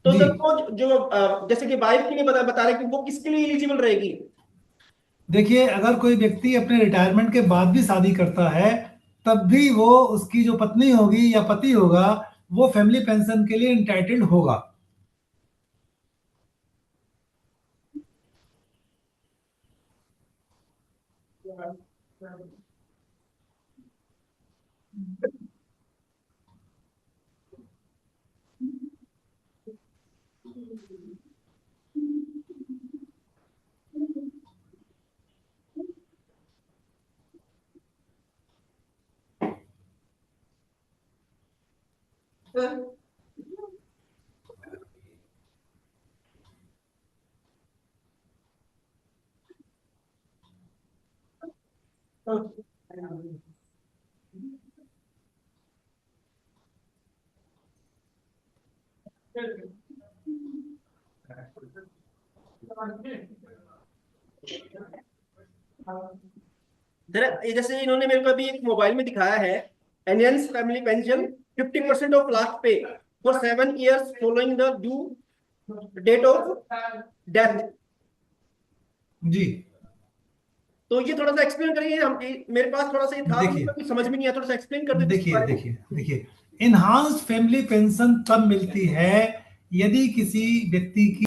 तो जी सर वो जो जैसे कि वाइफ के लिए बता रहे कि वो किसके लिए एलिजिबल रहेगी? देखिए, अगर कोई व्यक्ति अपने रिटायरमेंट के बाद भी शादी करता है, तब भी वो उसकी जो पत्नी होगी या पति होगा, वो फैमिली पेंशन के लिए इंटाइटल्ड होगा। जैसे इन्होंने मेरे को अभी एक मोबाइल में दिखाया है, enhance family pension 50% of last pay for 7 years following the due date of death. जी तो ये थोड़ा सा एक्सप्लेन करिए, हम मेरे पास थोड़ा सा ये था तो देखिए कुछ समझ में नहीं आया, थोड़ा सा एक्सप्लेन कर देते देखिए देखिए देखिए इनहांस्ड फैमिली पेंशन तब मिलती है यदि किसी व्यक्ति की